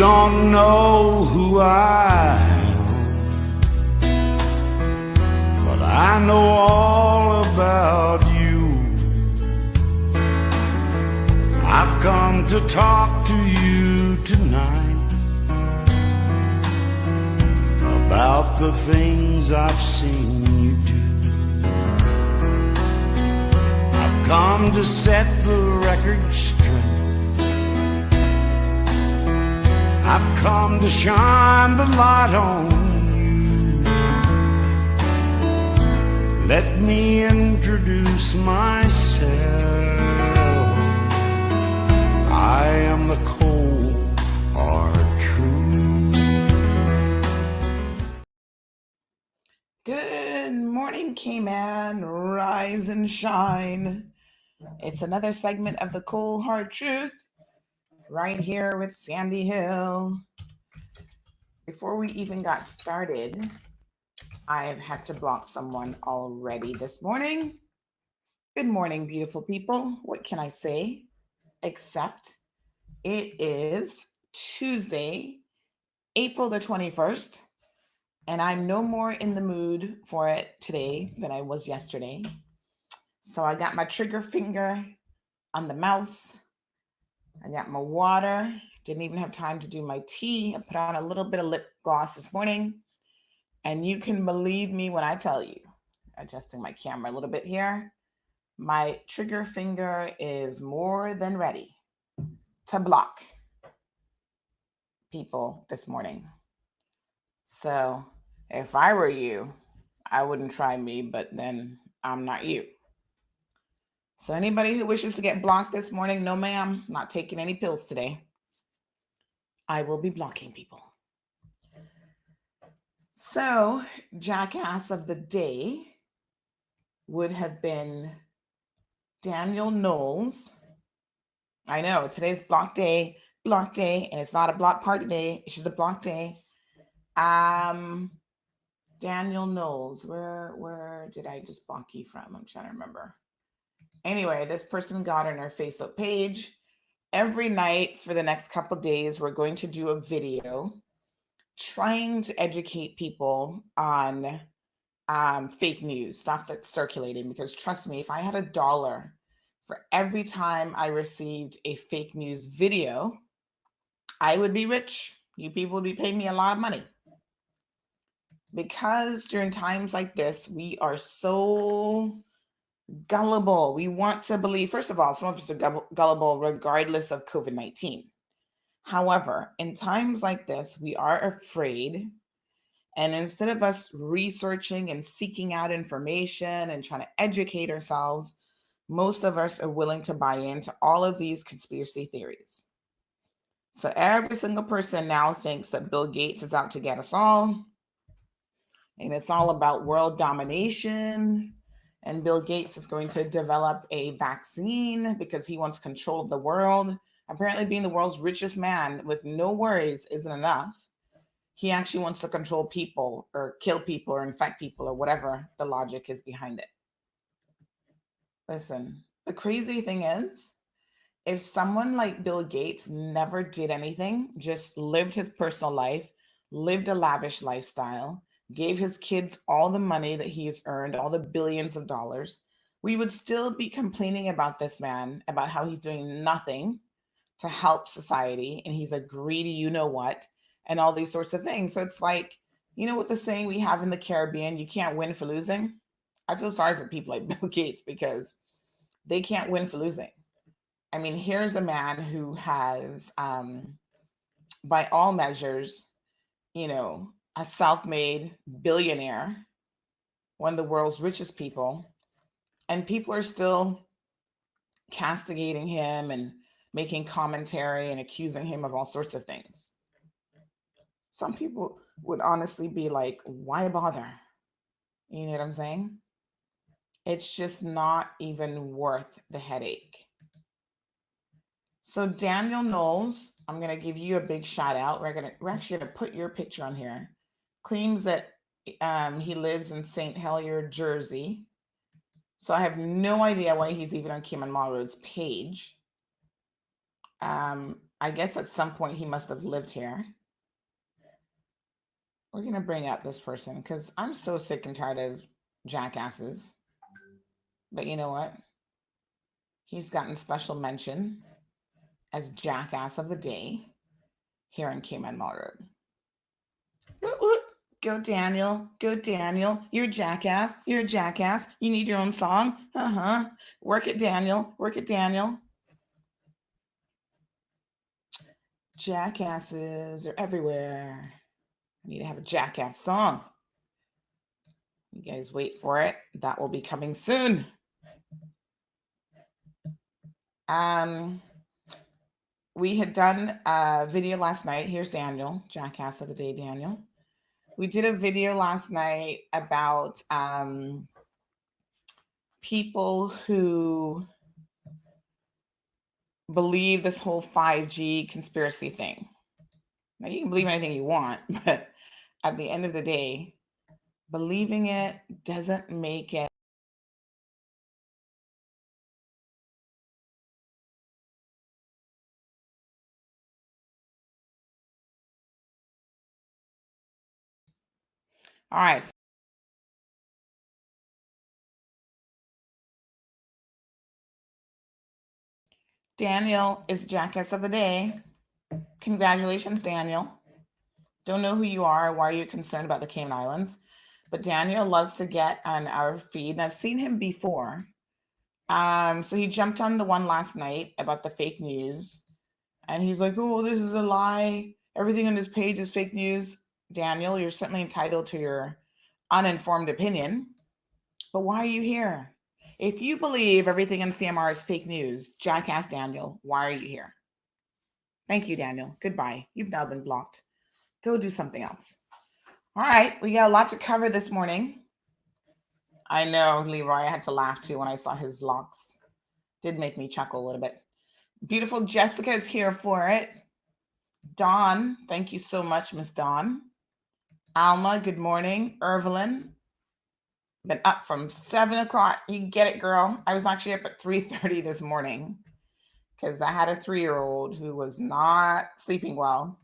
don't know who I am, but I know all about you. I've come to talk to you tonight about the things I've seen you do. I've come to set the record straight. I've come to shine the light on you. Let me introduce myself. I am the cold hard truth. Good morning, Cayman. Rise and shine. It's another segment of the Cold Hard Truth right here with Sandy Hill. Before we even got started, I've had to block someone already this morning. Good morning, beautiful people. What can I say? Except it is Tuesday, April the 21st, and I'm no more in the mood for it today than I was yesterday. So I got my trigger finger on the mouse. I got my water. Didn't even have time to do my tea. I put on a little bit of lip gloss this morning. And you can believe me when I tell you, adjusting my camera a little bit here, my trigger finger is more than ready to block people this morning. So if I were you, I wouldn't try me, but then I'm not you. So anybody who wishes to get blocked this morning, no ma'am, not taking any pills today. I will be blocking people. So jackass of the day would have been Daniel Knowles. I know today's block day, and it's not a block party day. It's just a block day. Daniel Knowles, where did I just block you from? I'm trying to remember. Anyway, this person got on her Facebook page. Every night for the next couple of days, we're going to do a video trying to educate people on fake news, stuff that's circulating. Because trust me, if I had $1 for every time I received a fake news video, I would be rich. You people would be paying me a lot of money. Because during times like this, we are so gullible. We want to believe, first of all, some of us are gullible regardless of COVID-19. However, in times like this, we are afraid. And instead of us researching and seeking out information and trying to educate ourselves, most of us are willing to buy into all of these conspiracy theories. So every single person now thinks that Bill Gates is out to get us all. And it's all about world domination. And Bill Gates is going to develop a vaccine because he wants control of the world. Apparently being the world's richest man with no worries isn't enough. He actually wants to control people or kill people or infect people or whatever the logic is behind it. Listen, the crazy thing is, if someone like Bill Gates never did anything, just lived his personal life, lived a lavish lifestyle, gave his kids all the money that he's earned, all the billions of dollars, we would still be complaining about this man, about how he's doing nothing to help society, and he's a greedy you-know-what, and all these sorts of things. So it's like, you know what the saying we have in the Caribbean, you can't win for losing? I feel sorry for people like Bill Gates because they can't win for losing. I mean, here's a man who has, by all measures, a self-made billionaire, one of the world's richest people, and people are still castigating him and making commentary and accusing him of all sorts of things. Some people would honestly be like, why bother? You know what I'm saying? It's just not even worth the headache. So Daniel Knowles, I'm going to give you a big shout out. We're actually going to put your picture on here. Claims that he lives in St. Helier, Jersey. So I have no idea why he's even on Cayman Mall Road's page. I guess at some point he must have lived here. We're going to bring up this person because I'm so sick and tired of jackasses. But you know what? He's gotten special mention as Jackass of the Day here in Cayman Mall Road. Go Daniel, go Daniel. You're a jackass. You're a jackass. You need your own song. Work it, Daniel. Work it, Daniel. Jackasses are everywhere. I need to have a jackass song. You guys wait for it. That will be coming soon. We had done a video last night. Here's Daniel, Jackass of the Day, Daniel. We did a video last night about people who believe this whole 5G conspiracy thing. Now, you can believe anything you want, but at the end of the day, believing it doesn't make it. All right. Daniel is Jackass of the Day. Congratulations, Daniel. Don't know who you are, why you're concerned about the Cayman Islands, but Daniel loves to get on our feed. And I've seen him before. So he jumped on the one last night about the fake news. And he's like, oh, this is a lie. Everything on this page is fake news. Daniel, you're certainly entitled to your uninformed opinion. But why are you here? If you believe everything in CMR is fake news, Jackass Daniel, why are you here? Thank you, Daniel. Goodbye. You've now been blocked. Go do something else. All right. We got a lot to cover this morning. I know, Leroy. I had to laugh too when I saw his locks. Did make me chuckle a little bit. Beautiful Jessica is here for it. Dawn, thank you so much, Miss Dawn. Alma, good morning. Evelyn, been up from 7 o'clock. You get it, girl. I was actually up at 3:30 this morning because I had a 3-year-old who was not sleeping well.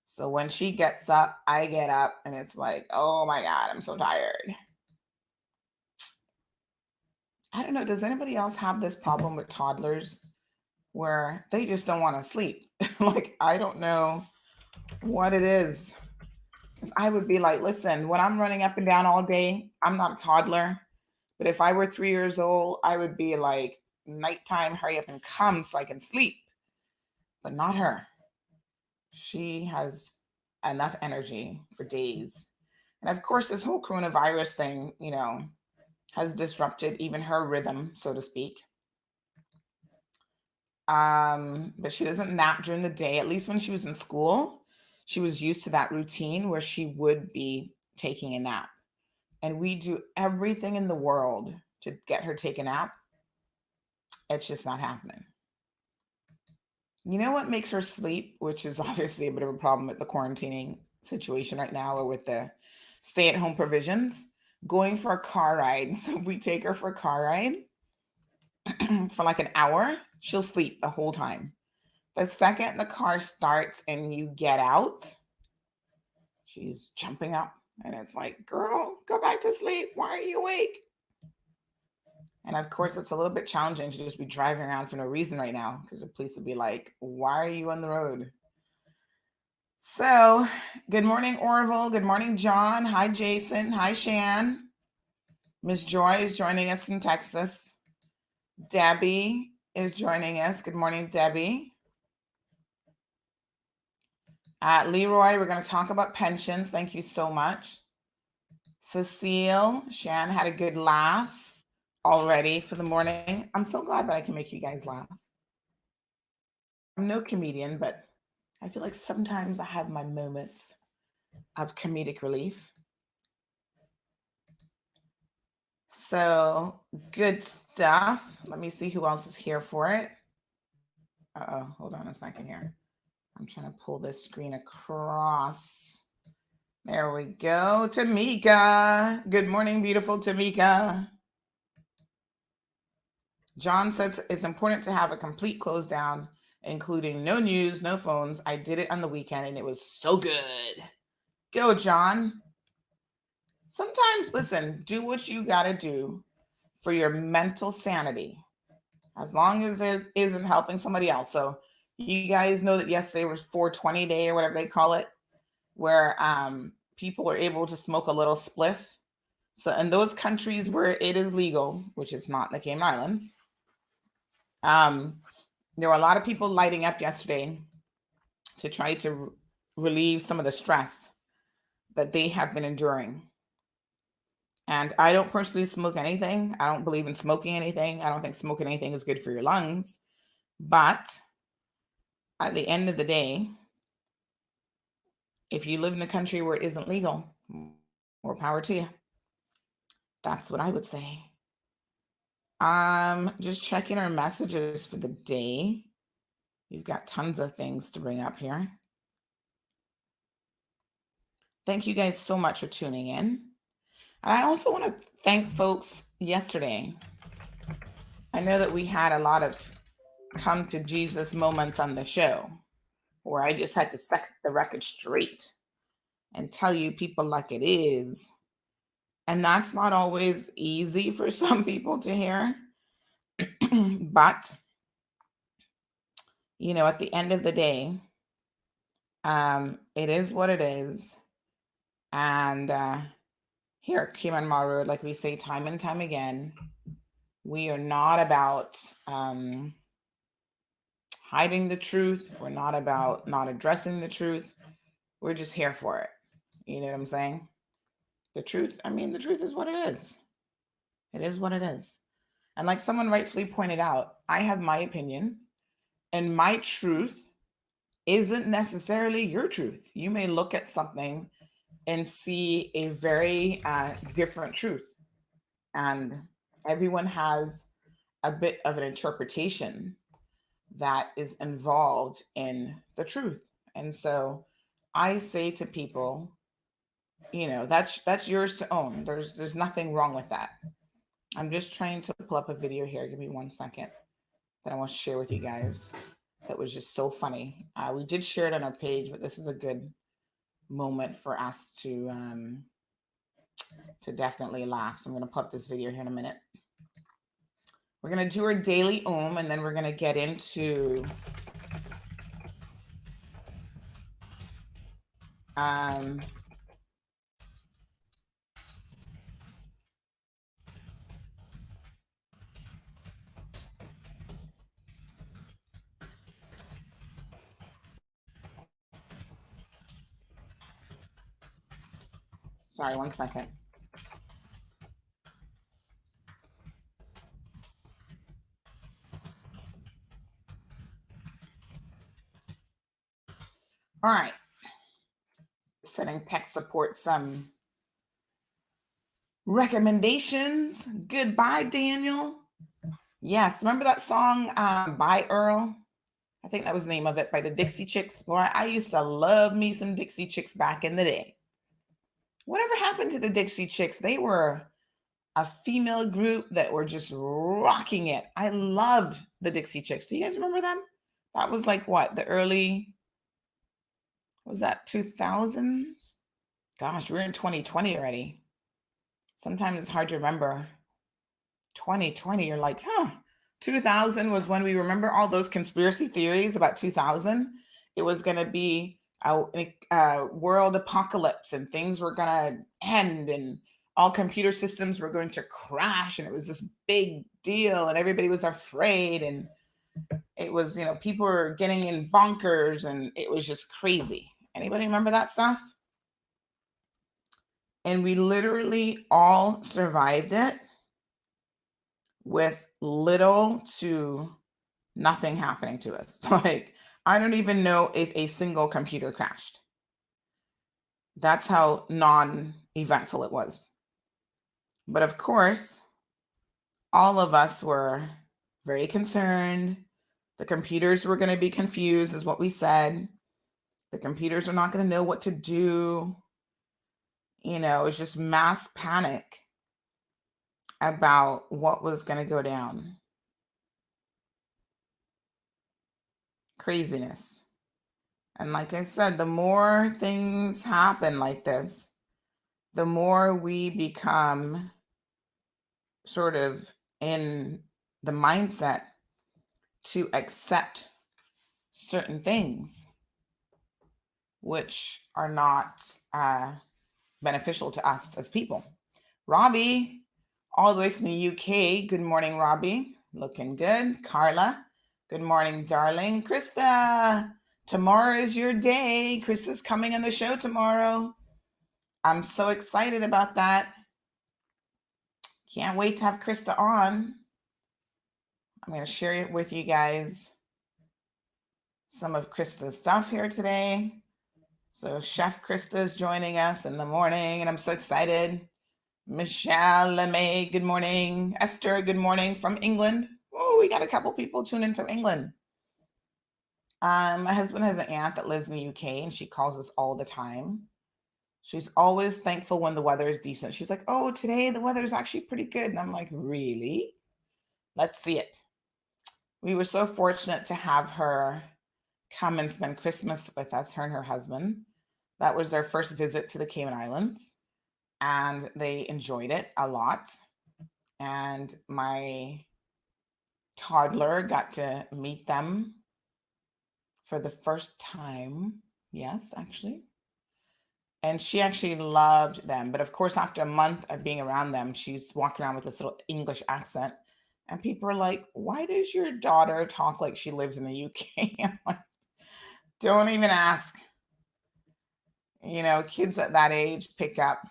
So when she gets up, I get up, and it's like, oh my God, I'm so tired. I don't know. Does anybody else have this problem with toddlers where they just don't want to sleep? Like, I don't know what it is. I would be like, listen, when I'm running up and down all day, I'm not a toddler. But if I were 3 years old, I would be like, nighttime, hurry up and come so I can sleep. But not her. She has enough energy for days. And of course, this whole coronavirus thing, has disrupted even her rhythm, so to speak. But she doesn't nap during the day. At least when she was in school, she was used to that routine where she would be taking a nap. And we do everything in the world to get her to take a nap. It's just not happening. You know what makes her sleep, which is obviously a bit of a problem with the quarantining situation right now or with the stay-at-home provisions? Going for a car ride. So if we take her for a car ride for like an hour, she'll sleep the whole time. The second the car starts and you get out, she's jumping up. And it's like, girl, go back to sleep. Why are you awake? And of course, it's a little bit challenging to just be driving around for no reason right now because the police would be like, why are you on the road? So, good morning, Orville. Good morning, John. Hi, Jason. Hi, Shan. Miss Joy is joining us from Texas. Debbie is joining us. Good morning, Debbie. Leroy, we're going to talk about pensions. Thank you so much. Cecile, Shan had a good laugh already for the morning. I'm so glad that I can make you guys laugh. I'm no comedian, but I feel like sometimes I have my moments of comedic relief. So good stuff. Let me see who else is here for it. Hold on a second here. I'm trying to pull this screen across. There we go. Tamika. Good morning, beautiful Tamika. John says it's important to have a complete close down including no news, no phones. I did it on the weekend and it was so good. Go, John. Sometimes, listen, do what you got to do for your mental sanity, as long as it isn't helping somebody else. So, you guys know that yesterday was 420 day or whatever they call it, where people are able to smoke a little spliff. So, in those countries where it is legal, which is not in the Cayman Islands, um, there were a lot of people lighting up yesterday to try to relieve some of the stress that they have been enduring. And I don't personally smoke anything. I don't believe in smoking anything. I don't think smoking anything is good for your lungs. But at the end of the day, if you live in a country where it isn't legal, more power to you. That's what I would say. Just checking our messages for the day. We've got tons of things to bring up here. Thank you guys so much for tuning in. And I also want to thank folks yesterday. I know that we had a lot of come to Jesus moments on the show where I just had to set the record straight and tell you people like it is. And that's not always easy for some people to hear. But, at the end of the day, it is what it is. And here at Cayman Mall Road, like we say time and time again, we are not about hiding the truth. We're not about not addressing the truth. We're just here for it. You know what I'm saying? The truth is what it is. It is what it is. And like someone rightfully pointed out, I have my opinion, and my truth isn't necessarily your truth. You may look at something and see a very different truth. And everyone has a bit of an interpretation that is involved in the truth. And so I say to people, that's yours to own. There's nothing wrong with that. I'm just trying to pull up a video here. Give me 1 second that I want to share with you guys. That was just so funny. We did share it on our page, but this is a good moment for us to definitely laugh. So I'm going to put up this video here in a minute. We're going to do our daily and then we're going to get into sorry, 1 second. All right. Setting tech support some recommendations. Goodbye, Daniel. Yes, remember that song by Earl? I think that was the name of it, by the Dixie Chicks. Boy, I used to love me some Dixie Chicks back in the day. Whatever happened to the Dixie Chicks? They were a female group that were just rocking it. I loved the Dixie Chicks. Do you guys remember them? That was like what? The early, was that 2000s? Gosh, we're in 2020 already. Sometimes it's hard to remember. 2020, you're like, 2000 was when we remember all those conspiracy theories about 2000. It was going to be a world apocalypse and things were going to end and all computer systems were going to crash. And it was this big deal and everybody was afraid. And it was, people were getting in bunkers and it was just crazy. Anybody remember that stuff? And we literally all survived it with little to nothing happening to us. Like, I don't even know if a single computer crashed. That's how non-eventful it was. But of course, all of us were very concerned. The computers were going to be confused, is what we said. The computers are not going to know what to do. It's just mass panic about what was going to go down. craziness. And like I said, the more things happen like this, the more we become sort of in the mindset to accept certain things which are not beneficial to us as people. Robbie, all the way from the UK. Good morning, Robbie. Looking good. Carla, good morning, darling. Krista, tomorrow is your day. Krista's coming on the show tomorrow. I'm so excited about that. Can't wait to have Krista on. I'm going to share it with you guys. Some of Krista's stuff here today. So Chef Krista is joining us in the morning, and I'm so excited. Michelle LeMay, good morning. Esther, good morning from England. Oh, we got a couple people tuned in from England. My husband has an aunt that lives in the UK, and she calls us all the time. She's always thankful when the weather is decent. She's like, oh, today the weather is actually pretty good. And I'm like, really? Let's see it. We were so fortunate to have her come and spend Christmas with us, her and her husband. That was their first visit to the Cayman Islands, and they enjoyed it a lot. And my toddler got to meet them for the first time. Yes, actually. And she actually loved them. But of course, after a month of being around them, she's walking around with this little English accent. And people are like, why does your daughter talk like she lives in the UK? I'm like, don't even ask. You know, kids at that age pick up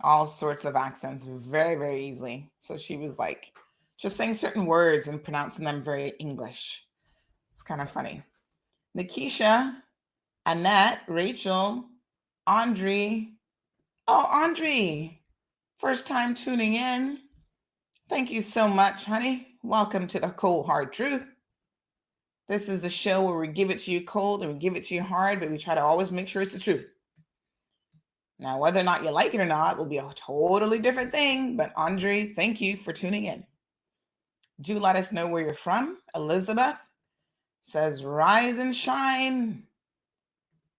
all sorts of accents very, very easily. So she was like just saying certain words and pronouncing them very English. It's kind of funny. Nikisha, Annette, Rachel, Andre. Oh, Andre, first time tuning in. Thank you so much, honey. Welcome to the Cold Hard Truth. This is the show where we give it to you cold and we give it to you hard, but we try to always make sure it's the truth. Now, whether or not you like it or not will be a totally different thing. But Andre, thank you for tuning in. Do let us know where you're from. Elizabeth says, rise and shine.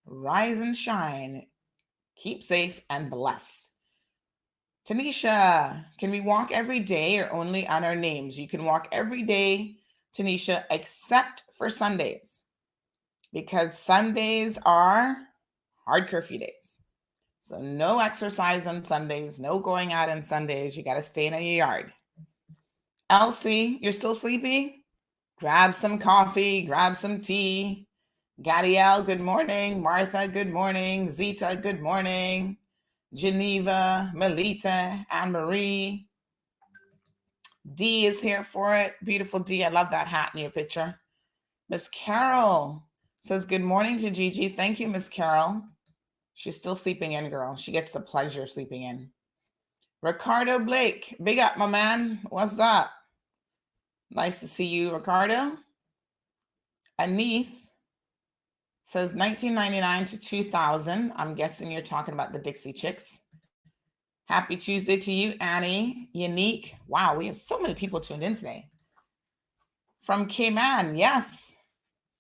Rise and shine. Keep safe and bless. Tanisha, can we walk every day or only on our names? You can walk every day, Tanisha, except for Sundays, because Sundays are hard curfew days. So no exercise on Sundays, no going out on Sundays. You got to stay in your yard. Elsie, you're still sleepy? Grab some coffee, grab some tea. Gadiel, good morning. Martha, good morning. Zita, good morning. Geneva, Melita, Anne-Marie. D is here for it. Beautiful D. I love that hat in your picture. Miss Carol says good morning to Gigi. Thank you, Miss Carol. She's still sleeping in, girl. She gets the pleasure of sleeping in. Ricardo Blake, big up, my man. What's up? Nice to see you, Ricardo. Anise says 1999 to 2000. I'm guessing you're talking about the Dixie Chicks. Happy Tuesday to you, Annie. Unique. Wow, we have so many people tuned in today. From Cayman, yes.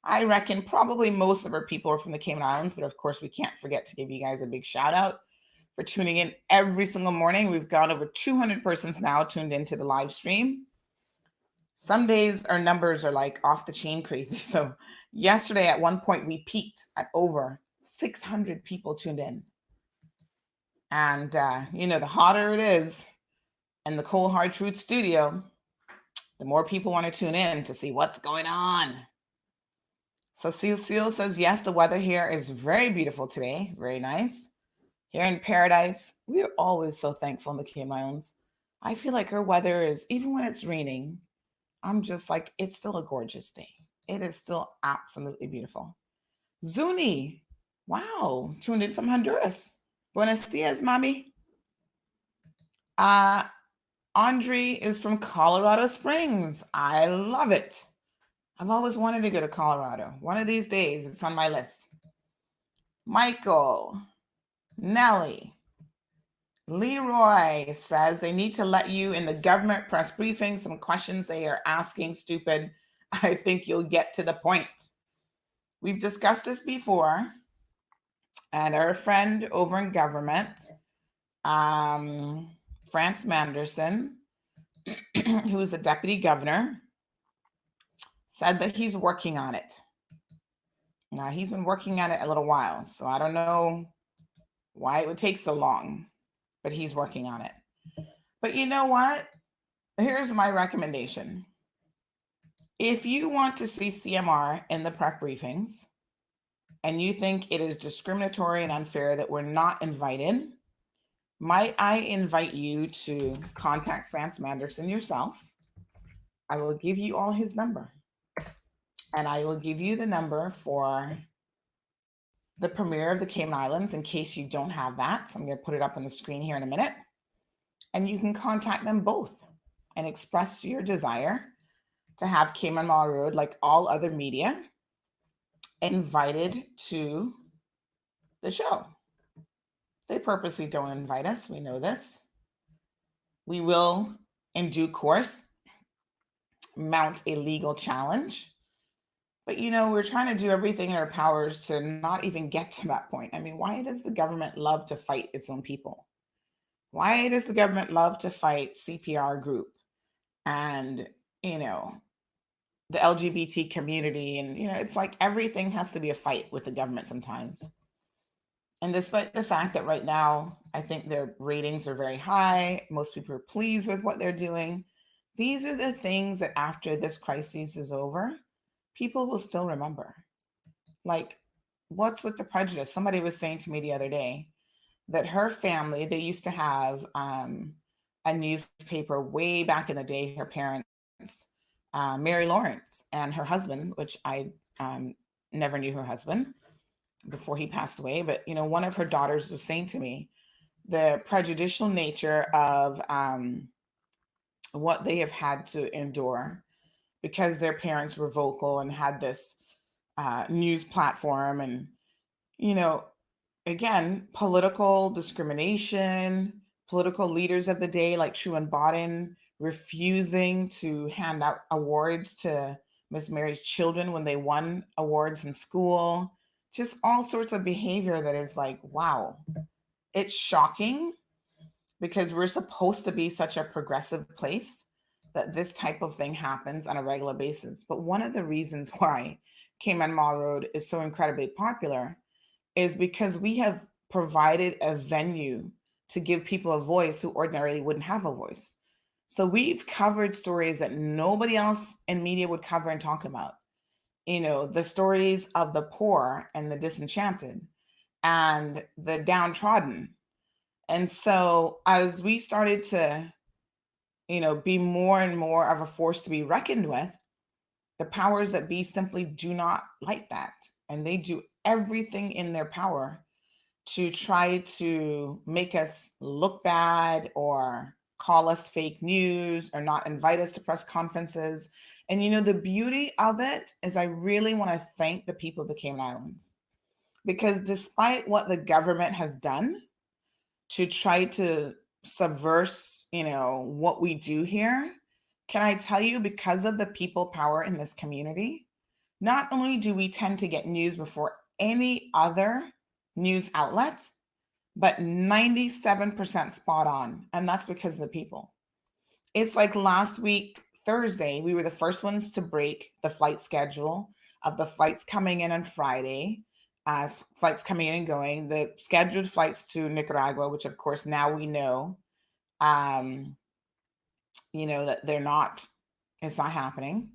I reckon probably most of our people are from the Cayman Islands, but of course we can't forget to give you guys a big shout out for tuning in every single morning. We've got over 200 persons now tuned into the live stream. Some days our numbers are like off the chain crazy. So yesterday at one point we peaked at over 600 people tuned in. And, the hotter it is in the Cold Hard Truth studio, the more people want to tune in to see what's going on. So Cecile says, yes, the weather here is very beautiful today. Very nice. Here in paradise, we are always so thankful in the Cayman Islands. I feel like our weather is, even when it's raining, I'm just like, it's still a gorgeous day. It is still absolutely beautiful. Zuni, wow, tuned in from Honduras. Buenos dias, mommy. Andre is from Colorado Springs. I love it. I've always wanted to go to Colorado. One of these days, it's on my list. Michael, Nellie, Leroy says they need to let you in the government press briefing. Some questions they are asking stupid. I think you'll get to the point. We've discussed this before, and our friend over in government, um, France Manderson, who is the deputy governor, said that he's working on it. Now, he's been working on it a little while, so I don't know why it would take so long, but he's working on it. But you know what? Here's my recommendation. If you want to see CMR in the prep briefings and you think it is discriminatory and unfair that we're not invited, might I invite you to contact France Manderson yourself? I will give you all his number. And I will give you the number for the premier of the Cayman Islands in case you don't have that. So I'm going to put it up on the screen here in a minute. And you can contact them both and express your desire to have Cayman Mall Road, like all other media, invited to the show. They purposely don't invite us. We know this. We will, in due course, mount a legal challenge. But we're trying to do everything in our powers to not even get to that point. I mean, why does the government love to fight its own people? Why does the government love to fight CPR group and, the LGBT community? And, it's like everything has to be a fight with the government sometimes. And despite the fact that right now, I think their ratings are very high, most people are pleased with what they're doing. These are the things that after this crisis is over, people will still remember. Like, what's with the prejudice? Somebody was saying to me the other day that her family, they used to have a newspaper way back in the day, her parents, Mary Lawrence, and her husband, which I never knew her husband before he passed away. But, one of her daughters was saying to me the prejudicial nature of what they have had to endure because their parents were vocal and had this news platform. And, again, political discrimination, political leaders of the day like Truman Bodden refusing to hand out awards to Miss Mary's children when they won awards in school, just all sorts of behavior that is like, wow, it's shocking because we're supposed to be such a progressive place that this type of thing happens on a regular basis. But one of the reasons why Cayman Mall Road is so incredibly popular is because we have provided a venue to give people a voice who ordinarily wouldn't have a voice. So we've covered stories that nobody else in media would cover and talk about. The stories of the poor and the disenchanted and the downtrodden. And so as we started to, be more and more of a force to be reckoned with, the powers that be simply do not like that. And they do everything in their power to try to make us look bad or call us fake news or not invite us to press conferences. And the beauty of it is I really want to thank the people of the Cayman Islands, because despite what the government has done to try to subverse, what we do here, can I tell you, because of the people power in this community, not only do we tend to get news before any other news outlet, but 97% spot on. And that's because of the people. It's like last week, Thursday, we were the first ones to break the flight schedule of the flights coming in on Friday, flights coming in and going, the scheduled flights to Nicaragua, which of course now we know, that it's not happening.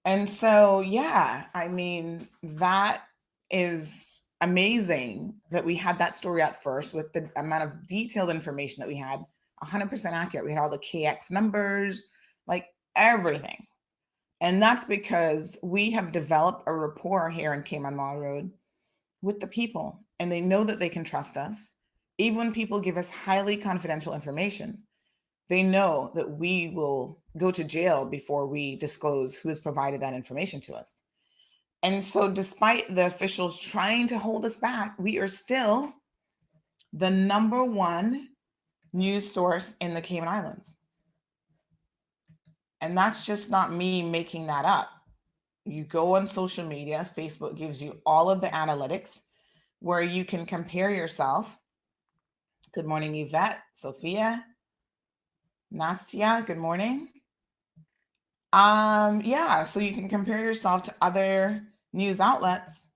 And so, yeah, I mean, that is amazing that we had that story out first with the amount of detailed information that we had, 100% accurate. We had all the KX numbers, like everything. And that's because we have developed a rapport here in Cayman Mall Road with the people, and they know that they can trust us. Even when people give us highly confidential information, they know that we will go to jail before we disclose who has provided that information to us. And so, despite the officials trying to hold us back, we are still the number one news source in the Cayman Islands. And that's just not me making that up. You go on social media, Facebook gives you all of the analytics where you can compare yourself. Good morning, Yvette, Sophia, Nastia, good morning. Yeah, so you can compare yourself to other news outlets,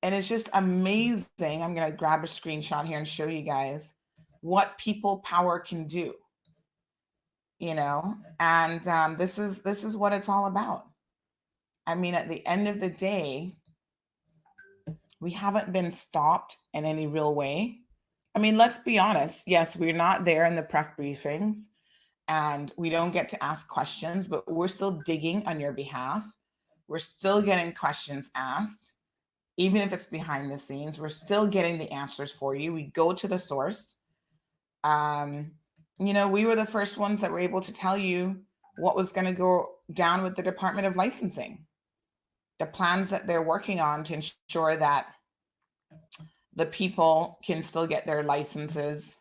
and it's just amazing. I'm going to grab a screenshot here and show you guys what people power can do, and this is what it's all about. I mean, at the end of the day, we haven't been stopped in any real way. I mean, let's be honest. Yes, we're not there in the press briefings and we don't get to ask questions, but we're still digging on your behalf. We're still getting questions asked, even if it's behind the scenes. We're still getting the answers for you. We go to the source. Um, we were the first ones that were able to tell you what was going to go down with the Department of Licensing, the plans that they're working on to ensure that the people can still get their licenses,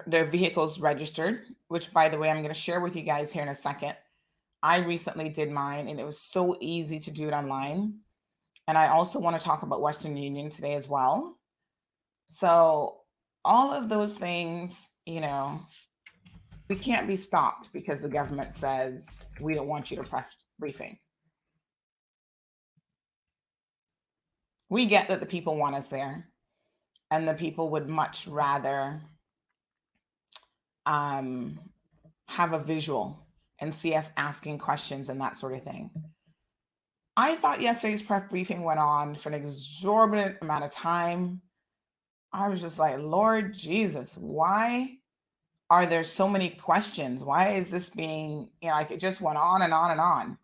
their vehicles registered, which, by the way, I'm going to share with you guys here in a second. I recently did mine and it was so easy to do it online. And I also want to talk about Western Union today as well. So all of those things, we can't be stopped because the government says we don't want you to press briefing. We get that the people want us there, and the people would much rather have a visual and see us asking questions and that sort of thing. I thought yesterday's press briefing went on for an exorbitant amount of time. I was just like, Lord Jesus, why are there so many questions? Why is this being, like it just went on and on and on.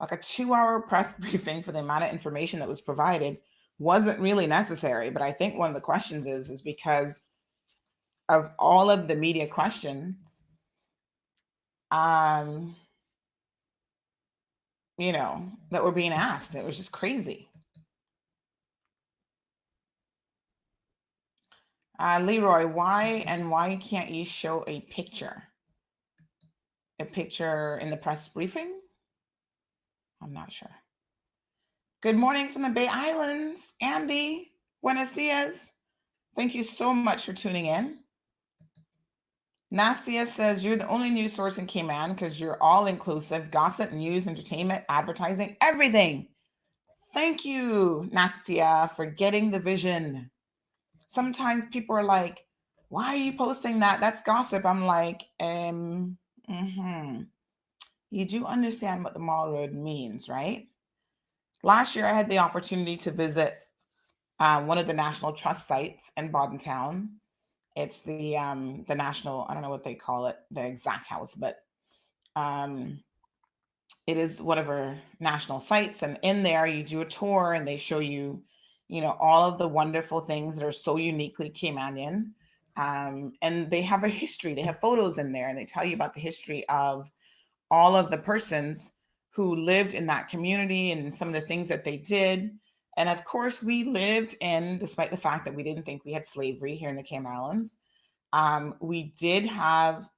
Like a 2-hour press briefing for the amount of information that was provided wasn't really necessary. But I think one of the questions is because of all of the media questions, that were being asked. It was just crazy. Leroy, why can't you show a picture? A picture in the press briefing? I'm not sure. Good morning from the Bay Islands, Andy. Buenos dias. Thank you so much for tuning in. Nastia says you're the only news source in Cayman because you're all inclusive, gossip, news, entertainment, advertising, everything. Thank you, Nastia, for getting the vision. Sometimes people are like, why are you posting that? That's gossip. I'm like, you do understand what the Mall Road means, right? Last year, I had the opportunity to visit one of the National Trust sites in Town. It's the national, I don't know what they call it, the exact house, but it is one of our national sites. And in there, you do a tour and they show you, all of the wonderful things that are so uniquely Caymanian. And they have a history. They have photos in there and they tell you about the history of all of the persons who lived in that community and some of the things that they did. And of course, we lived in, despite the fact that we didn't think we had slavery here in the Cayman Islands, we did have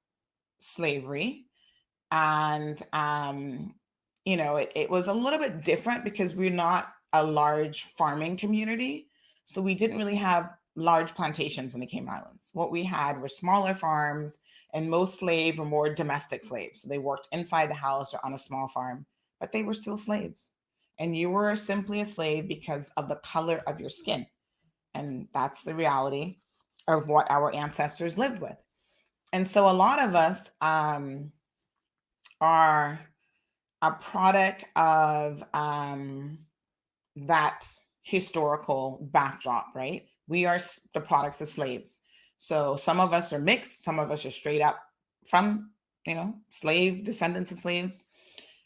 slavery. And, it was a little bit different because we're not a large farming community. So we didn't really have large plantations in the Cayman Islands. What we had were smaller farms, and most slaves were more domestic slaves. So they worked inside the house or on a small farm, but they were still slaves. And you were simply a slave because of the color of your skin. And that's the reality of what our ancestors lived with. And so a lot of us are a product of that historical backdrop, right? We are the products of slaves. So some of us are mixed, some of us are straight up from, slave descendants of slaves.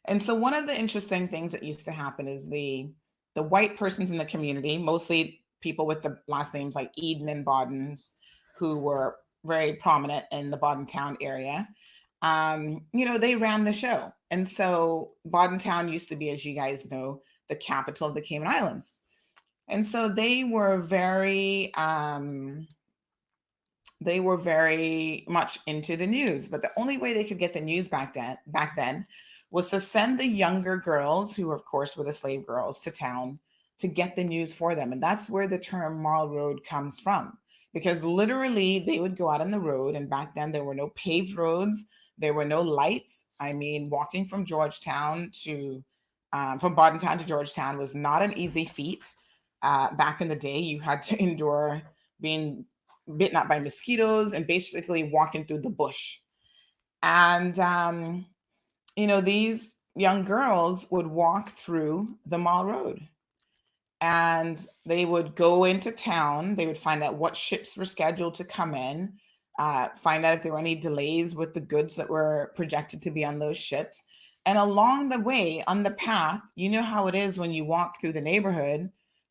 And so one of the interesting things that used to happen is the white persons in the community, mostly people with the last names like Eden and Bodens, who were very prominent in the Town area, they ran the show. And so Town used to be, as you guys know, the capital of the Cayman Islands. And so they were very much into the news. But the only way they could get the news back then was to send the younger girls, who of course were the slave girls, to town to get the news for them. And that's where the term Marl Road comes from. Because literally they would go out on the road, and back then there were no paved roads, there were no lights. I mean, walking from Georgetown to from Bordentown to Georgetown was not an easy feat. Back in the day, you had to endure being bitten up by mosquitoes and basically walking through the bush. And these young girls would walk through the Mall Road, and they would go into town. They would find out what ships were scheduled to come in, find out if there were any delays with the goods that were projected to be on those ships. And along the way, on the path, you know how it is when you walk through the neighborhood,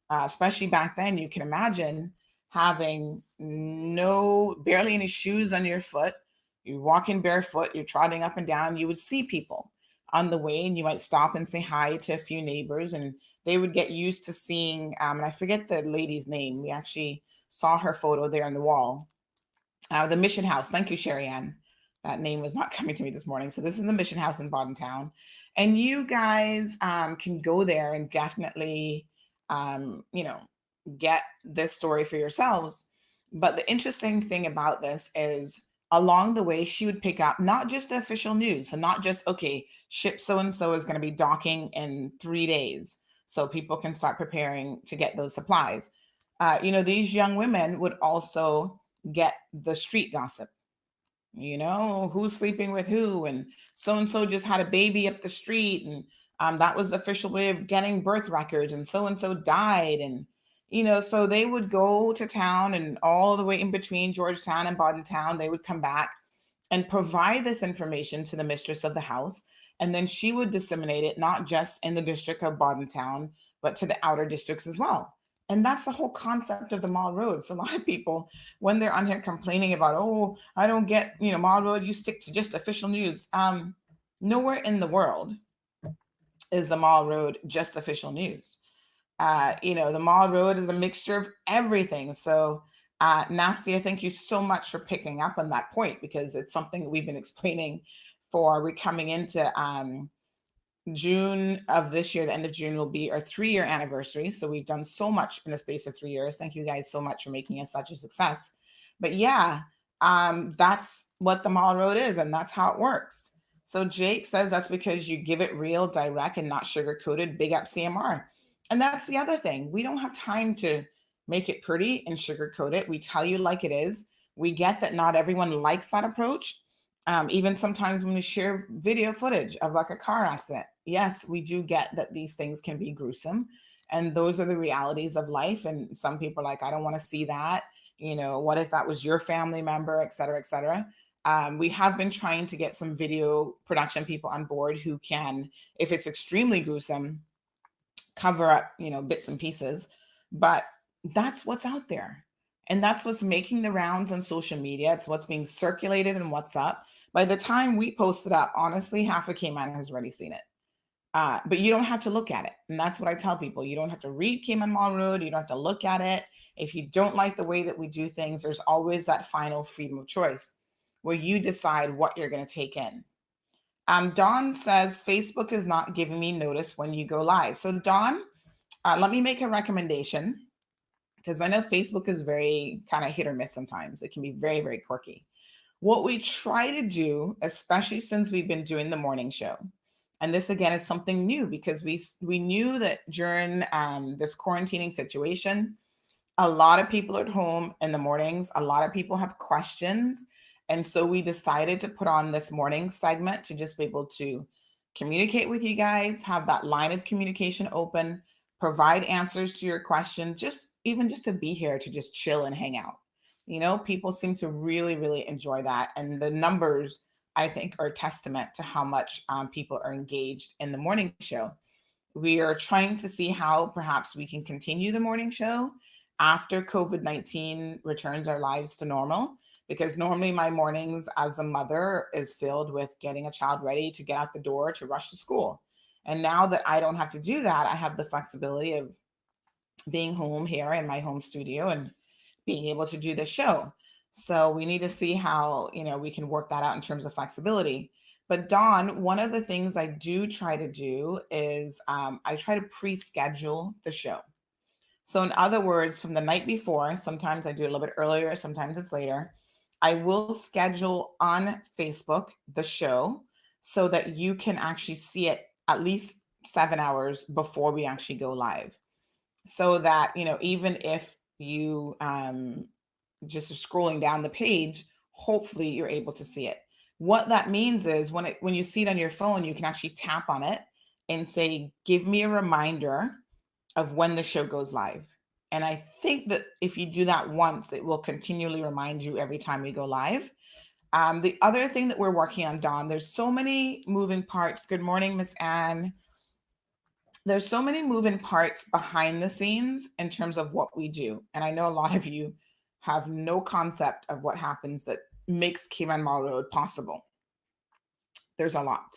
especially back then, you can imagine having no, barely any shoes on your foot. You're walking barefoot, you're trotting up and down. You would see people on the way, and you might stop and say hi to a few neighbors, and they would get used to seeing, and I forget the lady's name. We actually saw her photo there on the wall. The Mission House. Thank you, Sherry Ann. That name was not coming to me this morning. So this is the Mission House in Town, and you guys can go there and definitely, um, you know, get this story for yourselves. But the interesting thing about this is, along the way, she would pick up not just the official news, and not just, okay, ship so and so is going to be docking in 3 days, so people can start preparing to get those supplies. These young women would also get the street gossip. Who's sleeping with who, and so just had a baby up the street, and that was the official way of getting birth records, and so died. And so they would go to town, and all the way in between Georgetown and Town, they would come back and provide this information to the mistress of the house. And then she would disseminate it not just in the district of Town, but to the outer districts as well. And that's the whole concept of the Mall Road. So a lot of people, when they're on here complaining about, oh, I don't get, Mall Road, you stick to just official news. Nowhere in the world is the Mall Road just official news. The Mall Road is a mixture of everything. So, Nastia, thank you so much for picking up on that point, because it's something that we've been explaining for. We're coming into June of this year. The end of June will be our 3-year anniversary. So we've done so much in the space of 3 years. Thank you guys so much for making us such a success. But yeah, that's what the Mall Road is, and that's how it works. So Jake says that's because you give it real, direct, and not sugar coated. Big up CMR. And that's the other thing. We don't have time to make it pretty and sugarcoat it. We tell you like it is. We get that not everyone likes that approach. Even sometimes when we share video footage of like a car accident, yes, we do get that these things can be gruesome. And those are the realities of life. And some people are like, I don't want to see that. What if that was your family member, et cetera, et cetera. We have been trying to get some video production people on board who can, if it's extremely gruesome, cover up, bits and pieces. But that's what's out there. And that's what's making the rounds on social media. It's what's being circulated and what's up. By the time we post it up, honestly, half of Cayman has already seen it. But you don't have to look at it. And that's what I tell people. You don't have to read Cayman Mall Road. You don't have to look at it. If you don't like the way that we do things, there's always that final freedom of choice where you decide what you're going to take in. Dawn says, Facebook is not giving me notice when you go live. So Dawn, let me make a recommendation, because I know Facebook is very kind of hit or miss sometimes. It can be very, very quirky. What we try to do, especially since we've been doing the morning show, and this again is something new, because we knew that during this quarantining situation, a lot of people are at home in the mornings. A lot of people have questions. And so we decided to put on this morning segment to just be able to communicate with you guys, have that line of communication open, provide answers to your question, just to be here to just chill and hang out. People seem to really, really enjoy that. And the numbers, I think, are a testament to how much people are engaged in the morning show. We are trying to see how perhaps we can continue the morning show after COVID-19 returns our lives to normal, because normally my mornings as a mother is filled with getting a child ready to get out the door to rush to school. And now that I don't have to do that, I have the flexibility of being home here in my home studio and being able to do the show. So we need to see how, we can work that out in terms of flexibility. But Dawn, one of the things I do try to do is I try to pre-schedule the show. So, in other words, from the night before, sometimes I do it a little bit earlier, sometimes it's later. I will schedule on Facebook the show so that you can actually see it at least 7 hours before we actually go live. So that, even if you just scrolling down the page, hopefully you're able to see it. What that means is when you see it on your phone, you can actually tap on it and say, "Give me a reminder of when the show goes live." And I think that if you do that once, it will continually remind you every time we go live. The other thing that we're working on, Don, there's so many moving parts. Good morning, Miss Anne. There's so many moving parts behind the scenes in terms of what we do. And I know a lot of you have no concept of what happens that makes Cayman Mall Road possible. There's a lot.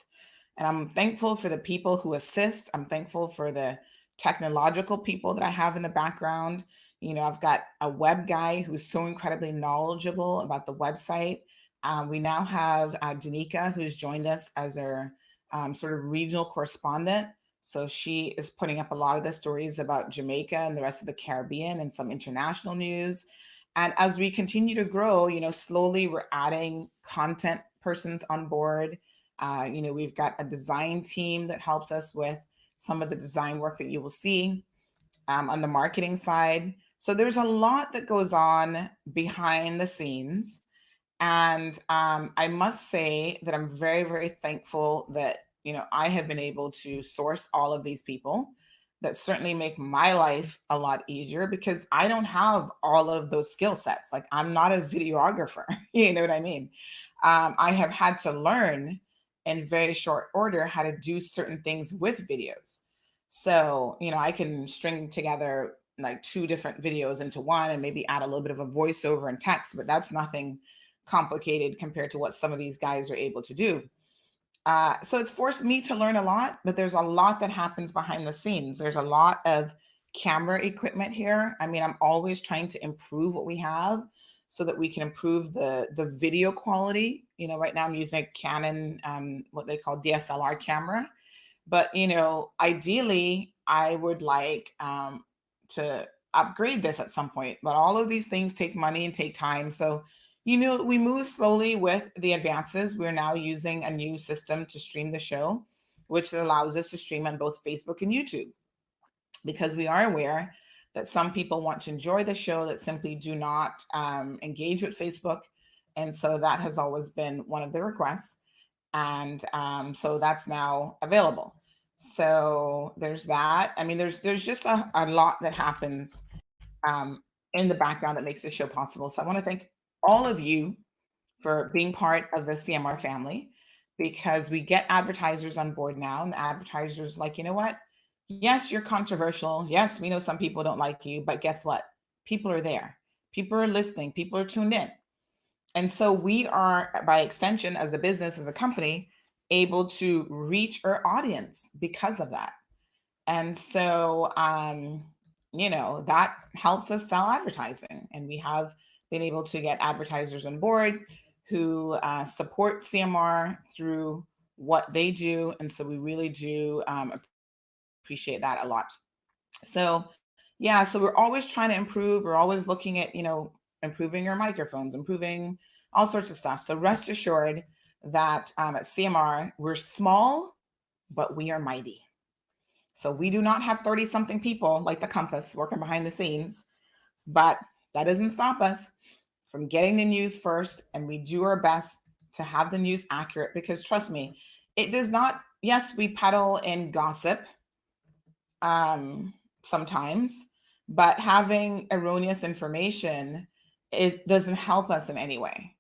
And I'm thankful for the people who assist. I'm thankful for the technological people that I have in the background. I've got a web guy who's so incredibly knowledgeable about the website. We now have Danica, who's joined us as our sort of regional correspondent. So she is putting up a lot of the stories about Jamaica and the rest of the Caribbean and some international news. And as we continue to grow, slowly we're adding content persons on board. We've got a design team that helps us with some of the design work that you will see on the marketing side. So there's a lot that goes on behind the scenes. And I must say that I'm very, very thankful that, I have been able to source all of these people that certainly make my life a lot easier because I don't have all of those skill sets. Like, I'm not a videographer, you know what I mean? I have had to learn in very short order how to do certain things with videos. So, I can string together like two different videos into one and maybe add a little bit of a voiceover and text, but that's nothing complicated compared to what some of these guys are able to do. So it's forced me to learn a lot, but there's a lot that happens behind the scenes. There's a lot of camera equipment here. I mean, I'm always trying to improve what we have so that we can improve the video quality. Right now I'm using a Canon, what they call DSLR camera, but ideally I would like to upgrade this at some point. But all of these things take money and take time. So we move slowly with the advances. We're now using a new system to stream the show, which allows us to stream on both Facebook and YouTube, because we are aware that some people want to enjoy the show that simply do not engage with Facebook. And so that has always been one of the requests. And so that's now available. So there's that. I mean, there's just a lot that happens in the background that makes this show possible. So I want to thank all of you for being part of the CMR family, because we get advertisers on board now, and the advertisers like, you know what? Yes, you're controversial. Yes, we know some people don't like you, but guess what? People are there. People are listening. People are tuned in. And so we are, by extension, as a business, as a company, able to reach our audience because of that. And so, that helps us sell advertising. And we have been able to get advertisers on board who support CMR through what they do. And so we really do appreciate that a lot. So, yeah, so we're always trying to improve. We're always looking at, improving our microphones, improving all sorts of stuff. So rest assured that at CMR, we're small, but we are mighty. So we do not have 30 something people like the Compass working behind the scenes, but that doesn't stop us from getting the news first. And we do our best to have the news accurate, because trust me, it does not, yes, we peddle in gossip sometimes, but having erroneous information, it doesn't help us in any way.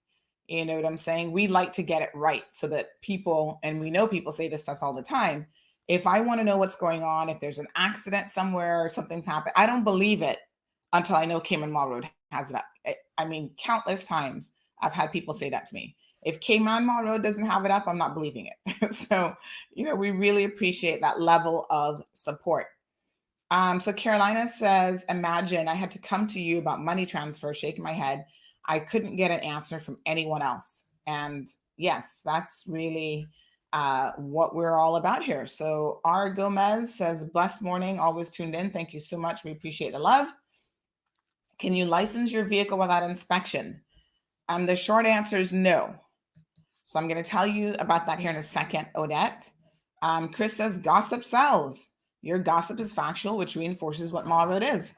You know what I'm saying? We like to get it right so that people, and we know people say this to us all the time, if I want to know what's going on, if there's an accident somewhere or something's happened, I don't believe it until I know Cayman Mall Road has it up. I mean, countless times I've had people say that to me. If Cayman Mall Road doesn't have it up, I'm not believing it. So, we really appreciate that level of support. So Carolina says, imagine I had to come to you about money transfer, shaking my head. I couldn't get an answer from anyone else. And yes, that's really what we're all about here. So R. Gomez says, blessed morning, always tuned in. Thank you so much. We appreciate the love. Can you license your vehicle without inspection? The short answer is no. So I'm going to tell you about that here in a second, Odette. Chris says, gossip sells. Your gossip is factual, which reinforces what model it is.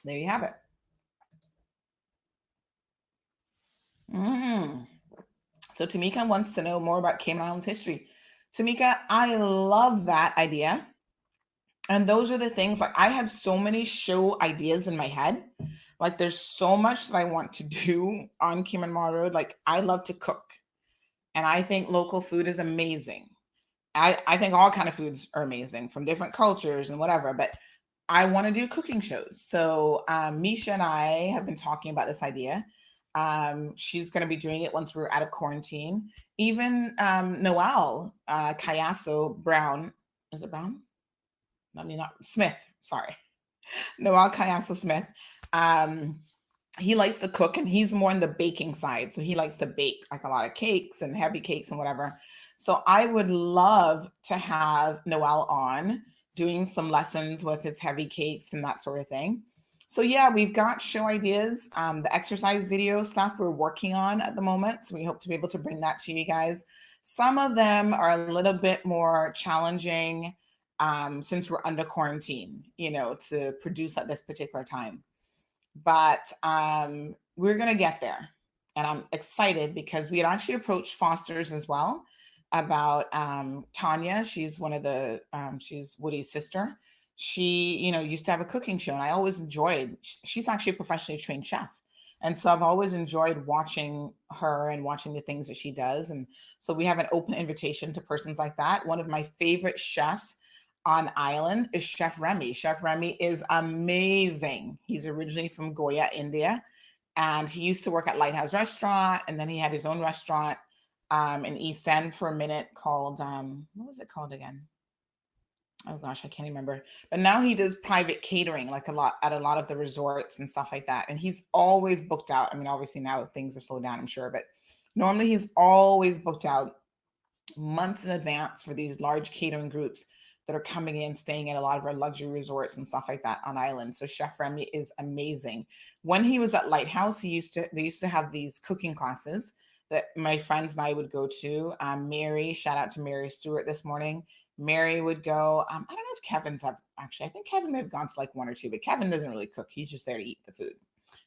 There you have it. So Tamika wants to know more about Cayman Islands history. Tamika, I love that idea. And those are the things, like I have so many show ideas in my head. Like there's so much that I want to do on Cayman Road. Like I love to cook. And I think local food is amazing. I think all kind of foods are amazing from different cultures and whatever, but I want to do cooking shows. So Misha and I have been talking about this idea. She's going to be doing it once we're out of quarantine. Even Noel Cayasso Brown, is it Brown? I mean, not Smith. Sorry, Noel Cayasso Smith. He likes to cook and he's more on the baking side. So he likes to bake like a lot of cakes and heavy cakes and whatever. So I would love to have Noel on doing some lessons with his heavy cakes and that sort of thing. So yeah, we've got show ideas. The exercise video stuff we're working on at the moment. So we hope to be able to bring that to you guys. Some of them are a little bit more challenging since we're under quarantine, to produce at this particular time. But we're going to get there. And I'm excited because we had actually approached Foster's as well about Tanya. She's one of the, she's Woody's sister. She, used to have a cooking show and I always enjoyed, she's actually a professionally trained chef. And so I've always enjoyed watching her and watching the things that she does. And so we have an open invitation to persons like that. One of my favorite chefs on island is Chef Remy. Chef Remy is amazing. He's originally from Goa, India, and he used to work at Lighthouse Restaurant, and then he had his own restaurant in East End for a minute called what was it called again? Oh gosh, I can't remember. But now he does private catering, like a lot at a lot of the resorts and stuff like that. And he's always booked out. I mean, obviously now things are slowed down, I'm sure, but normally he's always booked out months in advance for these large catering groups that are coming in, staying at a lot of our luxury resorts and stuff like that on island. So Chef Remy is amazing. When he was at Lighthouse, they used to have these cooking classes that my friends and I would go to. Mary, shout out to Mary Stewart this morning. Mary would go. I don't know if Kevin's have actually. I think Kevin may have gone to like one or two, but Kevin doesn't really cook. He's just there to eat the food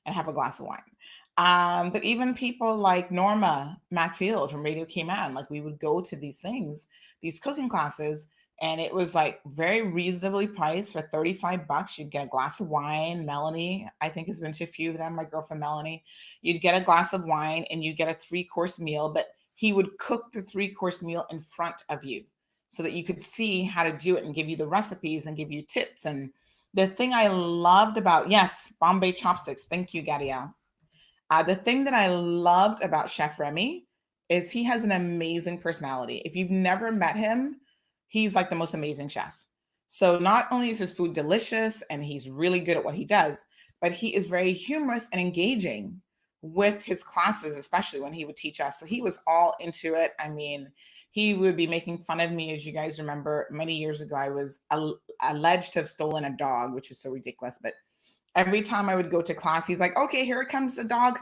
and have a glass of wine. But even people like Norma Macfield from Radio Cayman, like we would go to these things, these cooking classes, and it was like very reasonably priced for $35. You'd get a glass of wine. Melanie, I think, has been to a few of them. My girlfriend Melanie, you'd get a glass of wine and you get a 3-course meal, but he would cook the 3-course meal in front of you so that you could see how to do it and give you the recipes and give you tips. And the thing I loved about, yes, Bombay chopsticks. Thank you, Gadiel. The thing that I loved about Chef Remy is he has an amazing personality. If you've never met him, he's like the most amazing chef. So not only is his food delicious and he's really good at what he does, but he is very humorous and engaging with his classes, especially when he would teach us. So he was all into it. I mean, he would be making fun of me. As you guys remember, many years ago, I was alleged to have stolen a dog, which was so ridiculous. But every time I would go to class, he's like, okay, here comes a dog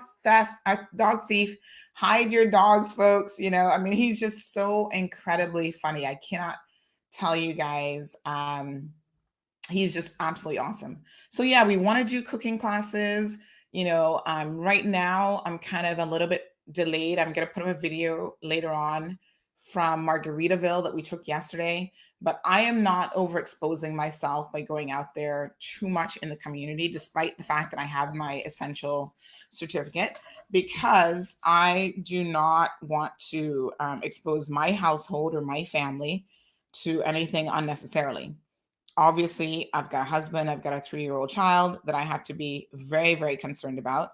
thief. Hide your dogs, folks. I mean, he's just so incredibly funny. I cannot tell you guys. He's just absolutely awesome. So yeah, we want to do cooking classes. Right now I'm kind of a little bit delayed. I'm going to put up a video later on from Margaritaville that we took yesterday, but I am not overexposing myself by going out there too much in the community, despite the fact that I have my essential certificate, because I do not want to expose my household or my family to anything unnecessarily. Obviously, I've got a husband, I've got a 3-year-old child that I have to be very, very concerned about.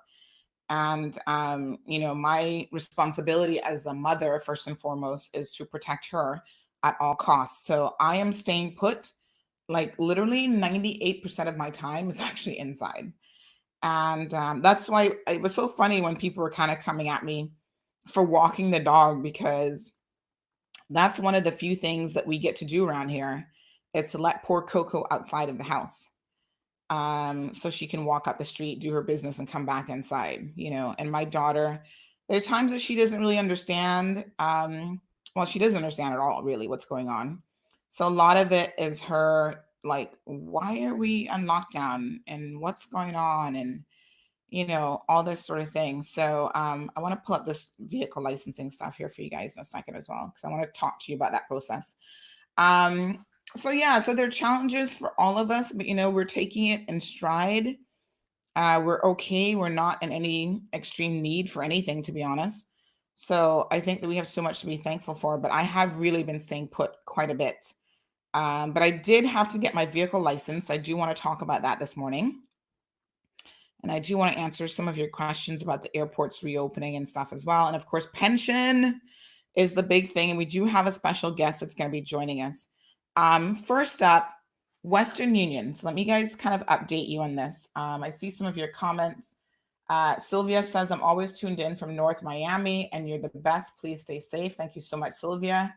And, my responsibility as a mother, first and foremost, is to protect her at all costs. So I am staying put. Like literally 98% of my time is actually inside. And that's why it was so funny when people were kind of coming at me for walking the dog, because that's one of the few things that we get to do around here, is to let poor Coco outside of the house, so she can walk up the street, do her business, and come back inside. And my daughter, there are times that she doesn't really understand. Well, she doesn't understand at all, really, what's going on. So a lot of it is her like, why are we on lockdown and what's going on, and all this sort of thing. So I want to pull up this vehicle licensing stuff here for you guys in a second as well, because I want to talk to you about that process. Um, so yeah, so there are challenges for all of us, but we're taking it in stride. We're okay. We're not in any extreme need for anything, to be honest. So I think that we have so much to be thankful for, but I have really been staying put quite a bit. But I did have to get my vehicle license. I do want to talk about that this morning. And I do want to answer some of your questions about the airports reopening and stuff as well. And of course, pension is the big thing. And we do have a special guest that's going to be joining us. First up, Western Union. So let me guys kind of update you on this. I see some of your comments. Sylvia says, I'm always tuned in from North Miami and you're the best. Please stay safe. Thank you so much, Sylvia.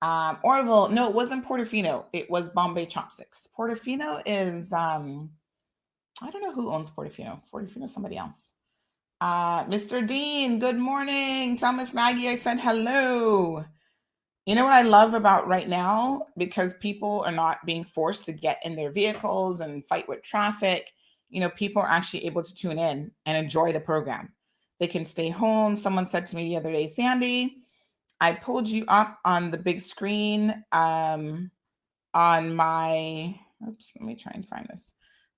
Orville, no, it wasn't Portofino. It was Bombay Chopsticks. Portofino is, I don't know who owns Portofino. Portofino is somebody else. Mr. Dean, good morning. Tell Miss Maggie I said hello. You know what I love about right now? Because people are not being forced to get in their vehicles and fight with traffic. People are actually able to tune in and enjoy the program. They can stay home. Someone said to me the other day, Sandy, I pulled you up on the big screen on my, oops, let me try and find this,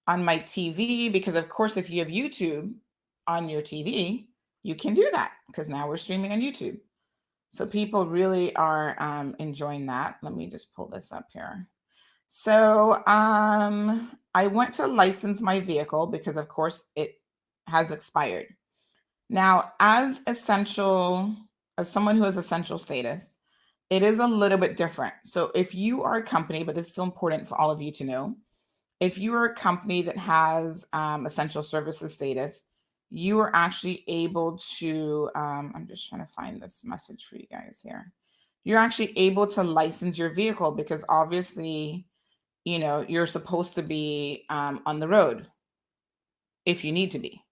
on my TV, because of course, if you have YouTube on your TV, you can do that because now we're streaming on YouTube. So people really are enjoying that. Let me just pull this up here. So I went to license my vehicle because of course it has expired. Now, as someone who has essential status, it is a little bit different. So if you are a company, but this is still important for all of you to know, if you are a company that has essential services status, you are actually able to, I'm just trying to find this message for you guys here. You're actually able to license your vehicle because obviously, you're supposed to be on the road if you need to be,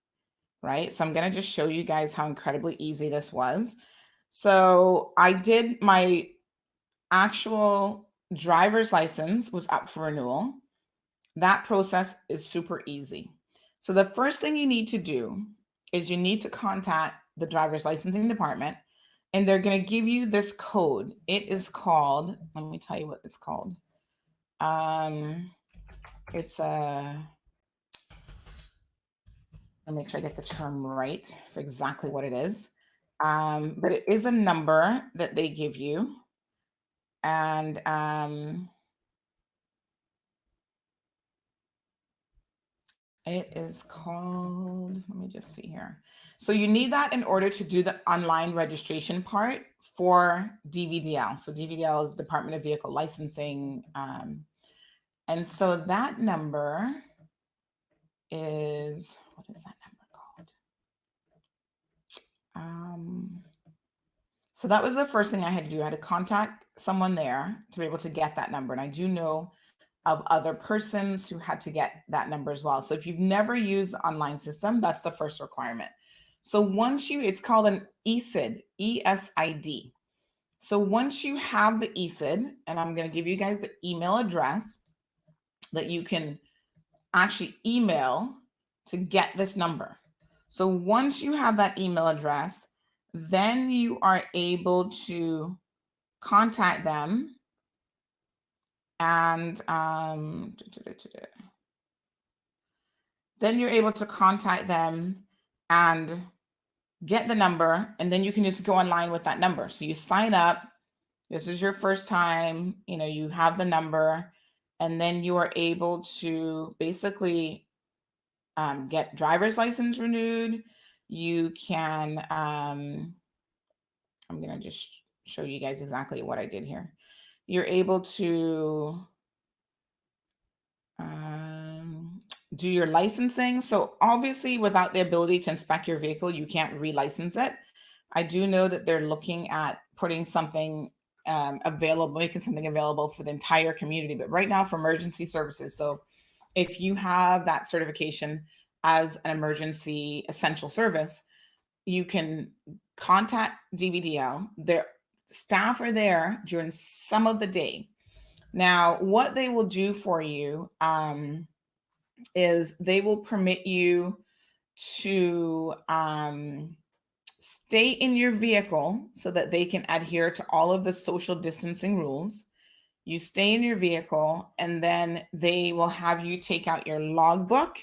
right? So I'm going to just show you guys how incredibly easy this was. So I did my actual driver's license was up for renewal. That process is super easy. So the first thing you need to do is you need to contact the driver's licensing department, and they're going to give you this code. It is called, let me tell you what it's called. It's a, let me make sure I get the term right for exactly what it is. But it is a number that they give you. And it is called, let me just see here. So you need that in order to do the online registration part for DVDL. So DVDL is Department of Vehicle Licensing. And so that number is, what is that number called? So that was the first thing I had to do. I had to contact someone there to be able to get that number. And I do know of other persons who had to get that number as well. So if you've never used the online system, that's the first requirement. So once it's called an ESID, ESID. So once you have the ESID, and I'm going to give you guys the email address that you can actually email to get this number. So once you have that email address, then you are able to contact them and then you're able to contact them and get the number, and then you can just go online with that number. So you sign up, this is your first time, you have the number, and then you are able to basically get driver's license renewed. You can, I'm going to just show you guys exactly what I did here. You're able to do your licensing. So obviously without the ability to inspect your vehicle, you can't relicense it. I do know that they're looking at putting something available, making something available for the entire community. But right now, for emergency services, so if you have that certification as an emergency essential service, you can contact DVDL. Their staff are there during some of the day. Now, what they will do for you is they will permit you to stay in your vehicle so that they can adhere to all of the social distancing rules. You stay in your vehicle, and then they will have you take out your logbook,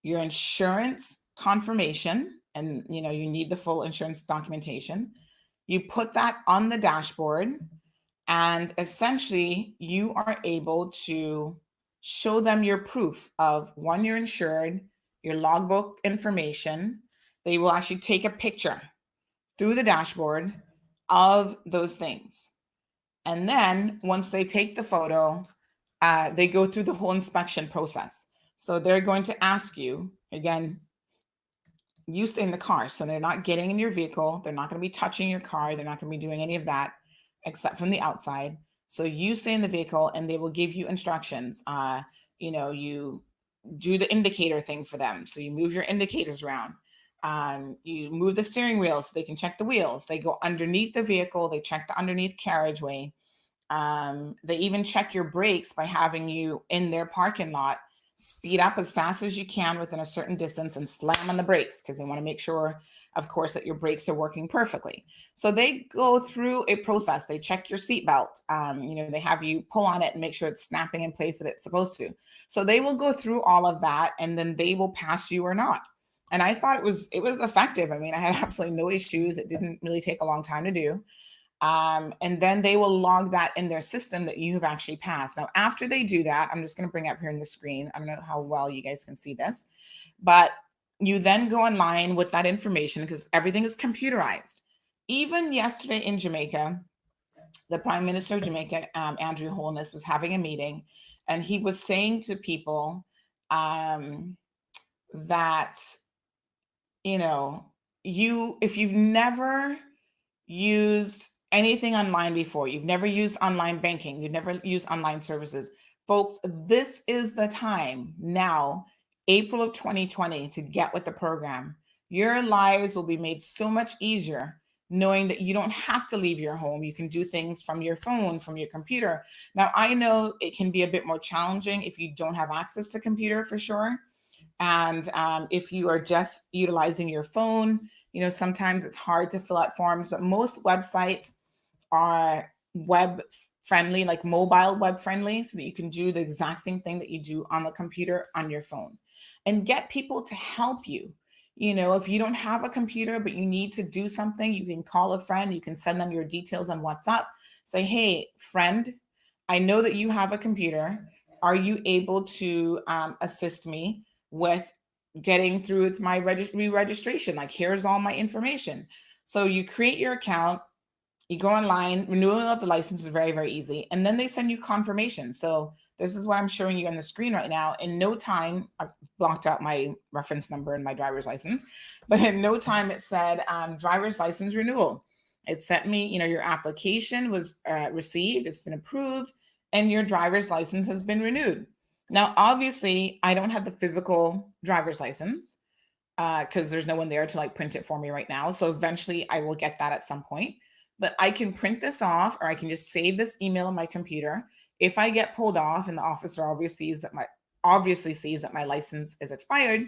your insurance confirmation, and you need the full insurance documentation. You put that on the dashboard, and essentially you are able to show them your proof of, one, you're insured, your logbook information. They will actually take a picture through the dashboard of those things. And then once they take the photo, they go through the whole inspection process. So they're going to ask you, again, you stay in the car. So they're not getting in your vehicle. They're not going to be touching your car. They're not going to be doing any of that except from the outside. So you stay in the vehicle, and they will give you instructions. You do the indicator thing for them. So you move your indicators around. You move the steering wheel so they can check the wheels. They go underneath the vehicle. They check the underneath carriageway. They even check your brakes by having you in their parking lot speed up as fast as you can within a certain distance and slam on the brakes, because they want to make sure, of course, that your brakes are working perfectly. So they go through a process. They check your seatbelt. They have you pull on it and make sure it's snapping in place that it's supposed to. So they will go through all of that, and then they will pass you or not. And I thought it was effective. I mean, I had absolutely no issues. It didn't really take a long time to do. And then they will log that in their system that you have actually passed. Now, after they do that, I'm just going to bring up here in the screen. I don't know how well you guys can see this, but you then go online with that information because everything is computerized. Even yesterday in Jamaica, the Prime Minister of Jamaica, Andrew Holness, was having a meeting, and he was saying to people that, if you've never used anything online before, you've never used online banking, you've never used online services, folks, this is the time now, April of 2020, to get with the program. Your lives will be made so much easier knowing that you don't have to leave your home. You can do things from your phone, from your computer. Now, I know it can be a bit more challenging if you don't have access to computer, for sure. And if you are just utilizing your phone, sometimes it's hard to fill out forms, but most websites are web friendly, like mobile web friendly, so that you can do the exact same thing that you do on the computer on your phone. And get people to help you. If you don't have a computer, but you need to do something, you can call a friend, you can send them your details on WhatsApp. Say, hey, friend, I know that you have a computer. Are you able to assist me with getting through with my re-registration? Like, here's all my information. So you create your account, you go online, renewal of the license is very, very easy. And then they send you confirmation. So this is what I'm showing you on the screen right now. In no time, I blocked out my reference number and my driver's license, but in no time it said driver's license renewal. It sent me, your application was received, it's been approved, and your driver's license has been renewed. Now, obviously, I don't have the physical driver's license because there's no one there to like print it for me right now. So eventually I will get that at some point. But I can print this off, or I can just save this email on my computer. If I get pulled off and the officer obviously sees that my license is expired,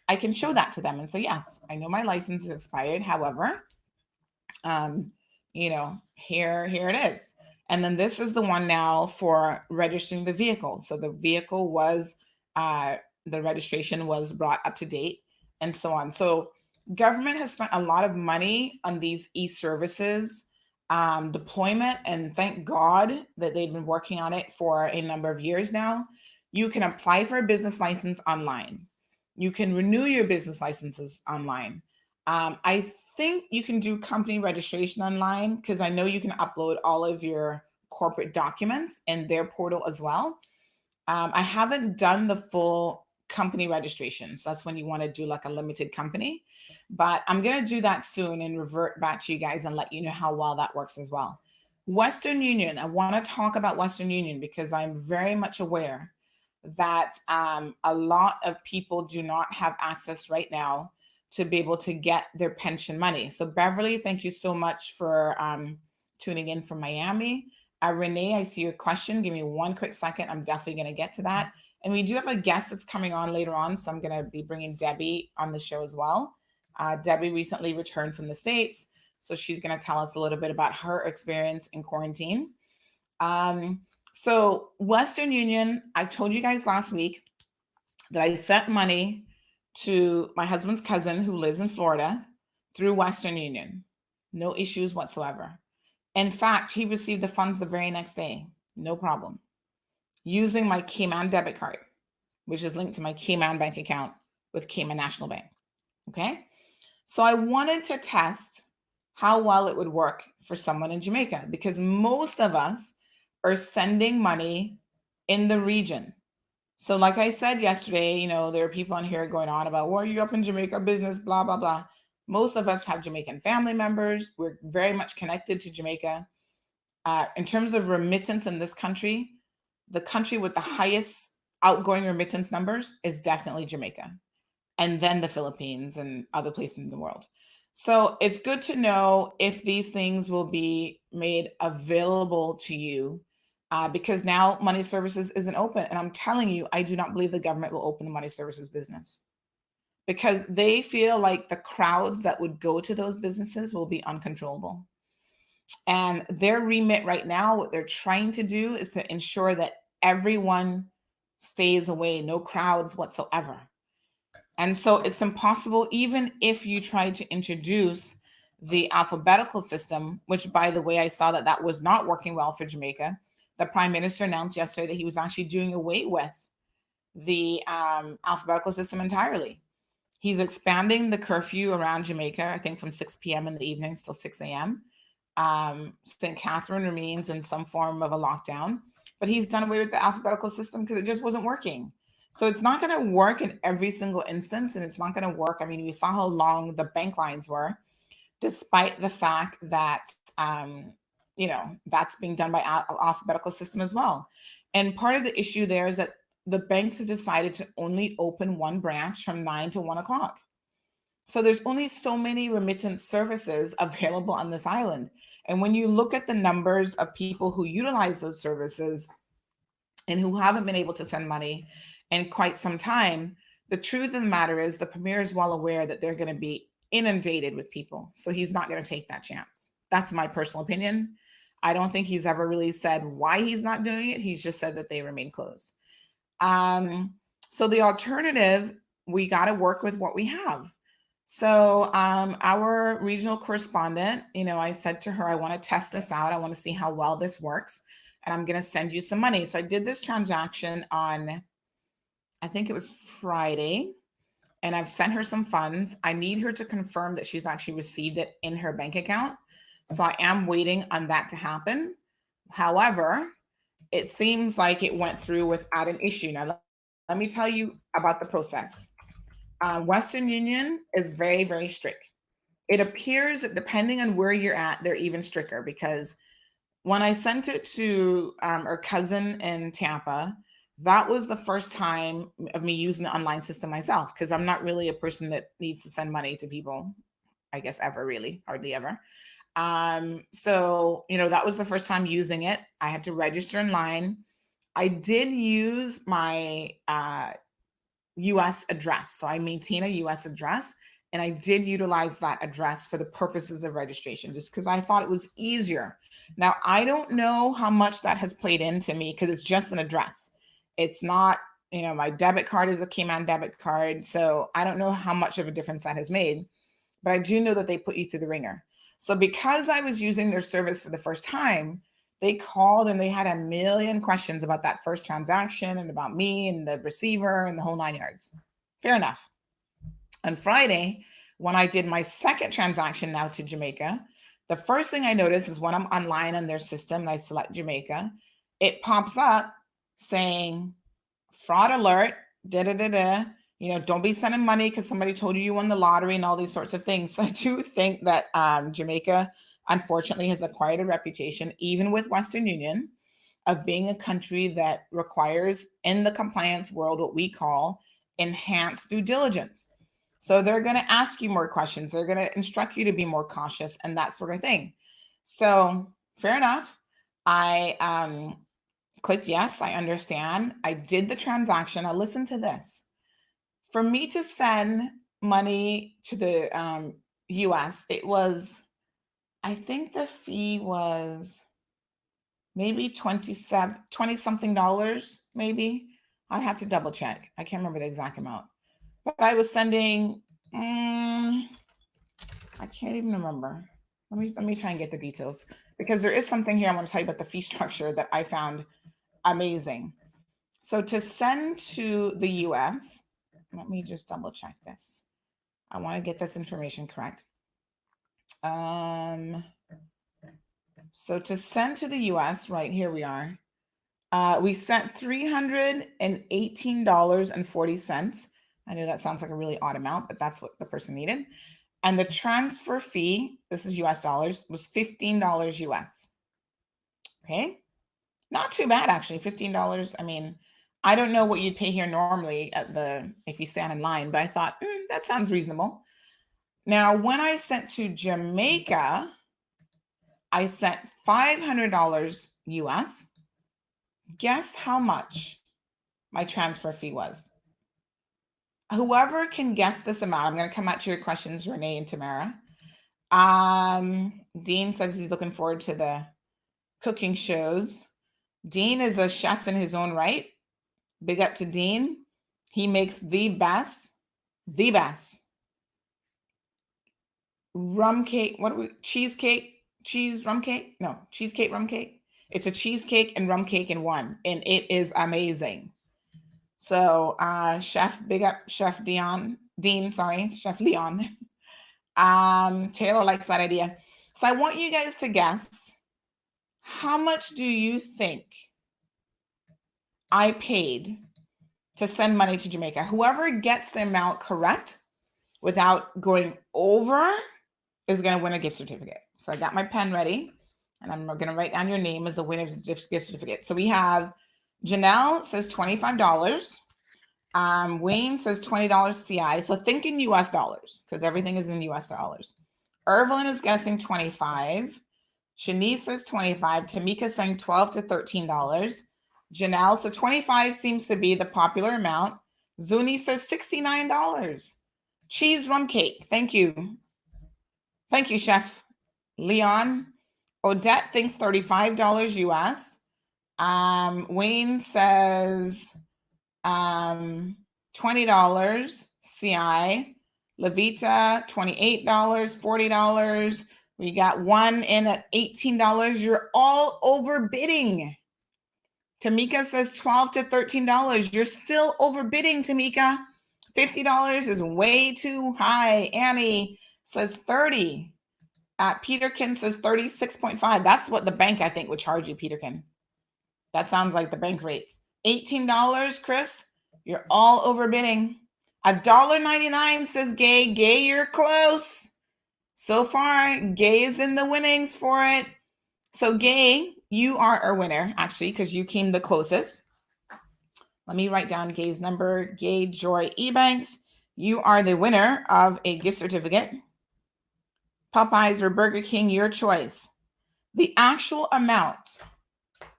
I can show that to them and say, yes, I know my license is expired. However, here it is. And then this is the one now for registering the vehicle. So the vehicle was, the registration was brought up to date and so on. So government has spent a lot of money on these e-services deployment, and thank God that they've been working on it for a number of years now. You can apply for a business license online. You can renew your business licenses online. I think you can do company registration online because I know you can upload all of your corporate documents in their portal as well. I haven't done the full company registration. So that's when you want to do like a limited company. But I'm going to do that soon and revert back to you guys and let you know how well that works as well. Western Union, I want to talk about Western Union because I'm very much aware that a lot of people do not have access right now to be able to get their pension money. So, Beverly, thank you so much for tuning in from Miami. Renee, I see your question. Give me one quick second. I'm definitely going to get to that. And we do have a guest that's coming on later on. So, I'm going to be bringing Debbie on the show as well. Debbie recently returned from the States. So, she's going to tell us a little bit about her experience in quarantine. Um, so Western Union, I told you guys last week that I sent money to my husband's cousin who lives in Florida through Western Union. No issues whatsoever. In fact, he received the funds the very next day. No problem. Using my Cayman debit card, which is linked to my Cayman bank account with Cayman National Bank. Okay. So I wanted to test how well it would work for someone in Jamaica because most of us are sending money in the region. So, like I said yesterday, there are people on here going on about, well, you up in Jamaica business, blah, blah, blah. Most of us have Jamaican family members. We're very much connected to Jamaica. In terms of remittance in this country, the country with the highest outgoing remittance numbers is definitely Jamaica, and then the Philippines and other places in the world. So it's good to know if these things will be made available to you because now money services isn't open. And I'm telling you, I do not believe the government will open the money services business because they feel like the crowds that would go to those businesses will be uncontrollable. And their remit right now, what they're trying to do is to ensure that everyone stays away, no crowds whatsoever. And so it's impossible, even if you try to introduce the alphabetical system, which, by the way, I saw that that was not working well for Jamaica. The prime minister announced yesterday that he was actually doing away with the alphabetical system entirely. He's expanding the curfew around Jamaica, I think from 6 p.m. in the evenings till 6 a.m. St. Catherine remains in some form of a lockdown, but he's done away with the alphabetical system because it just wasn't working. So it's not going to work in every single instance, and it's not going to work. I mean, we saw how long the bank lines were, despite the fact that that's being done by alphabetical system as well. And part of the issue there is that the banks have decided to only open one branch from 9 to 1 o'clock. So there's only so many remittance services available on this island. And when you look at the numbers of people who utilize those services and who haven't been able to send money in quite some time, the truth of the matter is the premier is well aware that they're going to be inundated with people. So he's not going to take that chance. That's my personal opinion. I don't think he's ever really said why he's not doing it. He's just said that they remain closed. So the alternative, we got to work with what we have. So our regional correspondent, I said to her, I want to test this out. I want to see how well this works. And I'm going to send you some money. So I did this transaction on, I think it was Friday, and I've sent her some funds. I need her to confirm that she's actually received it in her bank account. So I am waiting on that to happen. However, it seems like it went through without an issue. Now, let me tell you about the process. Western Union is very, very strict. It appears that depending on where you're at, they're even stricter because when I sent it to our cousin in Tampa, that was the first time of me using the online system myself because I'm not really a person that needs to send money to people, I guess, ever, really, hardly ever. So, that was the first time using it. I had to register in line. I did use my US address. So I maintain a US address and I did utilize that address for the purposes of registration just because I thought it was easier. Now, I don't know how much that has played into me because it's just an address. It's not, my debit card is a Cayman debit card. So I don't know how much of a difference that has made, but I do know that they put you through the ringer. So because I was using their service for the first time, they called and they had a million questions about that first transaction and about me and the receiver and the whole 9 yards. Fair enough. On Friday, when I did my second transaction now to Jamaica, the first thing I noticed is when I'm online on their system and I select Jamaica, it pops up saying fraud alert, da da da da. Don't be sending money because somebody told you won the lottery and all these sorts of things. So I do think that Jamaica, unfortunately, has acquired a reputation, even with Western Union, of being a country that requires in the compliance world what we call enhanced due diligence. So they're going to ask you more questions. They're going to instruct you to be more cautious and that sort of thing. So fair enough. I clicked yes, I understand. I did the transaction. Now listen to this. For me to send money to the US, it was, I think the fee was maybe 20 something dollars, maybe. I'd have to double check. I can't remember the exact amount. But I was sending, I can't even remember. Let me try and get the details because there is something here I want to tell you about the fee structure that I found amazing. So to send to the US, let me just double check this. I want to get this information correct. So to send to the US, right here we are. We sent $318.40. I know that sounds like a really odd amount, but that's what the person needed. And the transfer fee, this is US dollars, was $15 US. Okay. Not too bad, actually. $15. I mean, I don't know what you'd pay here normally if you stand in line, but I thought that sounds reasonable. Now, when I sent to Jamaica, I sent $500 US. Guess how much my transfer fee was? Whoever can guess this amount, I'm going to come at your questions, Renee and Tamara. Dean says he's looking forward to the cooking shows. Dean is a chef in his own right. Big up to Dean. He makes the best rum cake. Cheesecake, rum cake? No, cheesecake, rum cake. It's a cheesecake and rum cake in one, and it is amazing. So, big up Chef Leon. Taylor likes that idea. So I want you guys to guess, how much do you think I paid to send money to Jamaica? Whoever gets the amount correct without going over is going to win a gift certificate. So I got my pen ready, and I'm going to write down your name as the winner's gift certificate. So we have Janelle says $25. Wayne says $20 CI. So think in US dollars because everything is in US dollars. Irvelyn is guessing 25. Shanice says 25. Tamika saying $12 to $13. Janelle, so 25 seems to be the popular amount. Zuni says $69. Cheese rum cake. Thank you. Thank you, Chef. Leon. Odette thinks $35 US. Wayne says $20 CI. Levita, $28, $40. We got one in at $18. You're all overbidding. Tamika says $12 to $13. You're still overbidding, Tamika. $50 is way too high. Annie says 30. Peterkin says 36.5. That's what the bank, I think, would charge you, Peterkin. That sounds like the bank rates. $18, Chris. You're all overbidding. $1.99 says Gay. Gay, you're close. So far, Gay is in the winnings for it. So Gay, you are our winner, actually, because you came the closest. Let me write down Gay's number. Gay Joy Ebanks. You are the winner of a gift certificate. Popeyes or Burger King, your choice. The actual amount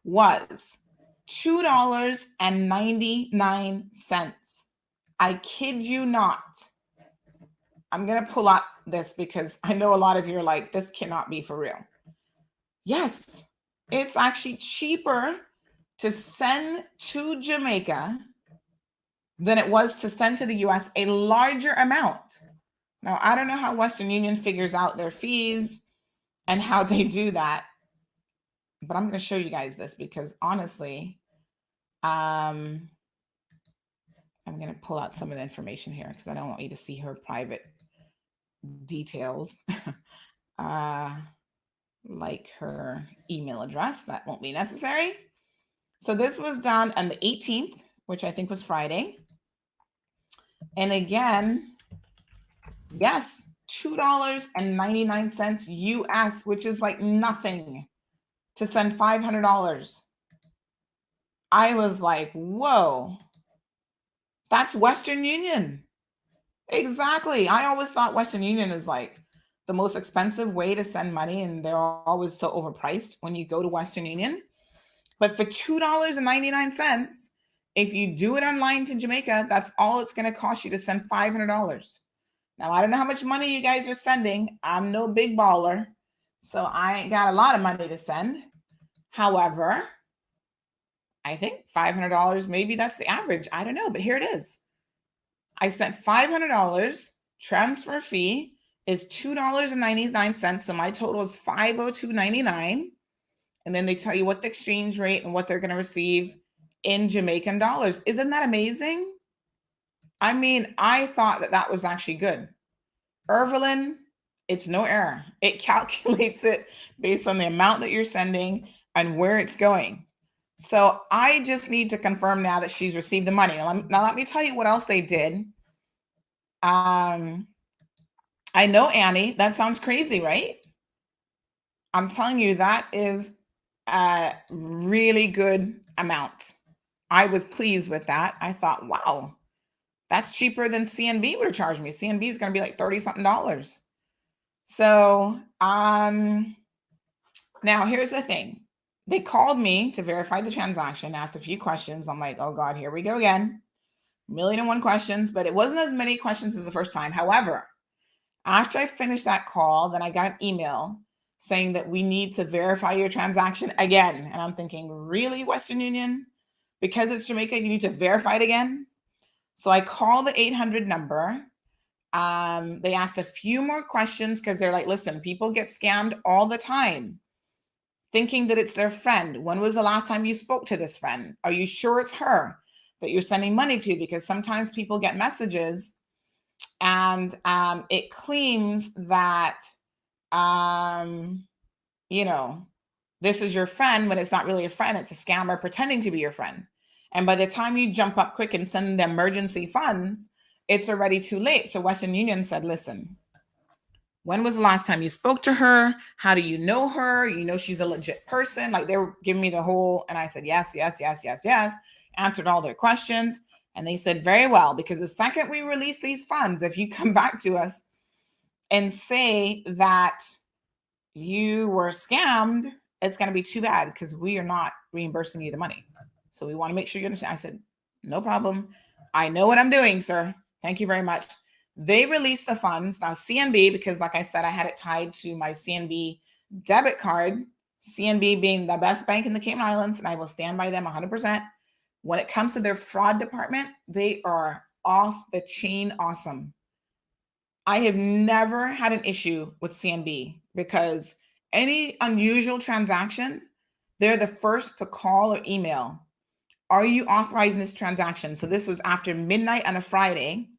was $2.99. I kid you not. I'm going to pull out this because I know a lot of you are like, this cannot be for real. Yes, it's actually cheaper to send to Jamaica than it was to send to the US a larger amount. Now, I don't know how Western Union figures out their fees and how they do that, but I'm going to show you guys this because honestly, I'm going to pull out some of the information here because I don't want you to see her private details. Like her email address. That won't be necessary. So this was done on the 18th, which I think was Friday. And again, yes, $2.99 US, which is like nothing to send $500. I was like, whoa, that's Western Union. Exactly. I always thought Western Union is like the most expensive way to send money, and they're always so overpriced when you go to Western Union. But for $2.99, if you do it online to Jamaica, that's all it's going to cost you to send $500. Now, I don't know how much money you guys are sending. I'm no big baller, so I ain't got a lot of money to send. However, I think $500, maybe that's the average. I don't know, but here it is. I sent $500. Transfer fee is $2.99. So my total is $502.99. And then they tell you what the exchange rate and what they're going to receive in Jamaican dollars. Isn't that amazing? I mean, I thought that was actually good. Ervelyn, it's no error. It calculates it based on the amount that you're sending and where it's going. So I just need to confirm now that she's received the money. Now let me tell you what else they did. I know, Annie, that sounds crazy, right? I'm telling you, that is a really good amount. I was pleased with that. I thought, wow, that's cheaper than CNB would have charged me. CNB is going to be like 30 something dollars. So, now here's the thing. They called me to verify the transaction, asked a few questions. I'm like, oh God, here we go again. 1,000,001 questions, but it wasn't as many questions as the first time. However, after I finished that call, then I got an email saying that we need to verify your transaction again. And I'm thinking, really, Western Union? Because it's Jamaica, you need to verify it again? So I called the 800 number. They asked a few more questions because they're like, listen, people get scammed all the time, thinking that it's their friend. When was the last time you spoke to this friend? Are you sure it's her that you're sending money to? Because sometimes people get messages and it claims that, you know, this is your friend when it's not really a friend. It's a scammer pretending to be your friend. And by the time you jump up quick and send the emergency funds, it's already too late. So Western Union said, listen, when was the last time you spoke to her? How do you know her? You know she's a legit person. Like, they were giving me the whole, and I said, yes, yes, yes, yes, yes. Answered all their questions. And they said, very well, because the second we release these funds, if you come back to us and say that you were scammed, it's going to be too bad because we are not reimbursing you the money. So we want to make sure you understand. I said, no problem. I know what I'm doing, sir. Thank you very much. They released the funds. Now, CNB, because like I said, I had it tied to my CNB debit card, CNB being the best bank in the Cayman Islands, and I will stand by them 100%. When it comes to their fraud department, they are off the chain awesome. I have never had an issue with CNB because any unusual transaction, they're the first to call or email. Are you authorizing this transaction? So this was after midnight on a Friday,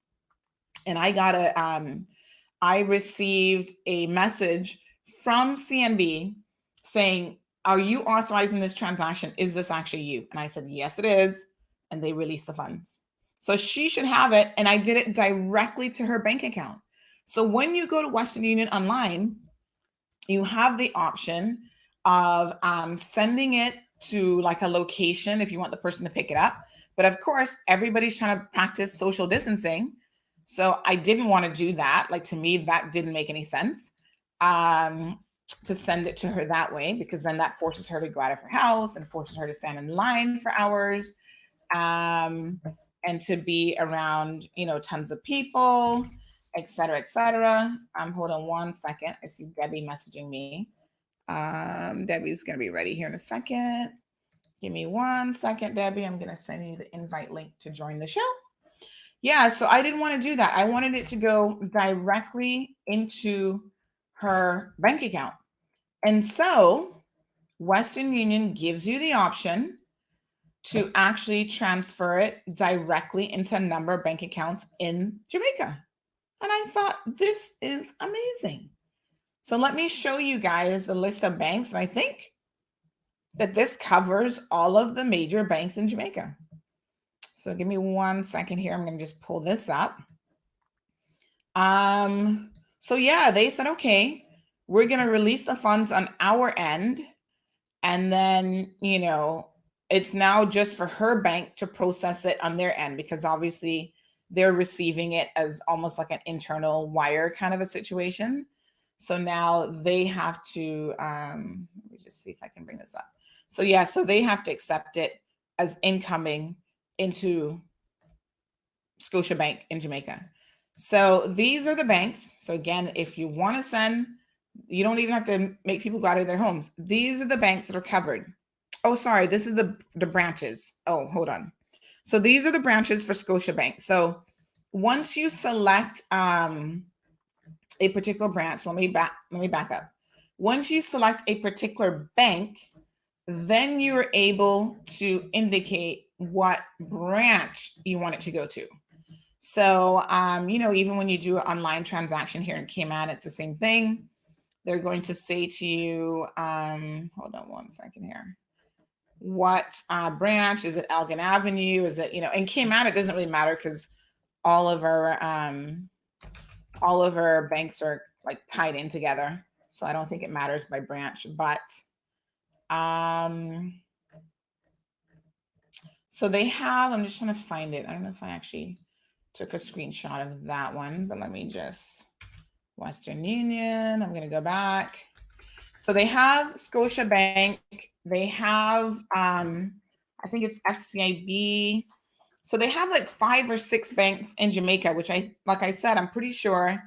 and I received a message from CNB saying, are you authorizing this transaction? Is this actually you? And I said, yes, it is. And they released the funds. So she should have it. And I did it directly to her bank account. So when you go to Western Union online, you have the option of sending it to like a location if you want the person to pick it up. But of course, everybody's trying to practice social distancing. So I didn't want to do that. Like, to me, that didn't make any sense to send it to her that way, because then that forces her to go out of her house and forces her to stand in line for hours and to be around, tons of people, et cetera, et cetera. Hold on one second. I see Debbie messaging me. Debbie's going to be ready here in a second. Give me 1 second, Debbie. I'm going to send you the invite link to join the show. Yeah, so I didn't want to do that. I wanted it to go directly into her bank account. And so Western Union gives you the option to actually transfer it directly into a number of bank accounts in Jamaica. And I thought, this is amazing. So let me show you guys the list of banks. And I think that this covers all of the major banks in Jamaica. So give me 1 second here. I'm going to just pull this up. So yeah, they said, okay, we're going to release the funds on our end. And then, it's now just for her bank to process it on their end, because obviously they're receiving it as almost like an internal wire kind of a situation. So now they have to, let me just see if I can bring this up. So yeah, so they have to accept it as incoming into Scotiabank in Jamaica. So these are the banks. So again, if you want to send, you don't even have to make people go out of their homes. These are the banks that are covered. Oh, sorry, this is the branches. Oh, hold on. So these are the branches for Scotiabank. So once you select a particular branch, let me back up. Once you select a particular bank, then you're able to indicate what branch you want it to go to. So, even when you do an online transaction here in Cayman, it's the same thing. They're going to say to you, hold on one second here. What branch? Is it Elgin Avenue? Is it, in Cayman, it doesn't really matter because all of our banks are like tied in together. So I don't think it matters by branch, but so they have, I'm just trying to find it. I don't know if I actually took a screenshot of that one, but let me just, Western Union, I'm going to go back. So they have Scotiabank, they have, I think it's FCIB. So they have like 5 or 6 banks in Jamaica, which like I said, I'm pretty sure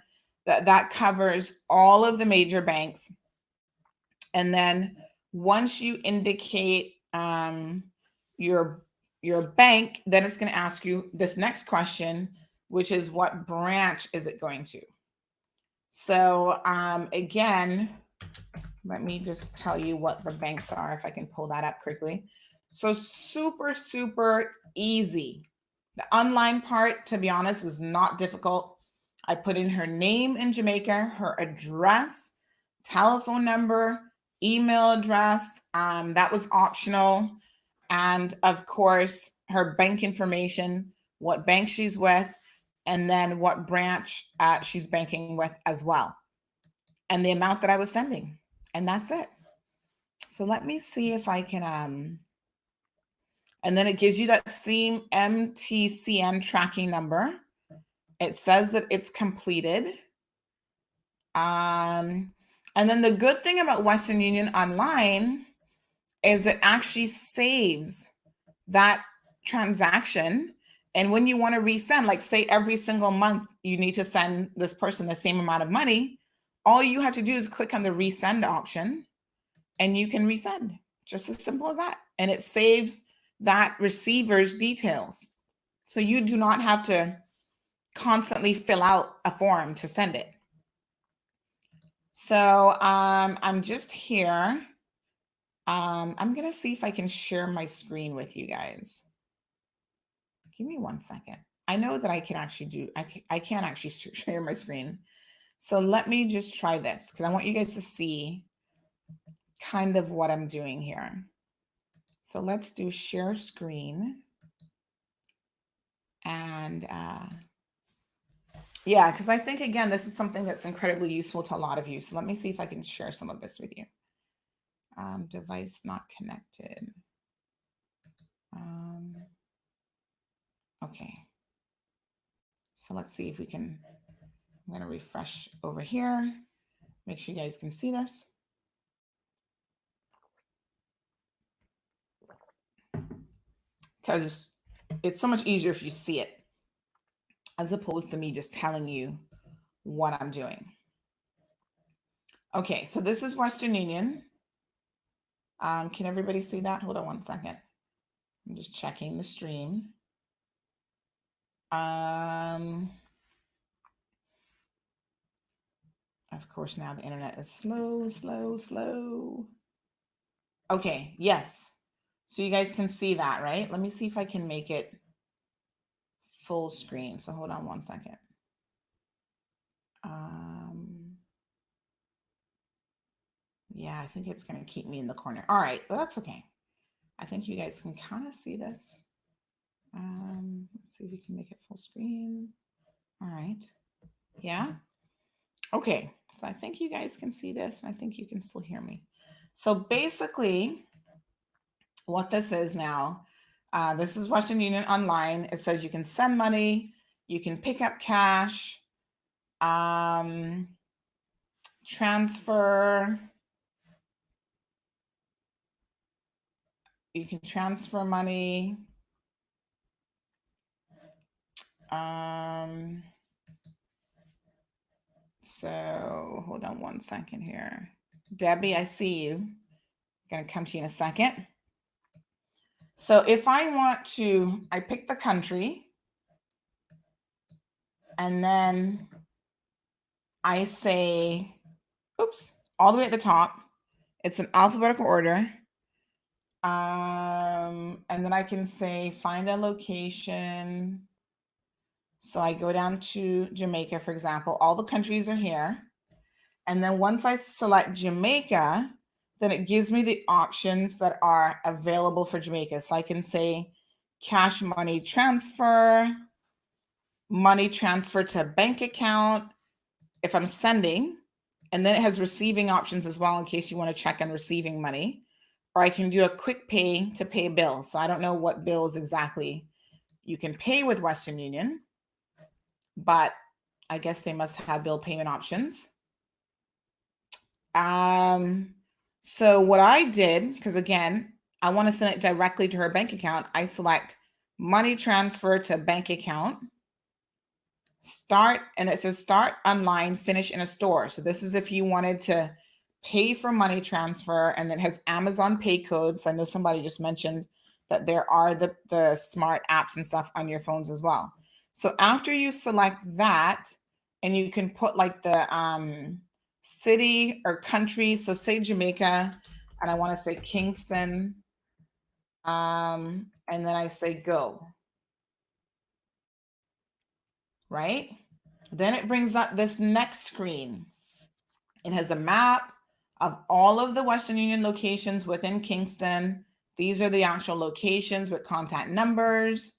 that covers all of the major banks. And then once you indicate your bank, then it's going to ask you this next question, which is what branch is it going to? So again, let me just tell you what the banks are, if I can pull that up quickly. So super, super easy. The online part, to be honest, was not difficult. I put in her name in Jamaica, her address, telephone number, email address. That was optional. And of course, her bank information, what bank she's with, and then what branch she's banking with as well, and the amount that I was sending. And that's it. So let me see if I can, and then it gives you that same MTCN tracking number. It says that it's completed. And then the good thing about Western Union Online is it actually saves that transaction. And when you want to resend, like say every single month you need to send this person the same amount of money, all you have to do is click on the resend option and you can resend. Just as simple as that. And it saves that receiver's details. So you do not have to constantly fill out a form to send it. So I'm just here. I'm going to see if I can share my screen with you guys. Give me 1 second. I know that I can actually I can actually share my screen. So let me just try this because I want you guys to see kind of what I'm doing here. So let's do share screen. And yeah, because I think, again, this is something that's incredibly useful to a lot of you. So let me see if I can share some of this with you. Device not connected. Okay. So let's see if we can, I'm going to refresh over here. Make sure you guys can see this. Because it's so much easier if you see it, as opposed to me just telling you what I'm doing. Okay, so this is Western Union. Can everybody see that? Hold on 1 second. I'm just checking the stream. Of course, now the internet is slow. Okay, yes. So you guys can see that, right? Let me see if I can make it full screen. So hold on 1 second. Yeah, I think it's going to keep me in the corner. All right, but that's okay. I think you guys can kind of see this. Let's see if we can make it full screen. All right. Yeah. Okay. So I think you guys can see this. I think you can still hear me. So basically, what this is now, this is Western Union Online. It says you can send money, you can pick up cash, um, transfer, you can transfer money. Um, so hold on one second here. Debbie, I see you. I'm gonna come to you in a second. So if I want to, I pick the country and then I say, oops, all the way at the top. It's an alphabetical order. And then I can say find a location. So I go down to Jamaica, for example. All the countries are here. And then once I select Jamaica, then it gives me the options that are available for Jamaica. So I can say cash money transfer to a bank account if I'm sending. And then it has receiving options as well in case you want to check on receiving money. Or I can do a quick pay to pay a bill. So I don't know what bills exactly you can pay with Western Union, but I guess they must have bill payment options. So what I did, because again, I want to send it directly to her bank account, I select money transfer to bank account, start, and it says start online, finish in a store. So this is if you wanted to pay for money transfer, and it has Amazon pay codes. I know somebody just mentioned that there are the smart apps and stuff on your phones as well. So after you select that, and you can put like the city or country. So say Jamaica, and I want to say Kingston, and then I say go. Right? Then it brings up this next screen. It has a map of all of the Western Union locations within Kingston. These are the actual locations with contact numbers.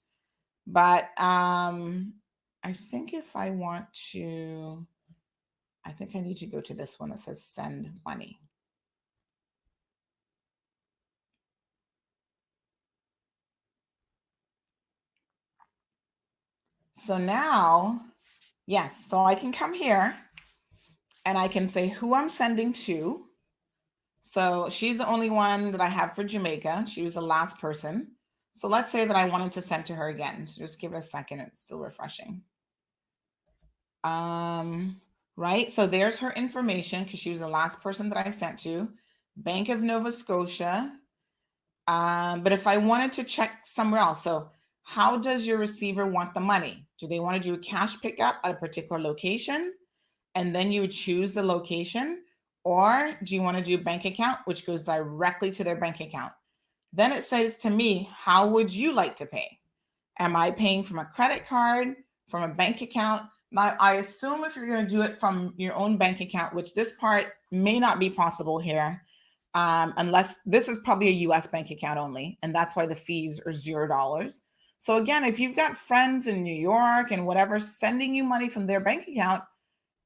But I think if I want to, I think I need to go to this one that says send money. So now, yes, so I can come here and I can say who I'm sending to. So she's the only one that I have for Jamaica. She was the last person. So let's say that I wanted to send to her again. So just give it a second. It's still refreshing. Right. So there's her information because she was the last person that I sent to. Bank of Nova Scotia. But if I wanted to check somewhere else, so how does your receiver want the money? Do they want to do a cash pickup at a particular location? And then you would choose the location, or do you want to do bank account, which goes directly to their bank account? Then it says to me, how would you like to pay? Am I paying from a credit card, from a bank account? Now, I assume if you're going to do it from your own bank account, which this part may not be possible here, unless this is probably a US bank account only, and that's why the fees are $0. So again, if you've got friends in New York and whatever sending you money from their bank account,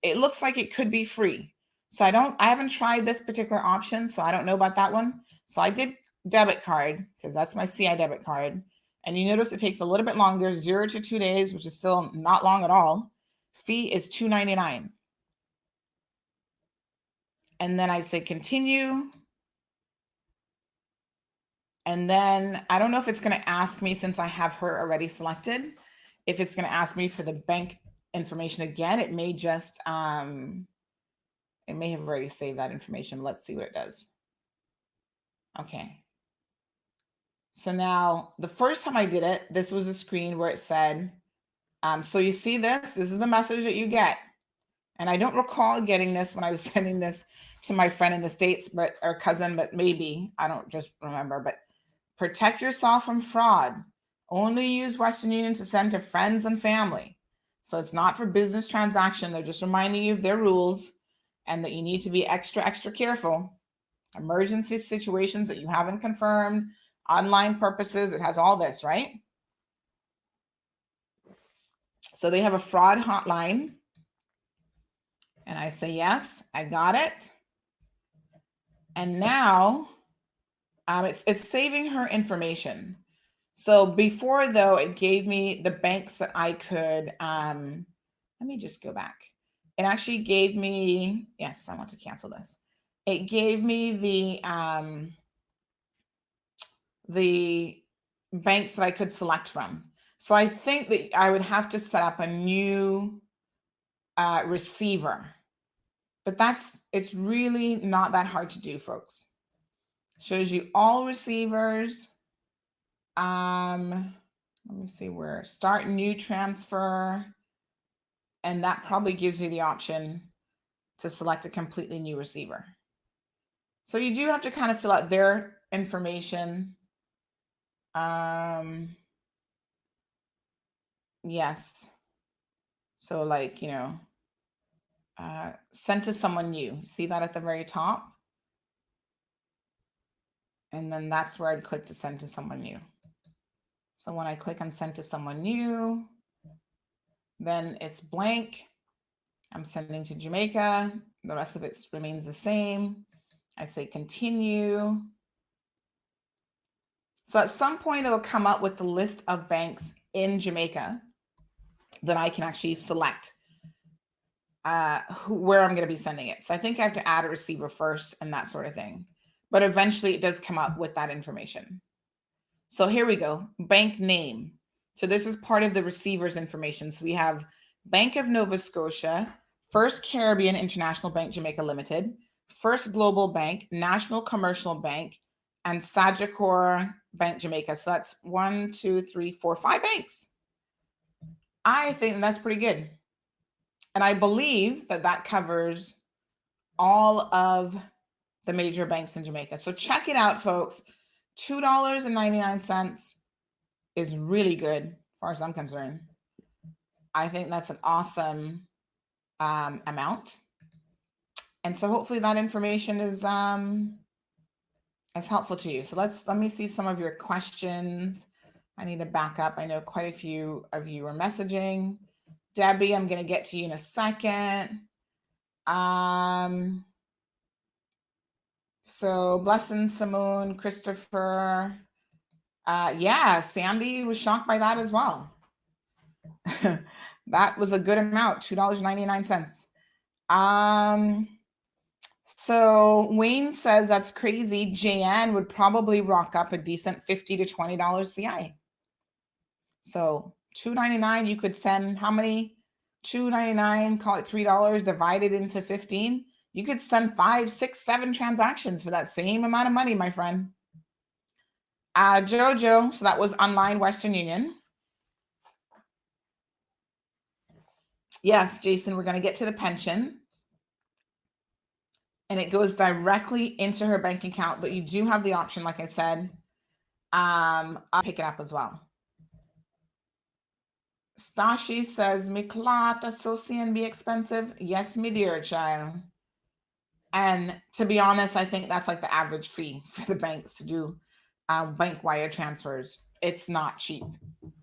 it looks like it could be free. So I haven't tried this particular option, so I don't know about that one. So I did debit card because that's my CI debit card. And you notice it takes a little bit longer, 0 to 2 days, which is still not long at all. Fee is $2.99. And then I say continue. And then I don't know if it's going to ask me, since I have her already selected, if it's going to ask me for the bank information again. It may just it may have already saved that information. Let's see what it does. Okay. So now the first time I did it, this was a screen where it said, so you see this is the message that you get. And I don't recall getting this when I was sending this to my friend in the States, or cousin, but maybe, I don't just remember, but protect yourself from fraud. Only use Western Union to send to friends and family. So it's not for business transaction. They're just reminding you of their rules and that you need to be extra, extra careful. Emergency situations that you haven't confirmed, online purposes, it has all this, right? So they have a fraud hotline. And I say, yes, I got it. And now it's saving her information. So before, though, it gave me the banks that I could, let me just go back. It actually gave me, yes, I want to cancel this. It gave me the banks that I could select from. So I think that I would have to set up a new receiver. But it's really not that hard to do, folks. Shows you all receivers. Let me see where, start new transfer. And that probably gives you the option to select a completely new receiver. So you do have to kind of fill out their information. Yes. So like, send to someone new. See that at the very top? And then that's where I'd click to send to someone new. So when I click on send to someone new, then it's blank. I'm sending to Jamaica. The rest of it remains the same. I say continue. So at some point it'll come up with the list of banks in Jamaica that I can actually select where I'm going to be sending it. So I think I have to add a receiver first and that sort of thing. But eventually it does come up with that information. So here we go, bank name. So this is part of the receiver's information. So we have Bank of Nova Scotia, First Caribbean International Bank Jamaica Limited, First Global Bank, National Commercial Bank, and Sagicor Bank Jamaica. So that's 1, 2, 3, 4, 5 banks. I think that's pretty good. And I believe that that covers all of the major banks in Jamaica. So check it out, folks. $2.99 is really good as far as I'm concerned. I think that's an awesome amount. And so hopefully that information is helpful to you. So let me see some of your questions. I need to back up. I know quite a few of you are messaging. Debbie, I'm going to get to you in a second. So Blessing, Simone, Christopher. Yeah, Sandy was shocked by that as well. That was a good amount, $2.99. So Wayne says that's crazy. JN would probably rock up a decent $50 to $20 CI. So $2.99, you could send how many? $2.99, call it $3 divided into 15. You could send 5, 6, 7 transactions for that same amount of money, my friend. Jojo, so that was online Western Union. Yes, Jason, we're going to get to the pension. And it goes directly into her bank account, but you do have the option, like I said, I'll pick it up as well. Stashi says, "Me clot associate be expensive." Yes, me dear child. And to be honest, I think that's like the average fee for the banks to do bank wire transfers. It's not cheap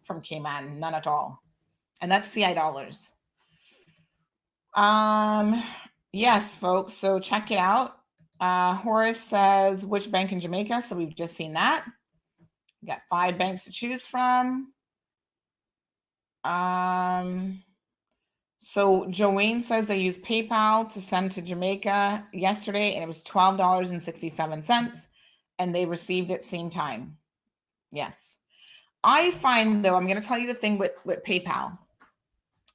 from Cayman, none at all. And that's CI dollars. Yes, folks. So check it out. Horace says, which bank in Jamaica? So we've just seen that. We got 5 banks to choose from. So Joanne says they used PayPal to send to Jamaica yesterday, and it was $12.67, and they received it same time. Yes. I find, though, I'm going to tell you the thing with PayPal.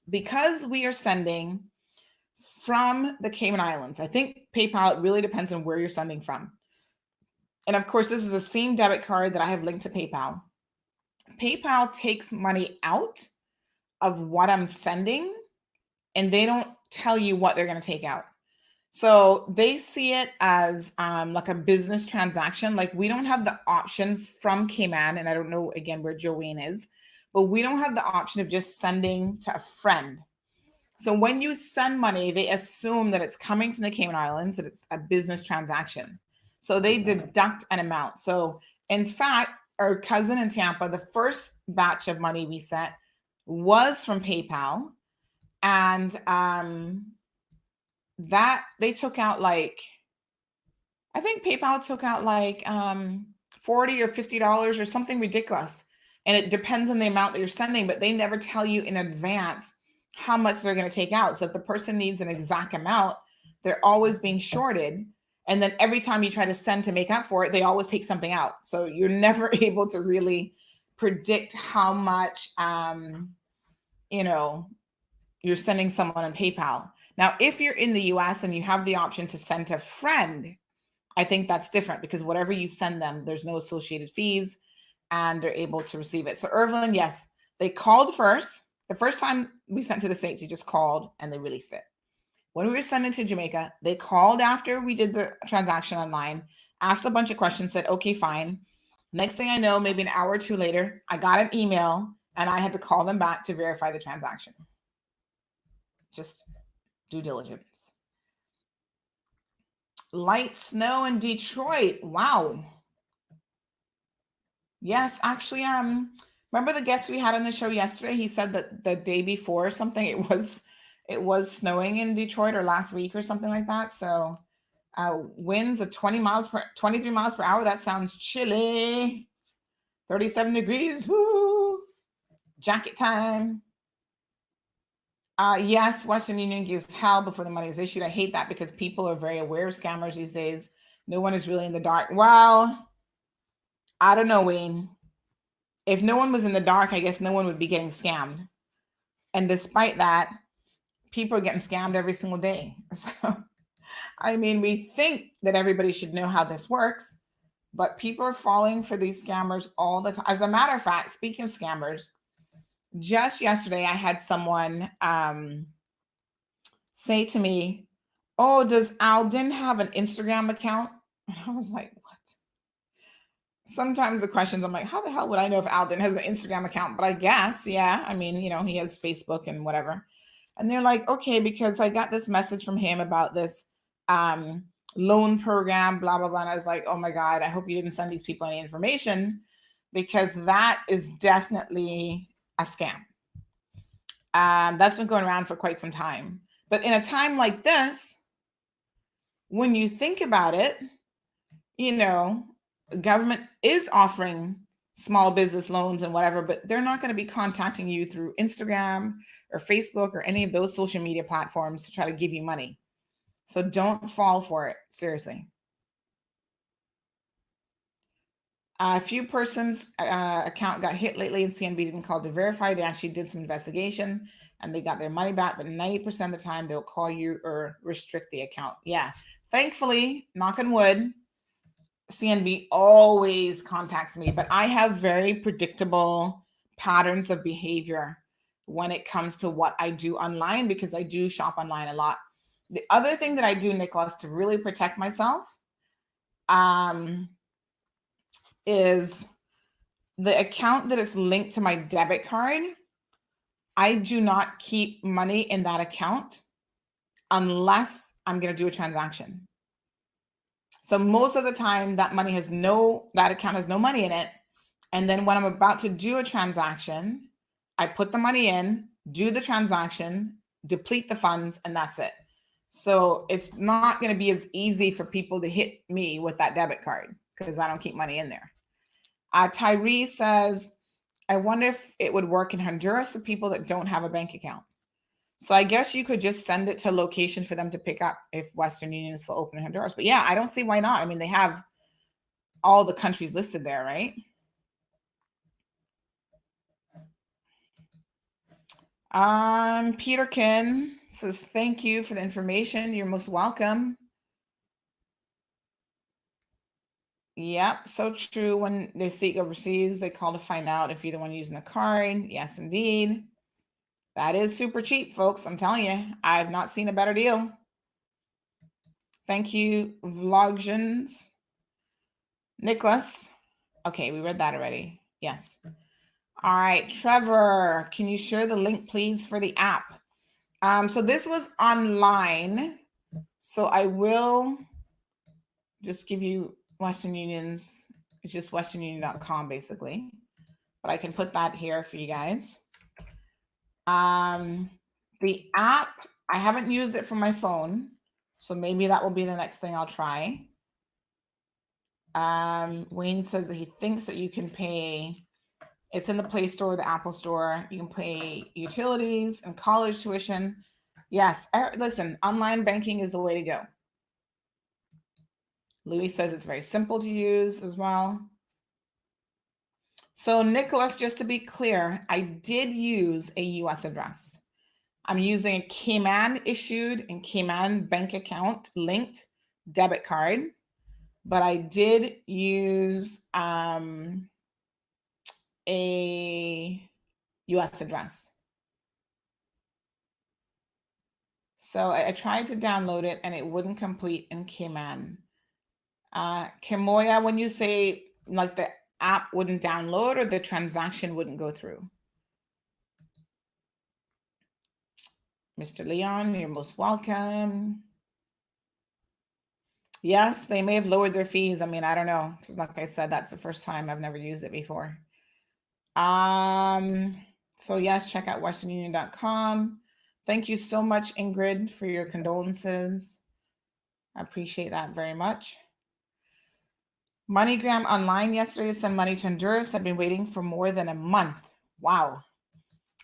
Because we are sending from the Cayman Islands, I think PayPal, it really depends on where you're sending from. And of course, this is the same debit card that I have linked to PayPal. PayPal takes money out of what I'm sending, and they don't tell you what they're going to take out. So they see it as like a business transaction. Like we don't have the option from Cayman, and I don't know, again, where Joanne is, but we don't have the option of just sending to a friend. So when you send money, they assume that it's coming from the Cayman Islands, that it's a business transaction. So they deduct an amount. So in fact, our cousin in Tampa, the first batch of money we sent was from PayPal. And that they took out like, I think PayPal took out like 40 or $50 or something ridiculous. And it depends on the amount that you're sending, but they never tell you in advance how much they're going to take out. So if the person needs an exact amount, they're always being shorted. And then every time you try to send to make up for it, they always take something out. So you're never able to really predict how much you know, you're sending someone on PayPal. Now, if you're in the US and you have the option to send to a friend, I think that's different because whatever you send them, there's no associated fees and they're able to receive it. So, Irvin, yes, they called first. The first time we sent to the States, you just called and they released it. When we were sending to Jamaica, they called after we did the transaction online, asked a bunch of questions, said, okay, fine. Next thing I know, maybe an hour or two later, I got an email and I had to call them back to verify the transaction. Just due diligence. Light snow in Detroit. Wow. Yes, actually, remember the guest we had on the show yesterday? He said that the day before or something, it was snowing in Detroit or last week or something like that. So winds of 23 miles per hour. That sounds chilly. 37 degrees. Woo! Jacket time. Yes, Western Union gives hell before the money is issued. I hate that because people are very aware of scammers these days. No one is really in the dark. Well, I don't know, Wayne. If no one was in the dark, I guess no one would be getting scammed. And despite that, people are getting scammed every single day. So, I mean, we think that everybody should know how this works, but people are falling for these scammers all the time. As a matter of fact, speaking of scammers, just yesterday I had someone say to me, "Oh, does Alden have an Instagram account?" And I was like, "What?" Sometimes the questions I'm like, "How the hell would I know if Alden has an Instagram account?" But I guess, yeah. I mean, he has Facebook and whatever. And they're like, "Okay, because I got this message from him about this um, loan program, blah blah blah." And I was like, "Oh my God, I hope you didn't send these people any information, because that is definitely a scam." That's been going around for quite some time. But in a time like this, when you think about it, you know, government is offering small business loans and whatever, but they're not going to be contacting you through Instagram or Facebook or any of those social media platforms to try to give you money. So don't fall for it. Seriously. A few persons' account got hit lately, and CNB didn't call to verify. They actually did some investigation and they got their money back. But 90% of the time, they'll call you or restrict the account. Yeah. Thankfully, knock on wood, CNB always contacts me, but I have very predictable patterns of behavior when it comes to what I do online because I do shop online a lot. The other thing that I do, Nicholas, to really protect myself is the account that is linked to my debit card. I do not keep money in that account unless I'm going to do a transaction. So most of the time that account has no money in it. And then when I'm about to do a transaction, I put the money in, do the transaction, deplete the funds, and that's it. So it's not going to be as easy for people to hit me with that debit card because I don't keep money in there. Tyree says, I wonder if it would work in Honduras for people that don't have a bank account. So I guess you could just send it to a location for them to pick up if Western Union is still open in Honduras. But yeah, I don't see why not. I mean, they have all the countries listed there, right? Peterkin says, thank you for the information. You're most welcome. Yep, so true. When they seek overseas, they call to find out if you're the one using the card. Yes, indeed. That is super cheap, folks. I'm telling you, I've not seen a better deal. Thank you, Vloggens. Nicholas. Okay, we read that already. Yes. All right, Trevor, can you share the link, please, for the app? So this was online. So I will just give you Western Union's. It's just westernunion.com, basically. But I can put that here for you guys. The app, I haven't used it for my phone, So maybe that will be the next thing I'll try. Wayne says that he thinks that you can pay. It's in the Play Store, the Apple Store. You can pay utilities and college tuition. Yes. Listen, online banking is the way to go. Louis says it's very simple to use as well. So Nicholas, just to be clear, I did use a US address. I'm using a Cayman issued and Cayman bank account linked debit card, but I did use a US address. So I tried to download it and it wouldn't complete in Cayman. Kimoya, when you say like the app wouldn't download or the transaction wouldn't go through? Mr. Leon, you're most welcome. Yes, they may have lowered their fees. I mean, I don't know. Because like I said, that's the first time. I've never used it before. So yes, check out westernunion.com. Thank you so much, Ingrid, for your condolences. I appreciate that very much. MoneyGram online yesterday sent money to Honduras. I've been waiting for more than a month. Wow.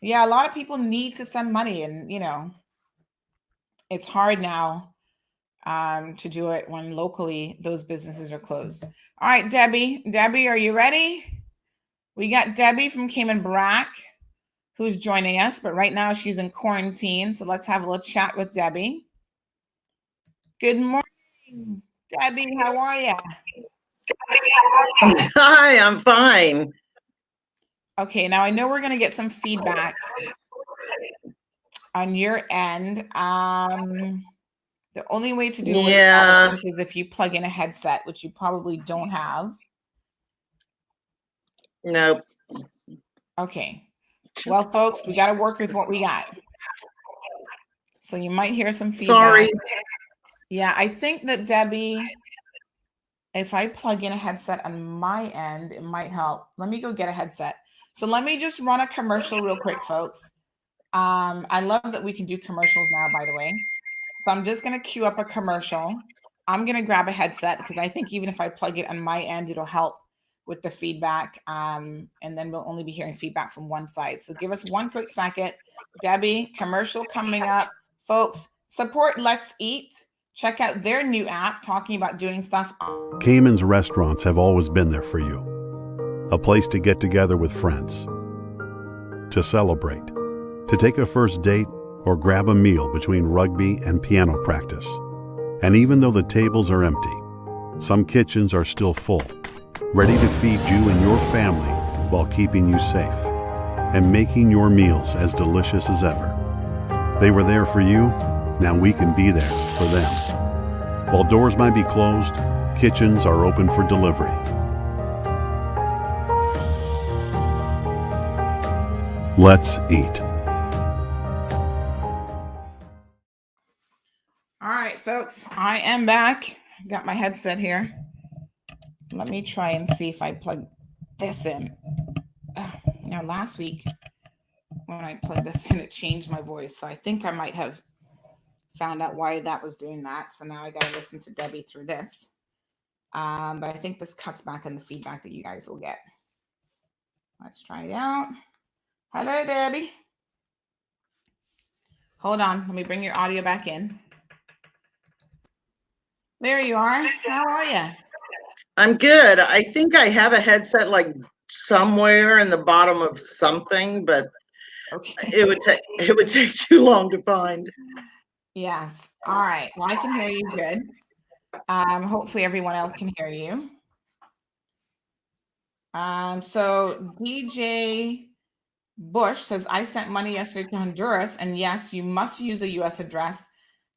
Yeah, a lot of people need to send money, and it's hard now to do it when locally those businesses are closed. All right, Debbie. Debbie, are you ready? We got Debbie from Cayman Brack who's joining us, but right now she's in quarantine. So let's have a little chat with Debbie. Good morning, Debbie. How are you? Hi, I'm fine. Okay, now I know we're going to get some feedback on your end. The only way to do it is if you plug in a headset, which you probably don't have. Nope. Okay. Well, folks, we got to work with what we got. So you might hear some feedback. Sorry. Yeah, I think that Debbie, if I plug in a headset on my end, it might help. Let me go get a headset. So let me just run a commercial real quick, folks. I love that we can do commercials now, by the way. So I'm just going to queue up a commercial. I'm going to grab a headset because I think even if I plug it on my end, it'll help with the feedback. And then we'll only be hearing feedback from one side. So give us one quick second. Debbie, commercial coming up. Folks, support Let's Eat. Check out their new app talking about doing stuff. Cayman's restaurants have always been there for you. A place to get together with friends, to celebrate, to take a first date, or grab a meal between rugby and piano practice. And even though the tables are empty, some kitchens are still full, ready to feed you and your family while keeping you safe and making your meals as delicious as ever. They were there for you, now we can be there for them. While doors might be closed, kitchens are open for delivery. Let's eat. All right, folks, I am back. Got my headset here. Let me try and see if I plug this in. Now, last week when I plugged this in, it changed my voice. So I think I might have found out why that was doing that. So now I got to listen to Debbie through this. But I think this cuts back on the feedback that you guys will get. Let's try it out. Hello, Debbie. Hold on. Let me bring your audio back in. There you are. How are you? I'm good. I think I have a headset like somewhere in the bottom of something, but it would take too long to find. Yes. All right. Well, I can hear you good. Hopefully everyone else can hear you. So DJ Bush says, I sent money yesterday to Honduras, and yes, you must use a US address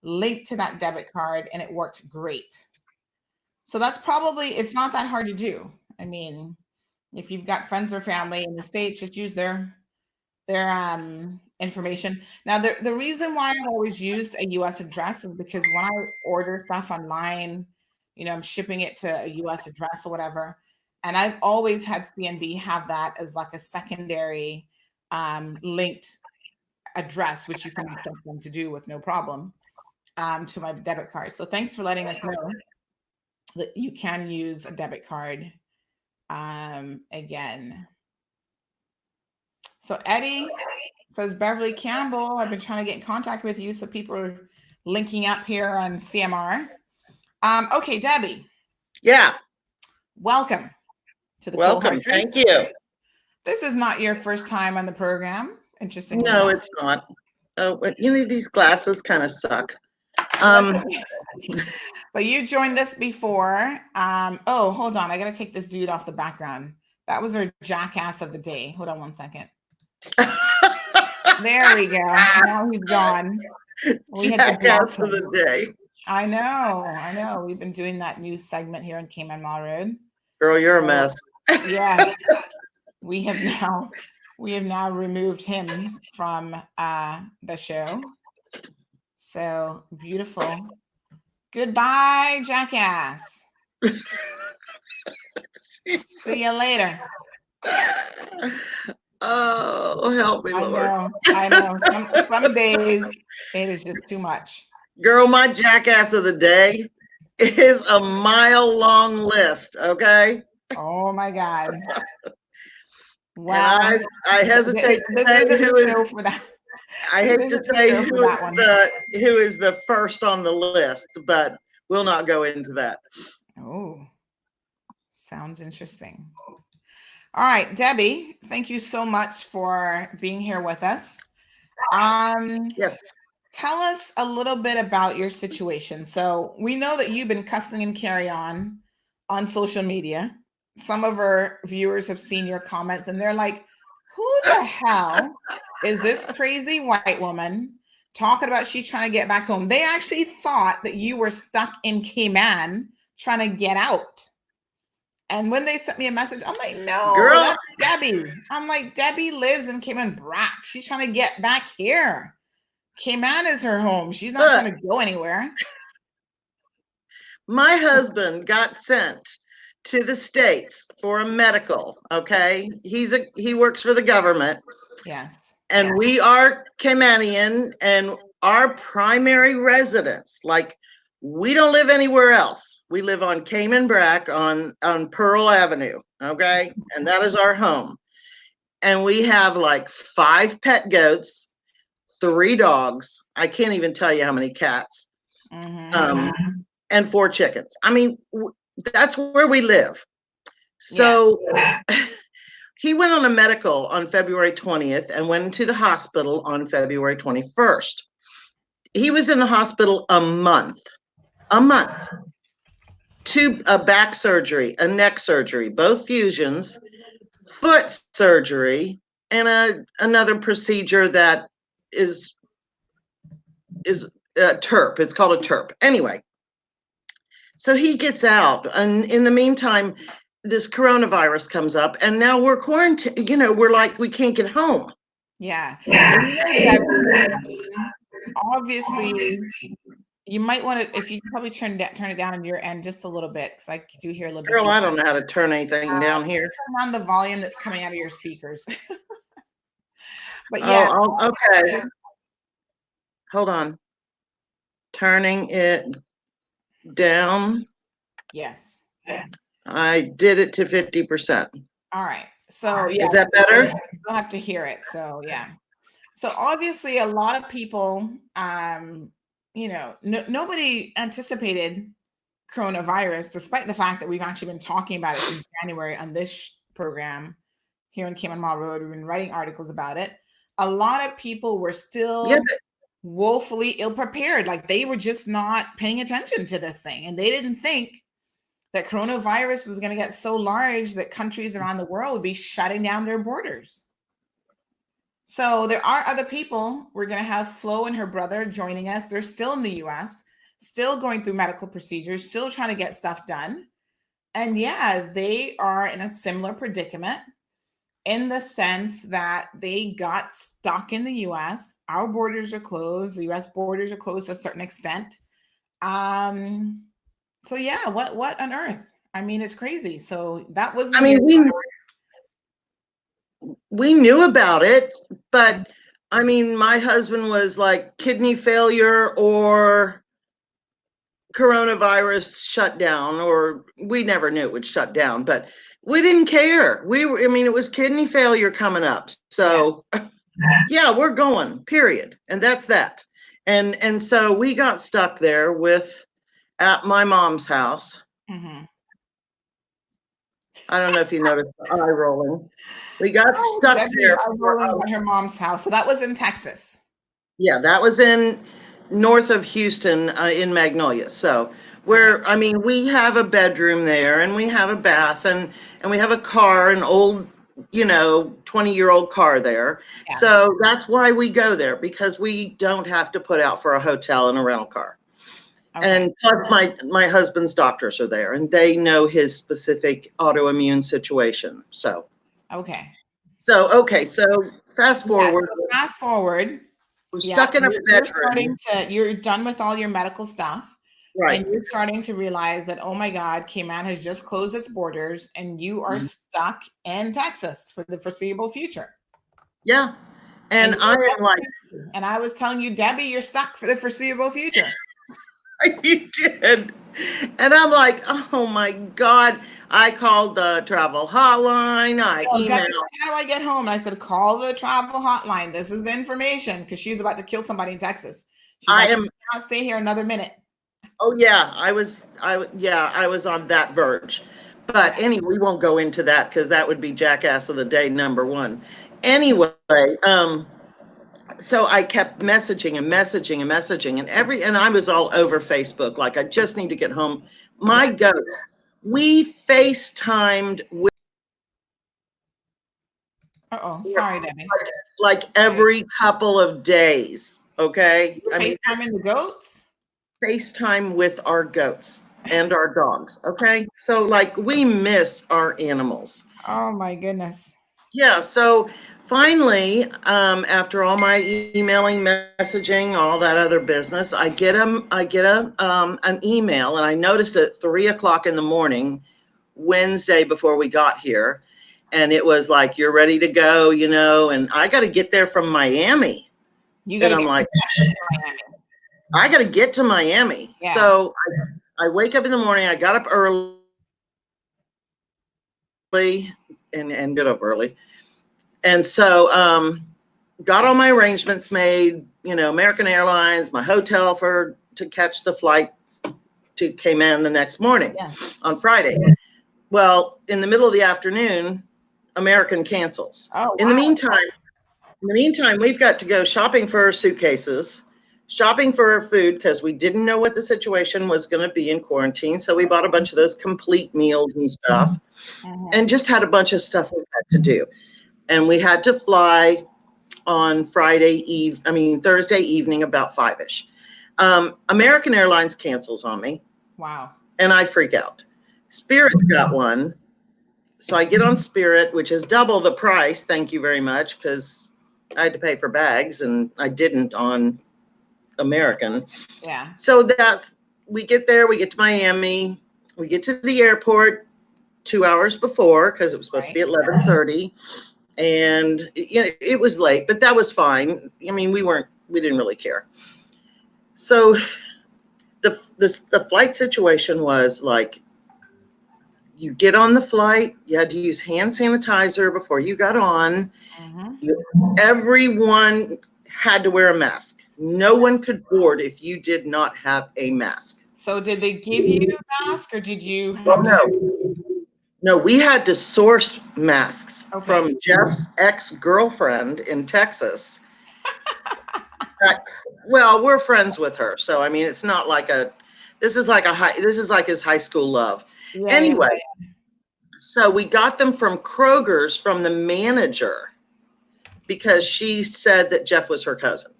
linked to that debit card, and it worked great. So that's probably, it's not that hard to do. I mean, if you've got friends or family in the States, just use their information. Now, the reason why I've always used a US address is because when I order stuff online, I'm shipping it to a US address or whatever. And I've always had CNB have that as like a secondary linked address, which you can expect them to do with no problem. to my debit card. So thanks for letting us know that you can use a debit card again. So Eddie says, Beverly Campbell, I've been trying to get in contact with you. So people are linking up here on CMR. Okay, Debbie. Yeah. Welcome to the Welcome. Thank you. This is not your first time on the program. Interestingly No, enough. it's not. Oh, but these glasses kind of suck. But you joined us before. Oh, hold on. I got to take this dude off the background. That was our jackass of the day. Hold on one second. There we go. Now he's gone. We had to block him. Of the day. I know. We've been doing that new segment here on Cayman Mall Road. Girl, you're a mess. Yes. We have now removed him from the show. So beautiful. Goodbye, jackass. See you later. Oh, help me, Lord. I know. Some days it is just too much. Girl, my jackass of the day is a mile-long list, okay? Oh my God. Wow. And I hesitate to say who is for that. I hate to say who is the first on the list, but we'll not go into that. Oh, sounds interesting. All right, Debbie, thank you so much for being here with us. Yes. Tell us a little bit about your situation. So we know that you've been cussing and carry on social media. Some of our viewers have seen your comments and they're like, who the hell is this crazy white woman talking about she's trying to get back home? They actually thought that you were stuck in Cayman trying to get out. And when they sent me a message, I'm like, no, girl, that's Debbie. I'm like, Debbie lives in Cayman Brac. She's trying to get back here. Cayman is her home. She's not trying to go anywhere. My husband got sent to the States for a medical. Okay. He works for the government. Yes. And we are Caymanian, and our primary residence, like, we don't live anywhere else. We live on Cayman Brac on Pearl Avenue. Okay. And that is our home. And we have like 5 pet goats, 3 dogs. I can't even tell you how many cats. And 4 chickens. I mean, that's where we live. So he went on a medical on February 20th and went into the hospital on February 21st. He was in the hospital a month. 2 back surgery, a neck surgery, both fusions, foot surgery, and another procedure that is TURP. It's called a TURP. Anyway, so he gets out, and in the meantime, this coronavirus comes up, and now we're quarantined. We're like, we can't get home. Yeah. Obviously, you might want to, if you probably turn it down on your end just a little bit, because I do hear a little bit. Girl, I don't know how to turn anything down here. Turn on the volume that's coming out of your speakers. But yeah. Oh, okay. Hold on. Turning it down. Yes. I did it to 50%. All right. So yeah. Is that better? You'll have to hear it. So yeah. So obviously a lot of people, nobody anticipated coronavirus, despite the fact that we've actually been talking about it since January on this program here in Cayman Mall Road. We've been writing articles about it. A lot of people were still woefully ill-prepared. Like they were just not paying attention to this thing. And they didn't think that coronavirus was going to get so large that countries around the world would be shutting down their borders. So there are other people. We're going to have Flo and her brother joining us. They're still in the US, still going through medical procedures, still trying to get stuff done. And yeah, they are in a similar predicament in the sense that they got stuck in the US. Our borders are closed. The US borders are closed to a certain extent. So yeah, what on earth? I mean, it's crazy. So that was, I mean, we knew about it, but I mean, my husband was like kidney failure or coronavirus shut down, or we never knew it would shut down, but we didn't care. I mean, it was kidney failure coming up. So yeah, we're going, period. And that's that. And so we got stuck there at my mom's house. Mm-hmm. I don't know if you noticed the eye rolling. We got Oh, stuck Debbie's there. rolling by her mom's house. So that was in Texas. Yeah, that was in north of Houston, in Magnolia. So I mean, we have a bedroom there, and we have a bath, and we have a car, an old, 20-year-old car there. Yeah. So that's why we go there, because we don't have to put out for a hotel and a rental car. Okay. And plus my husband's doctors are there, and they know his specific autoimmune situation. So Okay. so fast forward. So fast forward. We're stuck in a bedroom. You're done with all your medical stuff. Right. And you're starting to realize that, oh my God, Cayman has just closed its borders and you are stuck in Texas for the foreseeable future. Yeah. And I am like, and I was telling you, Debbie, you're stuck for the foreseeable future. You did. And I'm like, oh my God. I called the travel hotline. I emailed. Debbie, how do I get home? And I said, call the travel hotline. This is the information, because she's about to kill somebody in Texas. I cannot stay here another minute. Oh yeah, I was on that verge. But anyway, we won't go into that, because that would be jackass of the day #1. Anyway, so I kept messaging and I was all over Facebook, like, I just need to get home. My goats. We FaceTimed with sorry, Debbie. Like every couple of days. Okay. FaceTiming the goats? FaceTime with our goats and our dogs. Okay. So like, we miss our animals. Oh my goodness. Yeah. So finally, after all my emailing, messaging, all that other business, I get an email, and I noticed it at 3:00 in the morning, Wednesday, before we got here. And it was like, you're ready to go, and I got to get there from Miami. And I'm like, I got to get to Miami. Yeah. So I wake up in the morning, I got up early and get up early. And so got all my arrangements made, American Airlines, my hotel to catch the flight to Cayman the next morning on Friday. Well, in the middle of the afternoon, American cancels. Oh, wow. In the meantime, we've got to go shopping for our suitcases, shopping for our food, because we didn't know what the situation was going to be in quarantine. So we bought a bunch of those complete meals and stuff, and just had a bunch of stuff we had to do. And we had to fly on Thursday evening about 5-ish. American Airlines cancels on me. Wow. And I freak out. Spirit's got one. So I get on Spirit, which is double the price. Thank you very much, because I had to pay for bags and I didn't on American. Yeah. So we get there, we get to Miami, we get to the airport 2 hours before, because it was supposed to be at 11:30. And it was late, but that was fine. I mean, we didn't really care. So the flight situation was like, you get on the flight, you had to use hand sanitizer before you got on. Everyone had to wear a mask. No one could board if you did not have a mask. So did they give you a mask, or did you have No, we had to source masks from Jeff's ex-girlfriend in Texas. Well, we're friends with her, so I mean, it's not like this is like his high school love. Yeah, anyway, so we got them from Kroger's, from the manager, because she said that Jeff was her cousin.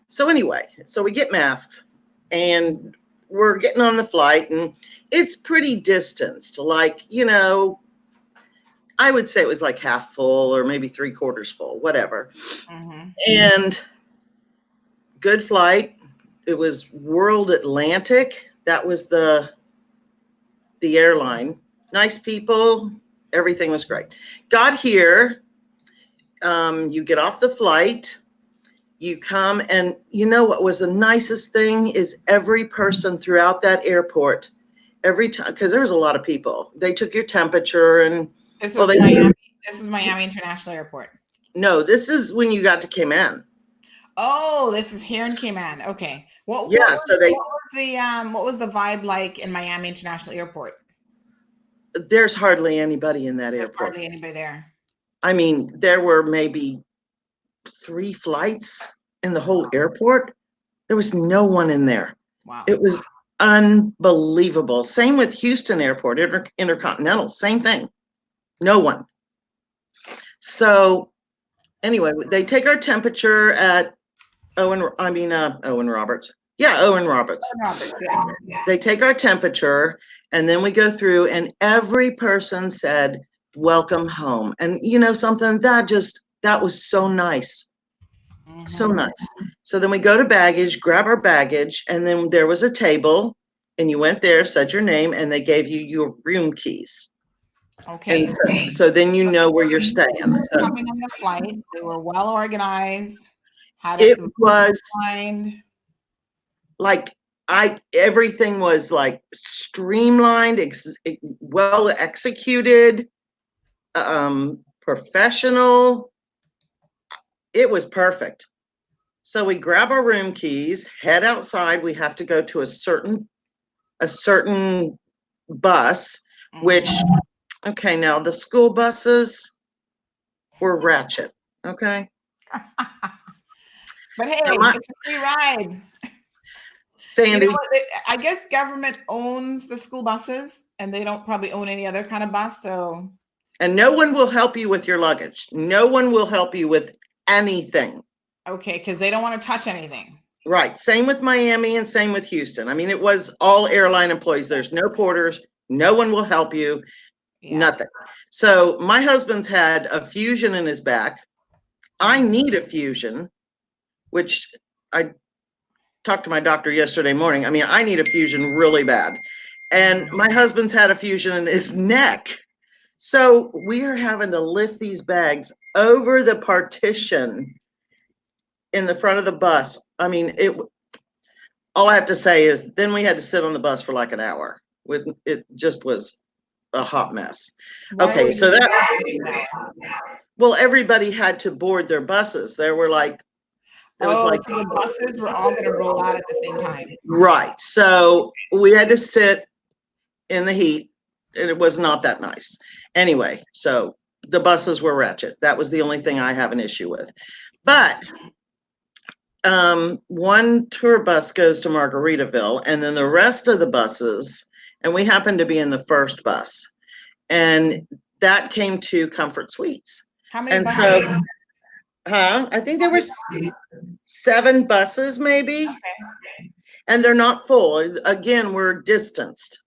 So anyway, so we get masks, and we're getting on the flight, and it's pretty distanced, like, I would say it was like half full or maybe 3/4 full, whatever. And good flight. It was World Atlantic. That was the airline. Nice people. Everything was great. Got here. You get off the flight, You come, and you know what was the nicest thing is every person throughout that airport, every time, because there was a lot of people, they took your temperature and This well, was Miami. This is Miami International Airport. no, this is when you got to Cayman. Oh, this is here in Cayman. Okay. What Yeah, was, so what was the vibe like in Miami International Airport? there's hardly anybody in that There's airport. hardly anybody there. I mean, there were maybe 3 flights in the whole airport. There was no one in there. Wow. It was unbelievable. Same with Houston Airport, Intercontinental, same thing. No one. So anyway, they take our temperature at Owen Roberts. Yeah, Owen Roberts. Roberts, yeah. They take our temperature, and then we go through, and every person said, "Welcome home." And you know something, that was so nice. So Mhm. nice. So then we go to baggage, grab our baggage, and then there was a table, and you went there, said your name, and they gave you your room keys. Okay. And so then you know where you're staying. So Coming on the flight, they were well organized. Had it was lined. like everything was like streamlined, well executed, professional. It was perfect. So we grab our room keys, head outside. We have to go to a certain bus, which, okay, now the school buses were ratchet. Okay. But hey, it's a free ride. Sandy. You know what? I guess government owns the school buses, and they don't probably own any other kind of bus. So, and no one will help you with your luggage. No one will help you with anything. Okay, because they don't want to touch anything. Right. Same with Miami and same with Houston. I mean, it was all airline employees. There's no porters. No one will help you. Yeah. Nothing. So my husband's had a fusion in his back. I need a fusion, which I talked to my doctor yesterday morning. I mean, I need a fusion really bad. And my husband's had a fusion in his neck. So we are having to lift these bags over the partition in the front of the bus. I mean, all I have to say is then we had to sit on the bus for like an hour. It just was a hot mess. Okay, so well, everybody had to board their buses. There was like, so the buses were all going to roll out at the same time. Right. So we had to sit in the heat, and it was not that nice. Anyway, so the buses were ratchet. That was the only thing I have an issue with. But one tour bus goes to Margaritaville, and then the rest of the buses, and we happened to be in the first bus, and that came to Comfort Suites. How many buses? So, I think there were 7 buses, maybe. Okay. And they're not full. Again, we're distanced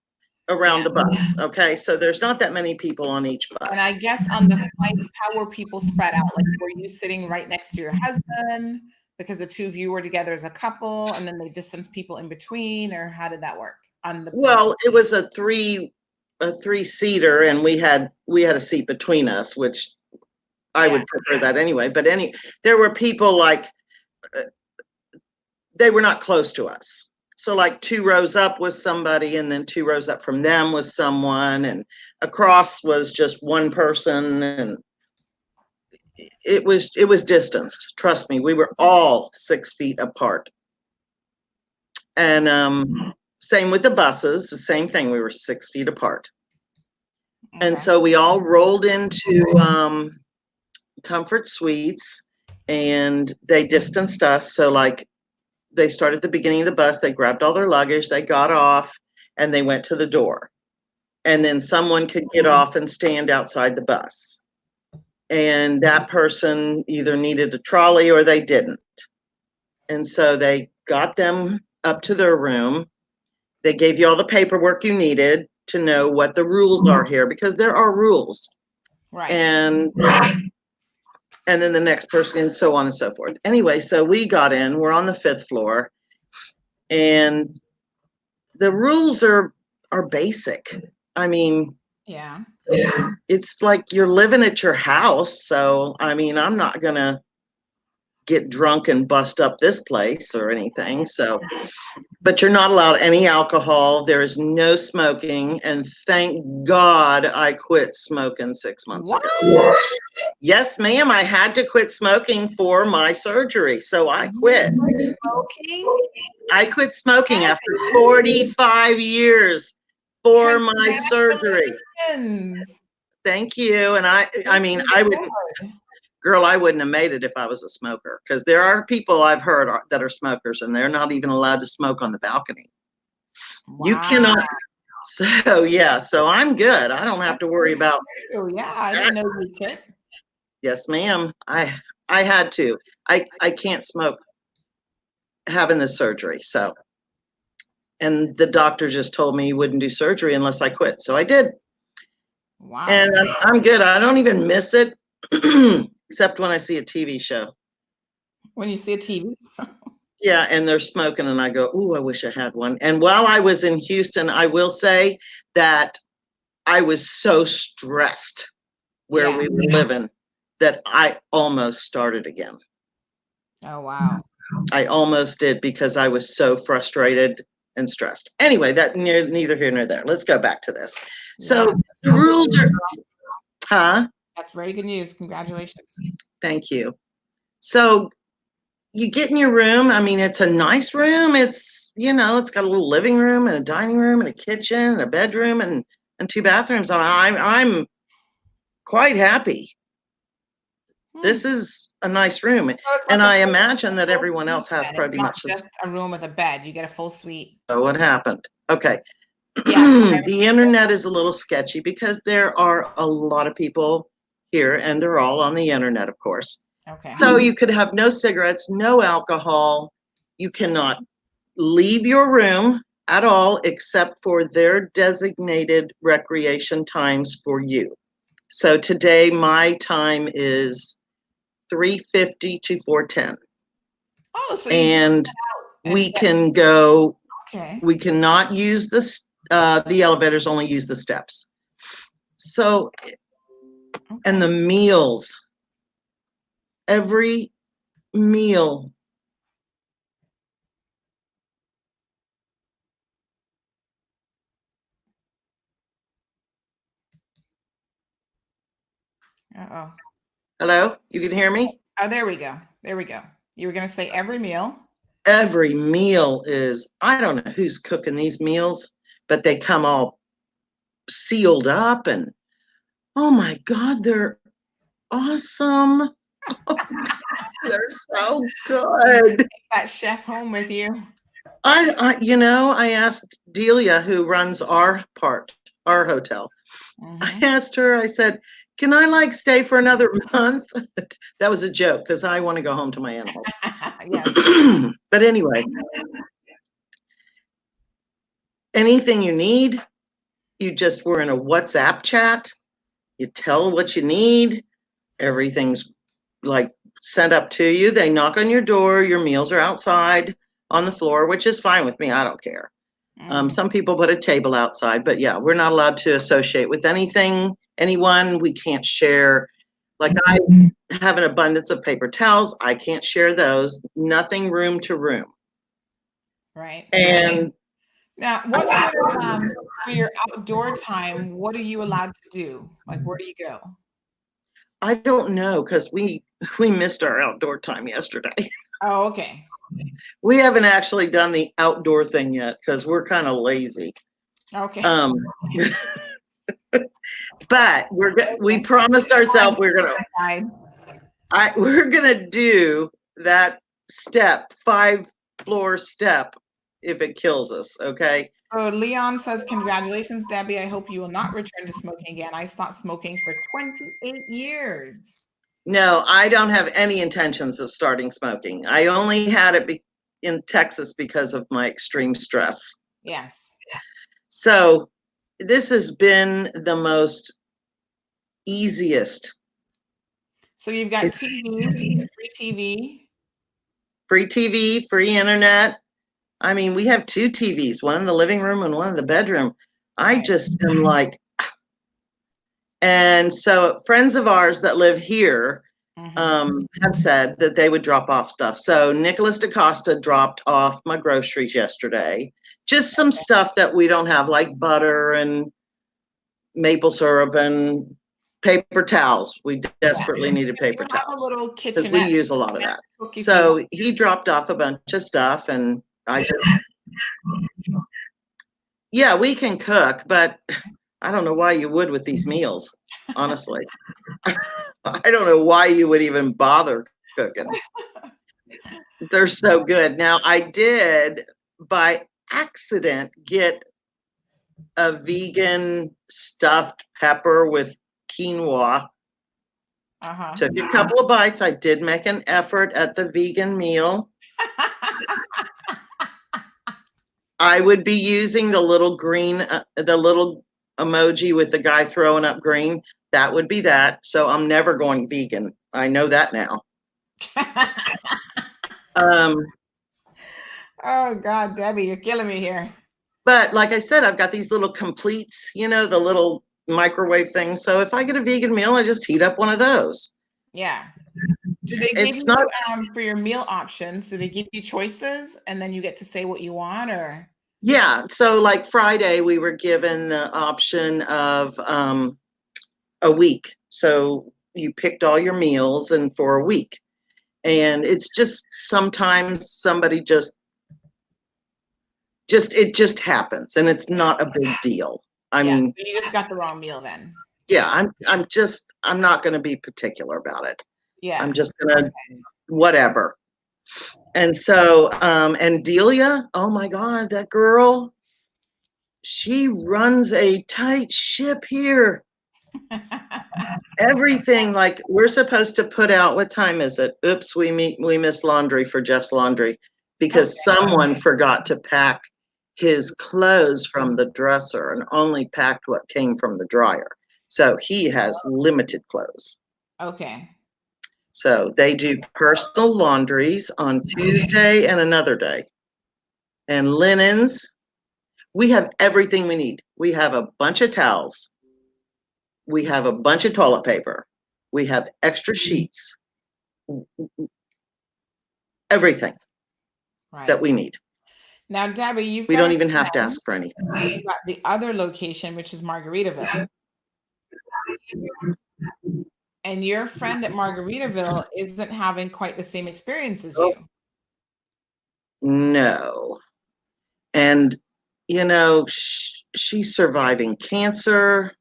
around the bus. Okay, so there's not that many people on each bus. And I guess on the flights, how were people spread out? Like, were you sitting right next to your husband because the two of you were together as a couple, and then they distanced people in between, or how did that work on the plane? Well, it was a 3-seater, and we had a seat between us, which I would prefer that anyway. But there were people like they were not close to us. So like 2 rows up was somebody, and then 2 rows up from them was someone, and across was just one person, and it was distanced. Trust me, we were all 6 feet apart. And same with the buses, the same thing. We were 6 feet apart. Okay. And so we all rolled into Comfort Suites, and they distanced us. So like they started at the beginning of the bus, they grabbed all their luggage, they got off, and they went to the door. And then someone could get off and stand outside the bus. And that person either needed a trolley or they didn't. And so they got them up to their room. They gave you all the paperwork you needed to know what the rules are here, because there are rules. Right. And then the next person, and so on and so forth. Anyway, so we got in, we're on the 5th floor, and the rules are basic. I mean, yeah, it's like you're living at your house. So, I mean, I'm not gonna get drunk and bust up this place or anything. So, but you're not allowed any alcohol. There is no smoking. And thank God I quit smoking 6 months What? ago. Yes, ma'am. I had to quit smoking for my surgery. So I quit. Smoking? I quit smoking after 45 years for my surgery. Congratulations. Thank you. And I mean, I wouldn't, girl, I wouldn't have made it if I was a smoker, because there are people I've heard that are smokers and they're not even allowed to smoke on the balcony. Wow. You cannot. So yeah, so I'm good. I don't have to worry about. Oh yeah, I didn't know you could. Yes, ma'am. I had to. I can't smoke having this surgery. So, and the doctor just told me he wouldn't do surgery unless I quit. So I did. Wow. And I'm good. I don't even miss it, except when I see a TV show. When you see a TV. Yeah, and they're smoking, and I go, ooh, I wish I had one. And while I was in Houston, I will say that I was so stressed where we were living that I almost started again. Oh, wow. I almost did, because I was so frustrated and stressed. Anyway, that neither here nor there. Let's go back to this. So the rules are, That's very good news. Congratulations. Thank you. So you get in your room. I mean, it's a nice room. It's, it's got a little living room and a dining room and a kitchen and a bedroom and 2 bathrooms. I'm quite happy. This is a nice room. And I imagine that everyone else has pretty much just a room with a bed. You get a full suite. So what happened? Okay. The internet is a little sketchy because there are a lot of people here and they're all on the internet, of course. Okay. So you could have no cigarettes, no alcohol. You cannot leave your room at all except for their designated recreation times for you. So today my time is 3:50 to 4:10. Oh, so and we can go. Okay. We cannot use the elevators. Only use the steps. So, and the meals. Every meal. Uh-oh. Hello, you can hear me? Oh, there we go. There we go. You were going to say every meal. Every meal is, I don't know who's cooking these meals, but they come all sealed up and, oh my God, they're awesome. They're so good. Take that chef home with you. I asked Delia, who runs our hotel. I asked her, I said, can I stay for another month? That was a joke because I want to go home to my animals. Yes. But anyway, anything you need, we're in a WhatsApp chat. You tell what you need. Everything's sent up to you. They knock on your door. Your meals are outside on the floor, which is fine with me. I don't care. Some people put a table outside, but yeah, we're not allowed to associate with anyone. We can't share. I have an abundance of paper towels. I can't share those. Nothing room to room. Right. And now, what sort of for your outdoor time? What are you allowed to do? Where do you go? I don't know, because we missed our outdoor time yesterday. Oh, okay. We haven't actually done the outdoor thing yet because we're kind of lazy. Okay. But we promised ourselves we're gonna do that 5-floor step if it kills us. Okay. So Leon says, congratulations, Debbie. I hope you will not return to smoking again. I stopped smoking for 28 years. No, I don't have any intentions of starting smoking. I only had it in Texas because of my extreme stress. Yes. So this has been the most easiest. So you've got TV, free TV, free internet. I mean, we have 2 TVs, one in the living room and one in the bedroom. I just am and so friends of ours that live here, have said that they would drop off stuff. So Nicholas DaCosta dropped off my groceries yesterday. Just some stuff that we don't have, like butter and maple syrup and paper towels. We desperately needed paper You have a towels little because we kitchenette. use a lot of that. Cook if you So want. he dropped off a bunch of stuff, and I just, yeah, we can cook, but I don't know why you would with these meals, honestly. I don't know why you would even bother cooking. They're so good. Now, I did by accident get a vegan stuffed pepper with quinoa. Took a couple of bites. I did make an effort at the vegan meal. I would be using the little green, the little emoji with the guy throwing up green. That would be that. So I'm never going vegan. I know that now. Oh God, Debbie, you're killing me here. But like I said, I've got these little completes, the little microwave things. So if I get a vegan meal, I just heat up one of those. Yeah. Do they give you for your meal options? Do they give you choices and then you get to say what you want, or? Yeah. So like Friday, we were given the option of a week. So you picked all your meals and for a week. And it's just sometimes somebody it just happens, and it's not a big deal. I mean, you just got the wrong meal then. Yeah, I'm not going to be particular about it. Yeah. I'm just going to whatever. And so, and Delia, oh my God, that girl, she runs a tight ship here. Everything, like we're supposed to put out, what time is it? Oops, we missed laundry for Jeff's laundry because someone forgot to pack his clothes from the dresser and only packed what came from the dryer. So he has limited clothes. Okay. So they do personal laundries on Tuesday and another day. And linens, we have everything we need. We have a bunch of towels. We have a bunch of toilet paper. We have extra sheets. Everything that we need. Now, Debbie, we don't even have to ask for anything. You've got the other location, which is Margaritaville. And your friend at Margaritaville isn't having quite the same experience as you. No. And, she's surviving cancer.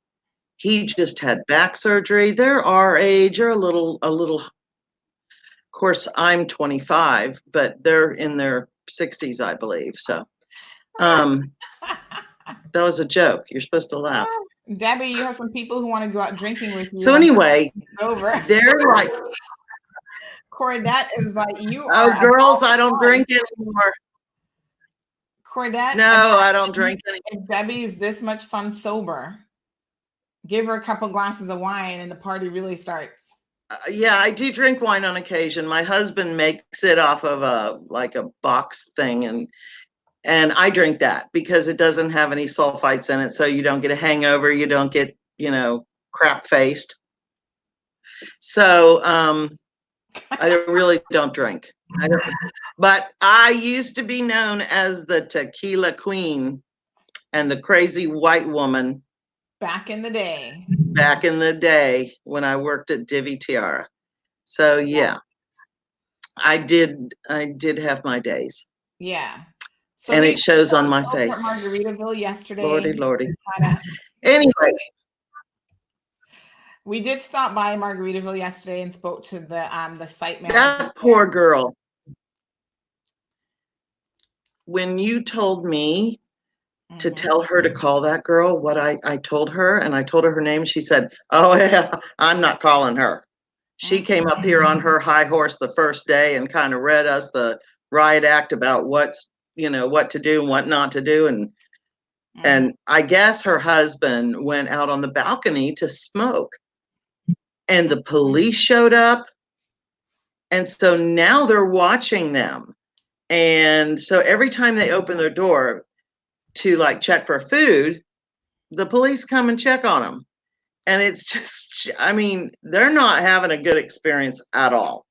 He just had back surgery. They're our age, or a little, of course, I'm 25, but they're in their 60s, I believe. So, that was a joke. You're supposed to laugh. Debbie, you have some people who want to go out drinking with you. So anyway, they're like, Cordette is like, you are. Oh, girls, I don't drink anymore. Cordette. No, I don't drink anymore. If Debbie is this much fun sober, give her a couple glasses of wine and the party really starts. Yeah, I do drink wine on occasion. My husband makes it off of a box thing, and I drink that because it doesn't have any sulfites in it, so you don't get a hangover, you don't get, crap faced. So I really don't drink. But I used to be known as the tequila queen and the crazy white woman. Back in the day. Back in the day when I worked at Divi Tiara. So yeah, I did have my days. Yeah. So and it shows on my face. Margaritaville yesterday. Lordy. Anyway. We did stop by Margaritaville yesterday and spoke to the site manager. That poor girl. When you told me to tell her to call that girl, what I told her, and I told her name, she said, oh yeah, I'm not calling her. She came up here on her high horse the first day and kind of read us the riot act about what to do and what not to do. And I guess her husband went out on the balcony to smoke, and the police showed up. And so now they're watching them. And so every time they open their door to check for food, the police come and check on them. And it's just, I mean, they're not having a good experience at all.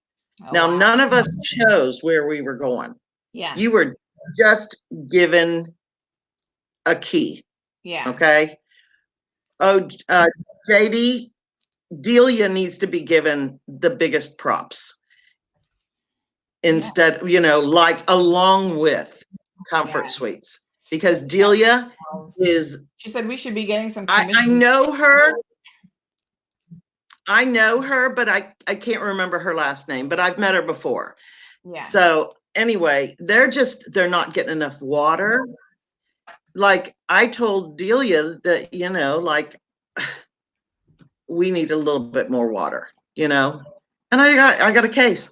Oh, Now, wow. none of us chose where we were going. Yes. You were just given a key. Yeah. Okay. Oh, JD, Delia needs to be given the biggest props instead, like along with Comfort Yeah. Suites, because Delia is, She said we should be getting some I commission. know her, but I can't remember her last name, but I've met her before. Yeah. So anyway, they're not getting enough water. Like I told Delia that, like we need a little bit more water, and I got a case.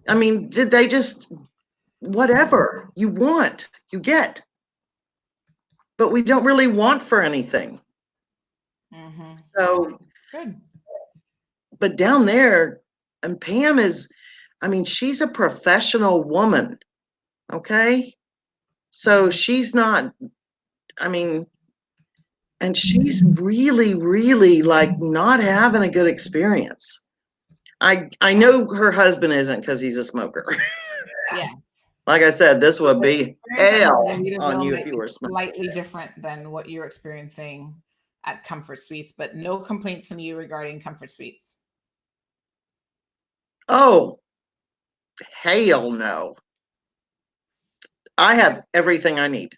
I mean, did they just, whatever you want, you get, but we don't really want for anything. Mm-hmm. So Good. but down there, and Pam is, I mean, she's a professional woman. Okay. So she's not, I mean, and she's really, really like not having a good experience. I know her husband isn't, because he's a smoker. Yes. Like I said, this would The be experience at hell Margaritaville on you might if you be were a smoker. slightly different than what you're experiencing at Comfort Suites, but no complaints from you regarding Comfort Suites. Oh, hell no. I have everything I need.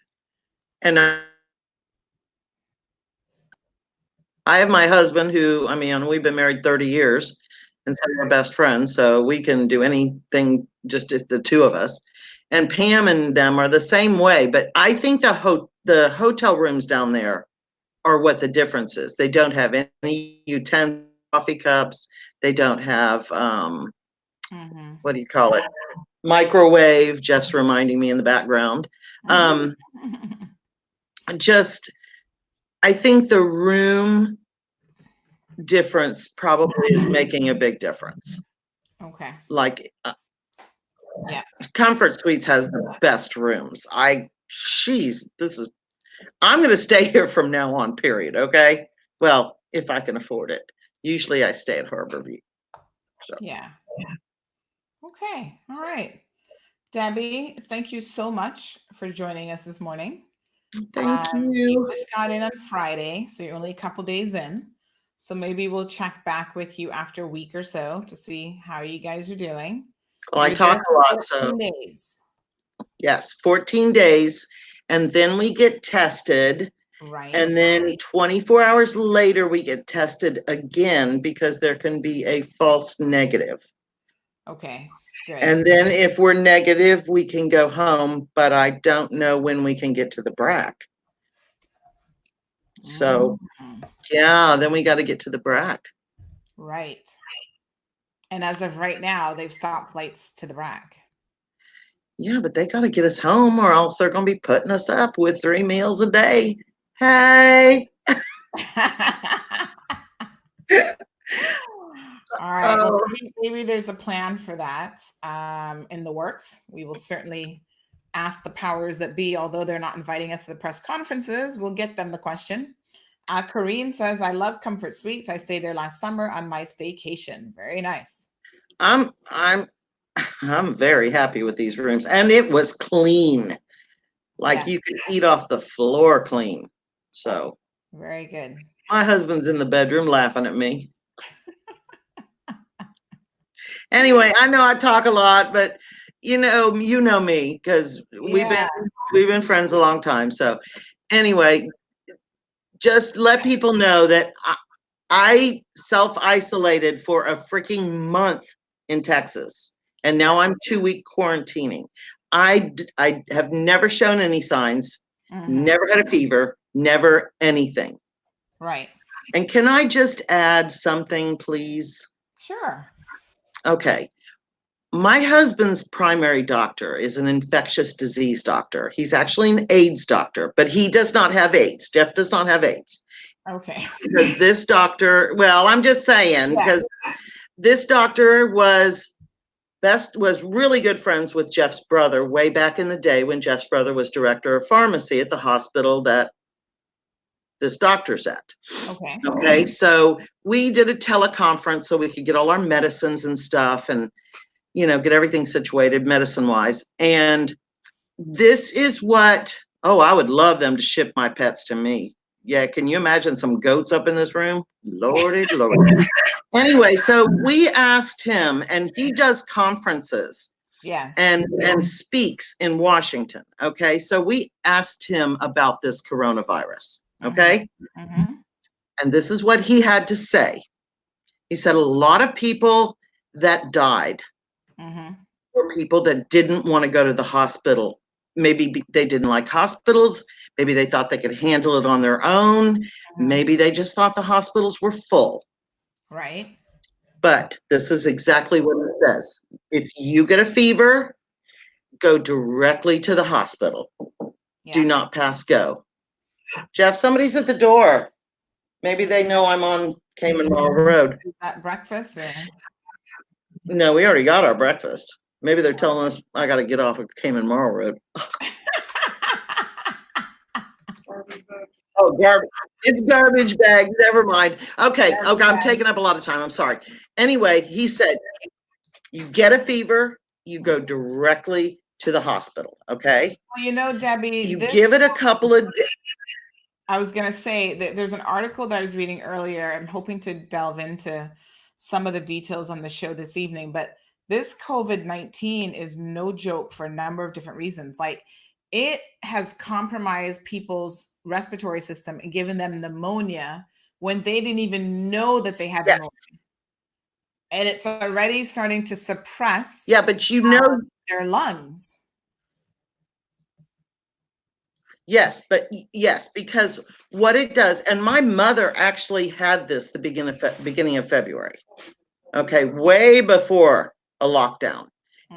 And I have my husband who, I mean, we've been married 30 years, and so we're best friends, so we can do anything just if the two of us. And Pam and them are the same way, but I think the hotel rooms down there are what the difference is. They don't have any utensils, coffee cups. They don't have what do you call it? Microwave. Jeff's reminding me in the background. Just, I think the room difference probably is making a big difference. Okay. Like, Yeah. Comfort Suites has the best rooms. I'm going to stay here from now on, period. Okay. Well, if I can afford it. Usually I stay at Harborview. So. Yeah. Okay. All right. Debbie, thank you so much for joining us this morning. Thank You you. just got in on Friday, so you're only a couple days in. So maybe we'll check back with you after a week or so to see how you guys are doing. Well, I You're talk there a lot, for 14 so days. yes, 14 days. And then we get tested. Right. And then 24 hours later, we get tested again because there can be a false negative. Okay, good. And then if we're negative, we can go home, but I don't know when we can get to the BRAC. So, yeah, then we got to get to the BRAC. Right. And as of right now, they've stopped flights to the BRAC. Yeah, but they got to get us home, or else they're going to be putting us up with 3 meals a day. Hey. All right. Well, maybe there's a plan for that in the works. We will certainly ask the powers that be, although they're not inviting us to the press conferences. We'll get them the question. Corrine says, I love Comfort Suites. I stayed there last summer on my staycation. Very nice. I'm very happy with these rooms, and it was clean. Like you could eat off the floor clean. So very good. My husband's in the bedroom laughing at me. Anyway, I know I talk a lot, but you know me, because we've been friends a long time. So anyway, just let people know that I self-isolated for a freaking month in Texas, and now I'm 2-week quarantining. I have never shown any signs, never had a fever, never anything. Right. And can I just add something, please? Sure. Okay. My husband's primary doctor is an infectious disease doctor. He's actually an AIDS doctor, but he does not have AIDS. Jeff does not have AIDS. Okay. Because this doctor, well, I'm just saying, because this doctor was really good friends with Jeff's brother way back in the day when Jeff's brother was director of pharmacy at the hospital that this doctor's at. Okay. Okay, so we did a teleconference so we could get all our medicines and stuff and, get everything situated medicine-wise. And this is what, I would love them to ship my pets to me. Yeah, can you imagine some goats up in this room? Lordy, Lord. Anyway, so we asked him, and he does conferences. Yes. And speaks in Washington. Okay, so we asked him about this coronavirus. Okay, and this is what he had to say. He said a lot of people that died were people that didn't want to go to the hospital. Maybe they didn't like hospitals. Maybe they thought they could handle it on their own. Maybe they just thought the hospitals were full. Right. But this is exactly what it says. If you get a fever, go directly to the hospital. Yeah. Do not pass go. Jeff, somebody's at the door. Maybe they know I'm on Cayman Mall Road. Is that breakfast? Or? No, we already got our breakfast. Maybe they're telling us I got to get off of Cayman Mall Road. Oh, garbage. It's garbage bags. Never mind. Okay, I'm taking up a lot of time. I'm sorry. Anyway, he said, you get a fever, you go directly to the hospital, okay? Well, Debbie, you give it a couple of days. I was going to say that there's an article that I was reading earlier. I'm hoping to delve into some of the details on the show this evening, but this COVID-19 is no joke for a number of different reasons. Like, it has compromised people's respiratory system and given them pneumonia when they didn't even know that they had pneumonia. And it's already starting to suppress but their lungs. Yes, because what it does, and my mother actually had this the beginning of February. Okay, way before a lockdown.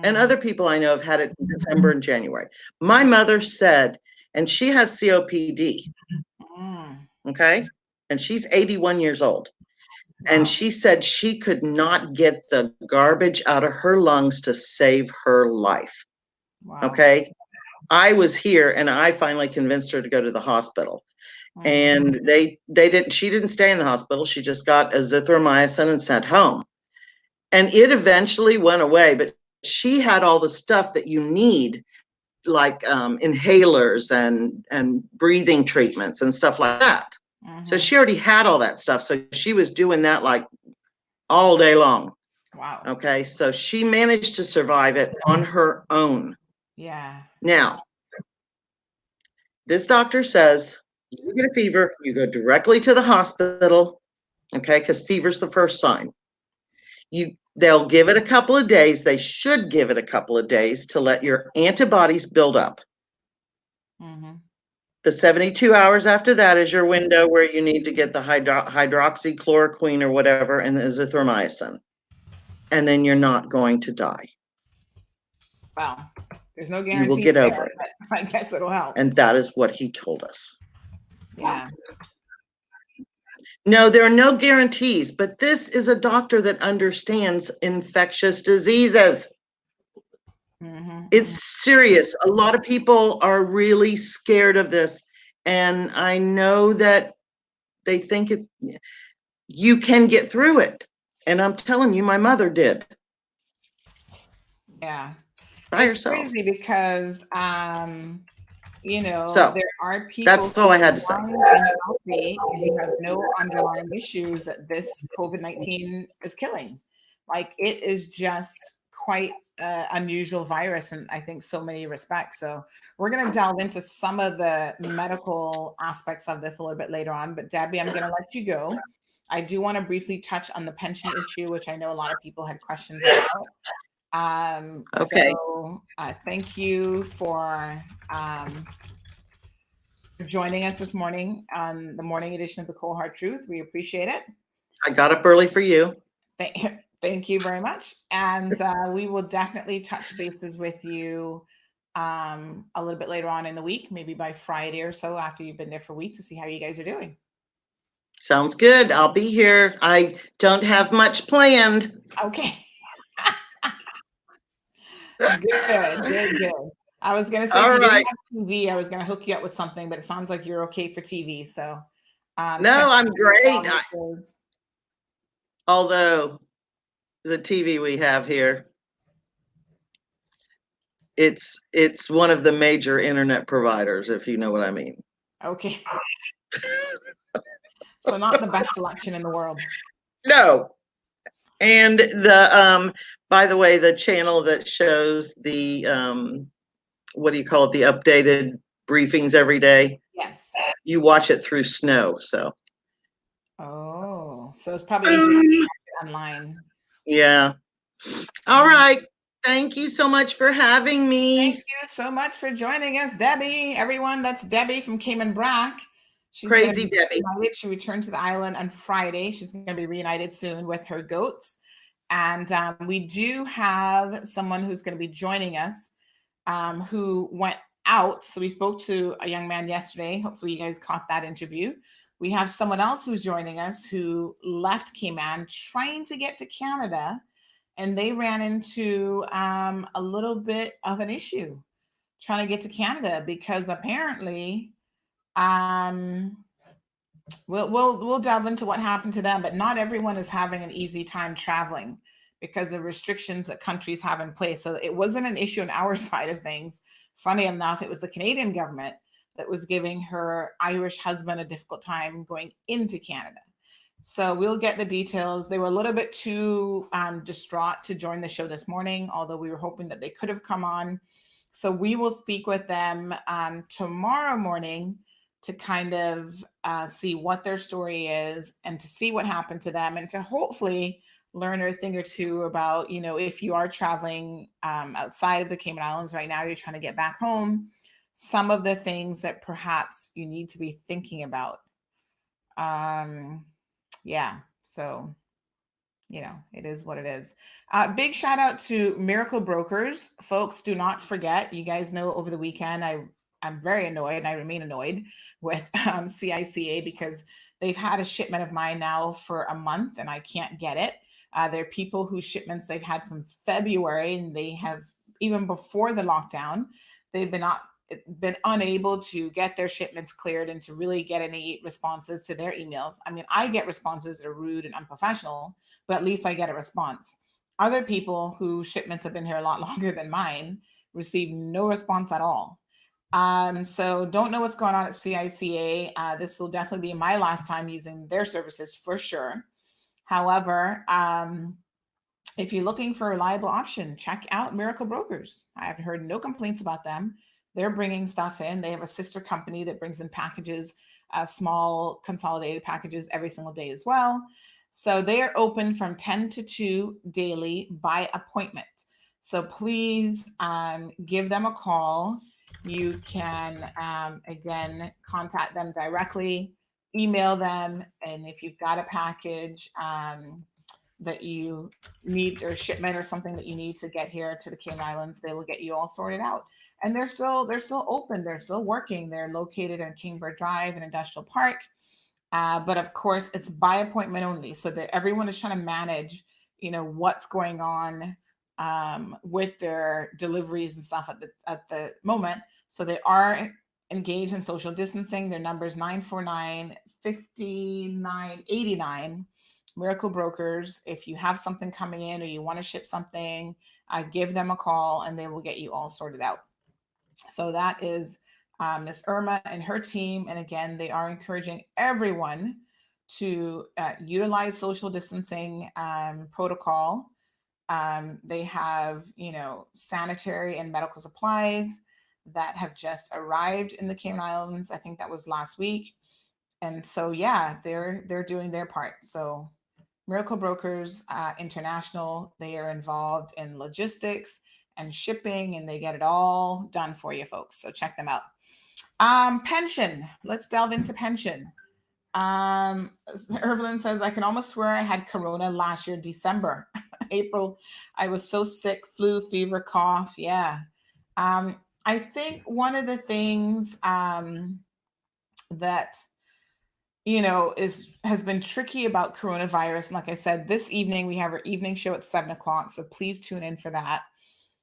And other people I know have had it in December and January. My mother said, and she has COPD. Okay, and she's 81 years old. Wow. And she said she could not get the garbage out of her lungs to save her life. Wow. Okay. I was here and I finally convinced her to go to the hospital. And she didn't stay in the hospital. She just got azithromycin and sent home. And it eventually went away, but she had all the stuff that you need, like inhalers and breathing treatments and stuff like that. So she already had all that stuff. So she was doing that like all day long. Wow. Okay. So she managed to survive it on her own. Yeah. Now, this doctor says, you get a fever, you go directly to the hospital, okay, because fever's the first sign. They'll give it a couple of days. They should give it a couple of days to let your antibodies build up. The 72 hours after that is your window where you need to get the hydroxychloroquine or whatever and the azithromycin. And then you're not going to die. Wow. There's no guarantee. You will get over it. I guess it'll help. And that is what he told us. Yeah. No, there are no guarantees, but this is a doctor that understands infectious diseases. It's serious. A lot of people are really scared of this. And I know that they think you can get through it. And I'm telling you, my mother did. Yeah. By it's herself. Crazy because, so, there are people. That's all I had to say. And who have no underlying issues that this COVID-19 is killing. Like, it is just quite unusual virus in, I think, so many respects. So we're going to delve into some of the medical aspects of this a little bit later on. But Debbie, I'm going to let you go. I do want to briefly touch on the pension issue, which I know a lot of people had questions about. Okay. So thank you for joining us this morning on the morning edition of the Cold Hard Truth. We appreciate it. I got up early for you. Thank you very much. And we will definitely touch bases with you a little bit later on in the week, maybe by Friday or so after you've been there for a week, to see how you guys are doing. Sounds good. I'll be here. I don't have much planned. Okay. Good. I was going to say, all if you right. didn't have TV, I was going to hook you up with something, but it sounds like you're okay for TV. So No, Check I'm great. shows. Although the TV we have here, it's one of the major internet providers, if you know what I mean. Okay. So not the best selection in the world. No. And the by the way, the channel that shows the what do you call it, the updated briefings every day, Yes. you watch it through snow, so Oh, so it's probably easier to watch it online. yeah. All right. Thank you so much for having me. Thank you so much for joining us, Debbie. Everyone, that's Debbie from Cayman Brac. She's Crazy gonna be Debbie. reunited. She returned to the island on Friday. She's going to be reunited soon with her goats. And we do have someone who's going to be joining us who went out. So we spoke to a young man yesterday. Hopefully, you guys caught that interview. We have someone else who's joining us who left Cayman trying to get to Canada, and they ran into a little bit of an issue trying to get to Canada because apparently we'll delve into what happened to them, but not everyone is having an easy time traveling because of restrictions that countries have in place. So it wasn't an issue on our side of things. Funny enough, it was the Canadian government that was giving her Irish husband a difficult time going into Canada. So we'll get the details. They were a little bit too distraught to join the show this morning, although we were hoping that they could have come on. So we will speak with them tomorrow morning to kind of see what their story is and to see what happened to them and to hopefully learn a thing or two about, if you are traveling outside of the Cayman Islands right now, you're trying to get back home, some of the things that perhaps you need to be thinking about. Yeah, so it is what it is. Big shout out to Miracle Brokers. Folks, do not forget, you guys know over the weekend, I'm very annoyed and I remain annoyed with CICA because they've had a shipment of mine now for a month and I can't get it. There are people whose shipments they've had from February and they have, even before the lockdown, they've been unable to get their shipments cleared and to really get any responses to their emails. I mean, I get responses that are rude and unprofessional, but at least I get a response. Other people whose shipments have been here a lot longer than mine receive no response at all. So don't know what's going on at CICA. This will definitely be my last time using their services for sure. However, if you're looking for a reliable option, check out Miracle Brokers. I've heard no complaints about them. They're bringing stuff in. They have a sister company that brings in packages, small consolidated packages every single day as well. So they are open from 10 to 2 daily by appointment. So please give them a call. You can, again, contact them directly, email them, and if you've got a package that you need or shipment or something that you need to get here to the Cayman Islands, they will get you all sorted out. And they're still open. They're still working. They're located on Kingbird Drive in Industrial Park. But of course, it's by appointment only, so that everyone is trying to manage, what's going on with their deliveries and stuff at the moment. So they are engaged in social distancing. Their number is 949-5989. Miracle Brokers. If you have something coming in or you want to ship something, give them a call and they will get you all sorted out. So that is Miss Irma and her team. And again, they are encouraging everyone to utilize social distancing protocol. They have, sanitary and medical supplies that have just arrived in the Cayman Islands. I think that was last week. And so, yeah, they're doing their part. So Miracle Brokers International, they are involved in logistics and shipping, and they get it all done for you folks. So check them out. Pension. Let's delve into pension. Evelyn says, I can almost swear I had Corona last year, December, April. I was so sick, flu, fever, cough. Yeah. I think one of the things that has been tricky about coronavirus. And like I said, this evening we have our evening show at 7:00. So please tune in for that.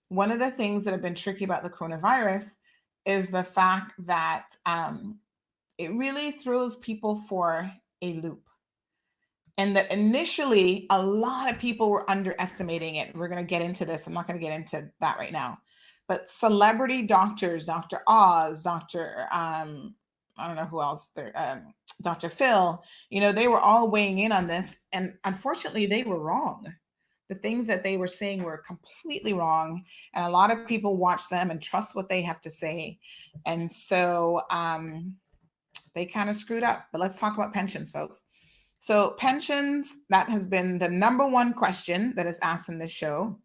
One of the things that have been tricky about the coronavirus is the fact that it really throws people for a loop. And that initially, a lot of people were underestimating it. We're going to get into this. I'm not going to get into that right now. But celebrity doctors, Dr. Oz, Dr. I don't know who else there, Dr. Phil, they were all weighing in on this. And unfortunately, they were wrong. The things that they were saying were completely wrong. And a lot of people watch them and trust what they have to say. And so they kind of screwed up. But let's talk about pensions, folks. So pensions, that has been the number one question that is asked in this show,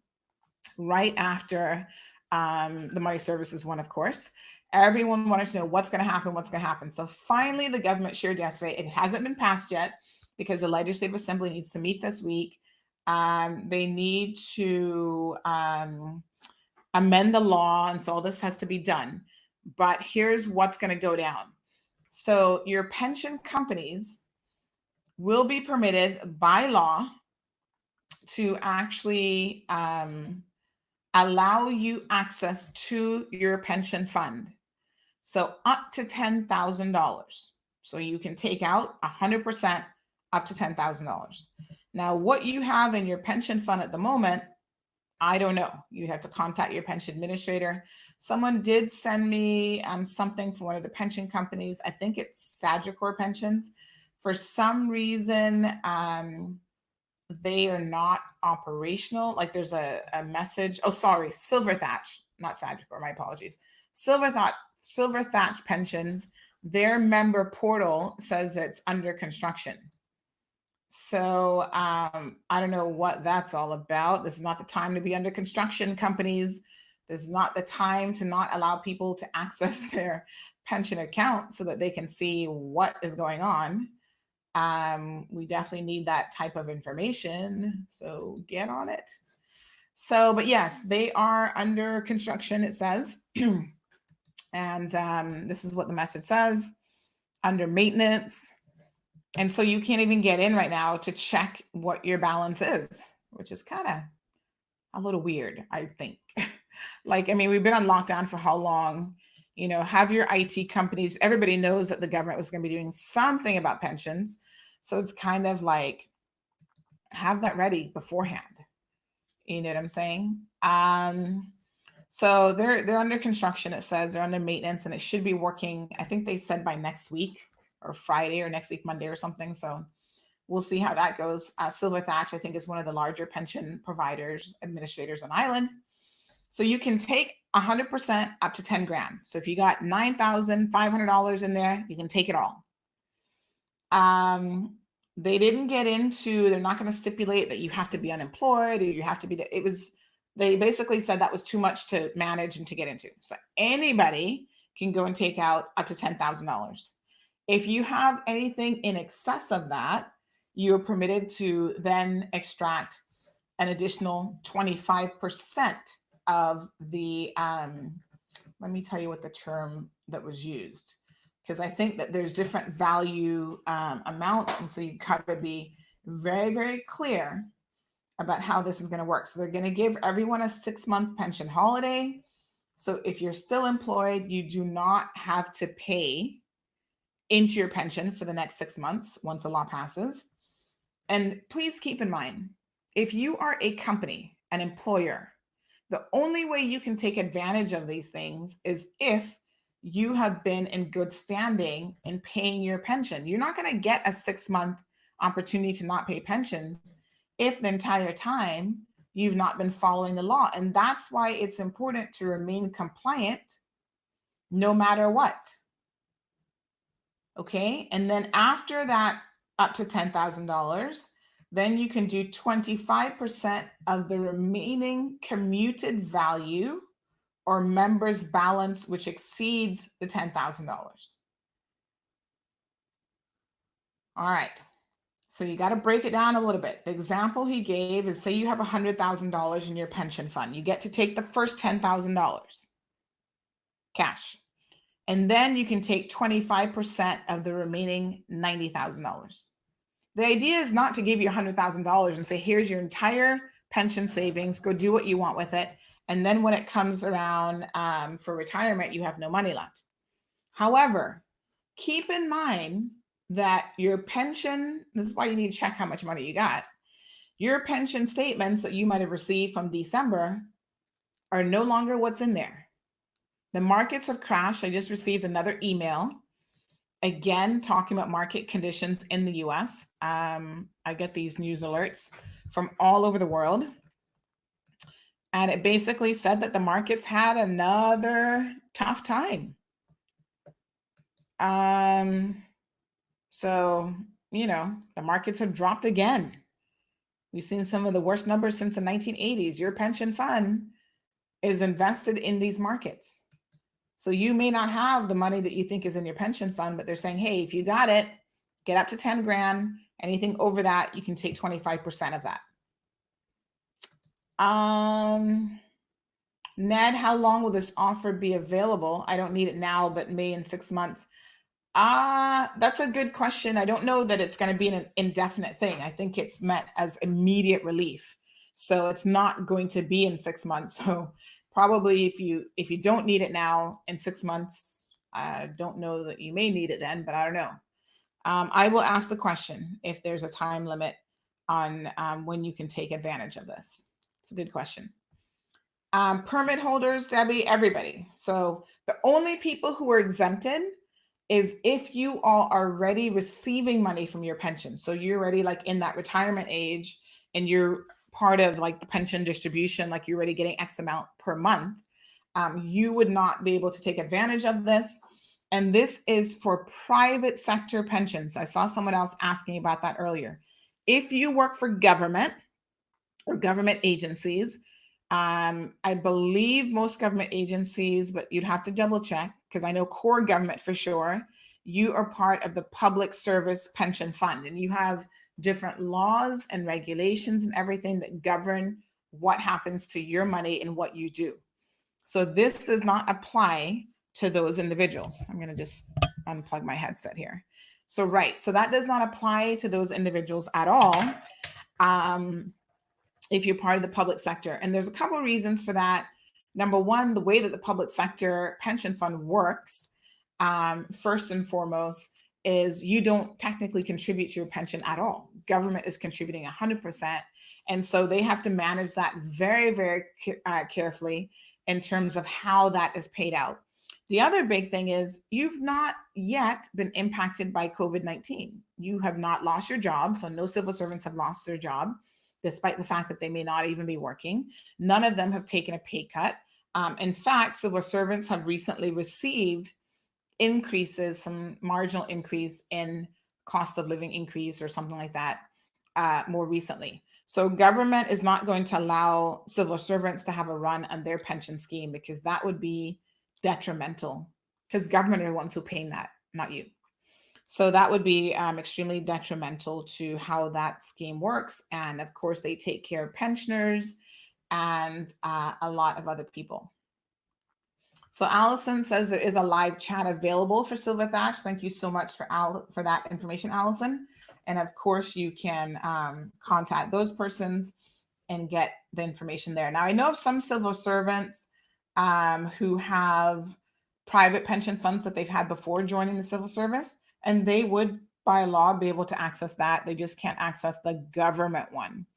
right after the money services one, of course. Everyone wanted to know what's going to happen. So finally, the government shared yesterday, it hasn't been passed yet because the Legislative Assembly needs to meet this week. They need to amend the law, and so all this has to be done. But here's what's going to go down. So your pension companies will be permitted by law to actually allow you access to your pension fund. So up to $10,000. So you can take out 100% up to $10,000. Now, what you have in your pension fund at the moment, I don't know. You have to contact your pension administrator. Someone did send me something from one of the pension companies. I think it's Sagicor Pensions. For some reason, they are not operational. Like there's a message. Oh, sorry, Silver Thatch, not Sagicor. My apologies. Silver Thatch Pensions. Their member portal says it's under construction. So I don't know what that's all about. This is not the time to be under construction, companies. This is not the time to not allow people to access their pension account so that they can see what is going on. We definitely need that type of information. So get on it. So, but yes, they are under construction, it says. And this is what the message says, under maintenance. And so you can't even get in right now to check what your balance is, which is kind of a little weird, I think. Like, I mean, we've been on lockdown for how long? Have your IT companies, everybody knows that the government was going to be doing something about pensions. So it's kind of like, have that ready beforehand. You know what I'm saying? So they're under construction, it says. They're under maintenance, and it should be working, I think they said by next week or Friday or next week, Monday or something. So we'll see how that goes. Silver Thatch, I think, is one of the larger pension providers, administrators on island. So you can take 100% up to 10 grand. So if you got $9,500 in there, you can take it all. They didn't get into, they're not going to stipulate that you have to be unemployed or you have to be, they basically said that was too much to manage and to get into. So anybody can go and take out up to $10,000. If you have anything in excess of that, you're permitted to then extract an additional 25% of the, let me tell you what the term that was used, because I think that there's different value amounts. And so you've got to be very, very clear about how this is going to work. So they're going to give everyone a 6-month pension holiday. So if you're still employed, you do not have to pay into your pension for the next 6 months once the law passes. And please keep in mind, if you are a company, an employer, the only way you can take advantage of these things is if you have been in good standing in paying your pension. You're not going to get a 6-month opportunity to not pay pensions if the entire time you've not been following the law. And that's why it's important to remain compliant no matter what. Okay. And then after that, up to $10,000, then you can do 25% of the remaining commuted value or members' balance, which exceeds the $10,000. All right. So you got to break it down a little bit. The example he gave is, say you have $100,000 in your pension fund. You get to take the first $10,000 cash. And then you can take 25% of the remaining $90,000. The idea is not to give you $100,000 and say, here's your entire pension savings, go do what you want with it. And then when it comes around for retirement, you have no money left. However, keep in mind that your pension, this is why you need to check how much money you got. Your pension statements that you might have received from December are no longer what's in there. The markets have crashed. I just received another email, again, talking about market conditions in the US. I get these news alerts from all over the world. And it basically said that the markets had another tough time. So, the markets have dropped again. We've seen some of the worst numbers since the 1980s. Your pension fund is invested in these markets. So you may not have the money that you think is in your pension fund, but they're saying, hey, if you got it, get up to 10 grand. Anything over that, you can take 25% of that. Ned, how long will this offer be available? I don't need it now, but May in 6 months. That's a good question. I don't know that it's going to be an indefinite thing. I think it's meant as immediate relief. So it's not going to be in 6 months. So probably if you don't need it now, in 6 months, I don't know that you may need it then, but I don't know. I will ask the question if there's a time limit on when you can take advantage of this. It's a good question. Permit holders, Debbie, everybody. So the only people who are exempted is if you all are already receiving money from your pension. So you're already like in that retirement age and you're part of like the pension distribution, like you're already getting X amount per month. You would not be able to take advantage of this. And this is for private sector pensions. I saw someone else asking about that earlier. If you work for government or government agencies, I believe most government agencies, but you'd have to double check because I know core government for sure, you are part of the public service pension fund and you have different laws and regulations and everything that govern what happens to your money and what you do. So this does not apply to those individuals. I'm going to just unplug my headset here. So that does not apply to those individuals at all. If you're part of the public sector. And there's a couple of reasons for that. Number one, the way that the public sector pension fund works, first and foremost, is you don't technically contribute to your pension at all. Government is contributing 100%. And so they have to manage that very, very carefully in terms of how that is paid out. The other big thing is you've not yet been impacted by COVID-19. You have not lost your job. So no civil servants have lost their job, despite the fact that they may not even be working. None of them have taken a pay cut. In fact, civil servants have recently received increases, some marginal increase in cost of living increase or something like that more recently. So government is not going to allow civil servants to have a run on their pension scheme because that would be detrimental because government are the ones who are paying that, not you. So that would be extremely detrimental to how that scheme works. And of course, they take care of pensioners and a lot of other people. So Allison says there is a live chat available for Silver Thatch. Thank you so much for that information, Allison. And of course, you can contact those persons and get the information there. Now, I know of some civil servants who have private pension funds that they've had before joining the civil service, and they would, by law, be able to access that. They just can't access the government one.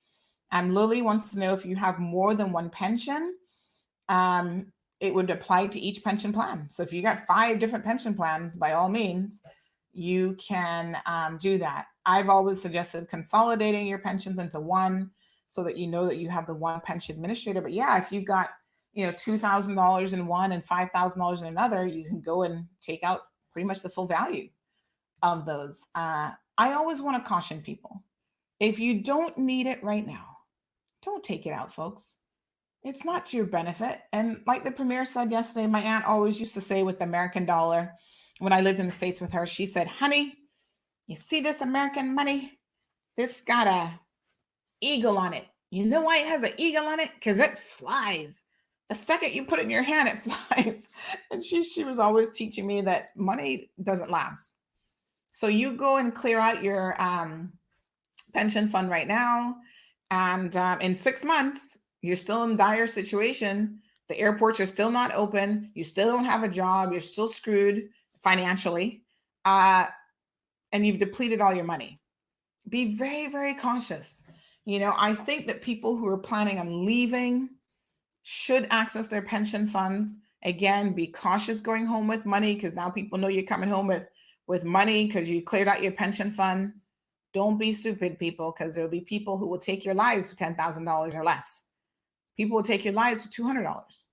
Lily wants to know if you have more than one pension, it would apply to each pension plan. So if you got 5 different pension plans, by all means, you can do that. I've always suggested consolidating your pensions into one so that you know that you have the one pension administrator. But yeah, if you've got $2,000 in one and $5,000 in another, you can go and take out pretty much the full value of those. I always want to caution people, if you don't need it right now, don't take it out, folks. It's not to your benefit. And like the premier said yesterday, my aunt always used to say with the American dollar, when I lived in the States with her, she said, honey, you see this American money? This got a eagle on it. You know why it has an eagle on it? Because it flies. The second you put it in your hand, it flies. And she was always teaching me that money doesn't last. So you go and clear out your pension fund right now. And in 6 months, you're still in dire situation. The airports are still not open. You still don't have a job. You're still screwed financially. and you've depleted all your money. Be very, very cautious. I think that people who are planning on leaving should access their pension funds. Again, be cautious going home with money, because now people know you're coming home with money because you cleared out your pension fund. Don't be stupid, people, because there'll be people who will take your lives for $10,000 or less. People will take your lives for $200.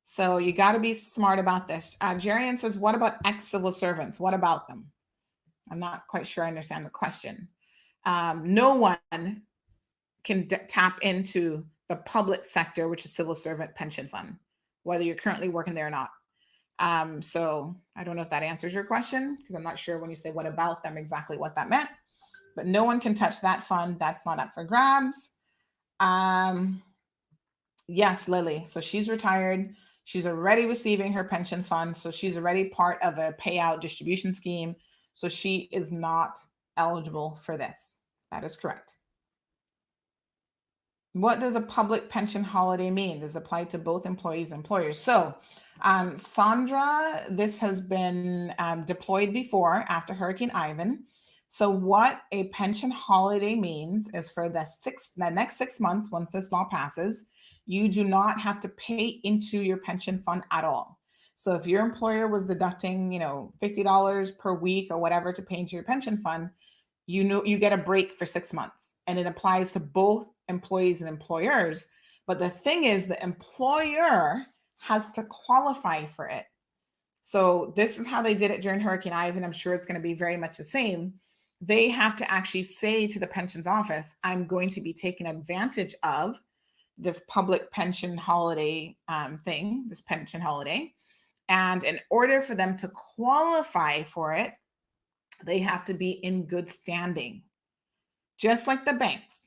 So you got to be smart about this. Jarian says, what about ex-civil servants? What about them? I'm not quite sure I understand the question. No one can tap into the public sector, which is civil servant pension fund, whether you're currently working there or not. So I don't know if that answers your question, because I'm not sure when you say what about them exactly what that meant, but no one can touch that fund. That's not up for grabs. Yes, Lily. So she's retired. She's already receiving her pension fund. So she's already part of a payout distribution scheme. So she is not eligible for this. That is correct. What does a public pension holiday mean? Does it apply to both employees and employers? So, Sandra, this has been deployed before after Hurricane Ivan. So what a pension holiday means is for the next 6 months, once this law passes, you do not have to pay into your pension fund at all. So if your employer was deducting, $50 per week or whatever to pay into your pension fund, you get a break for 6 months, and it applies to both employees and employers. But the thing is, the employer has to qualify for it. So this is how they did it during Hurricane Ivan. I'm sure it's going to be very much the same. They have to actually say to the pensions office, I'm going to be taking advantage of this public pension holiday this pension holiday. And in order for them to qualify for it, they have to be in good standing, just like the banks.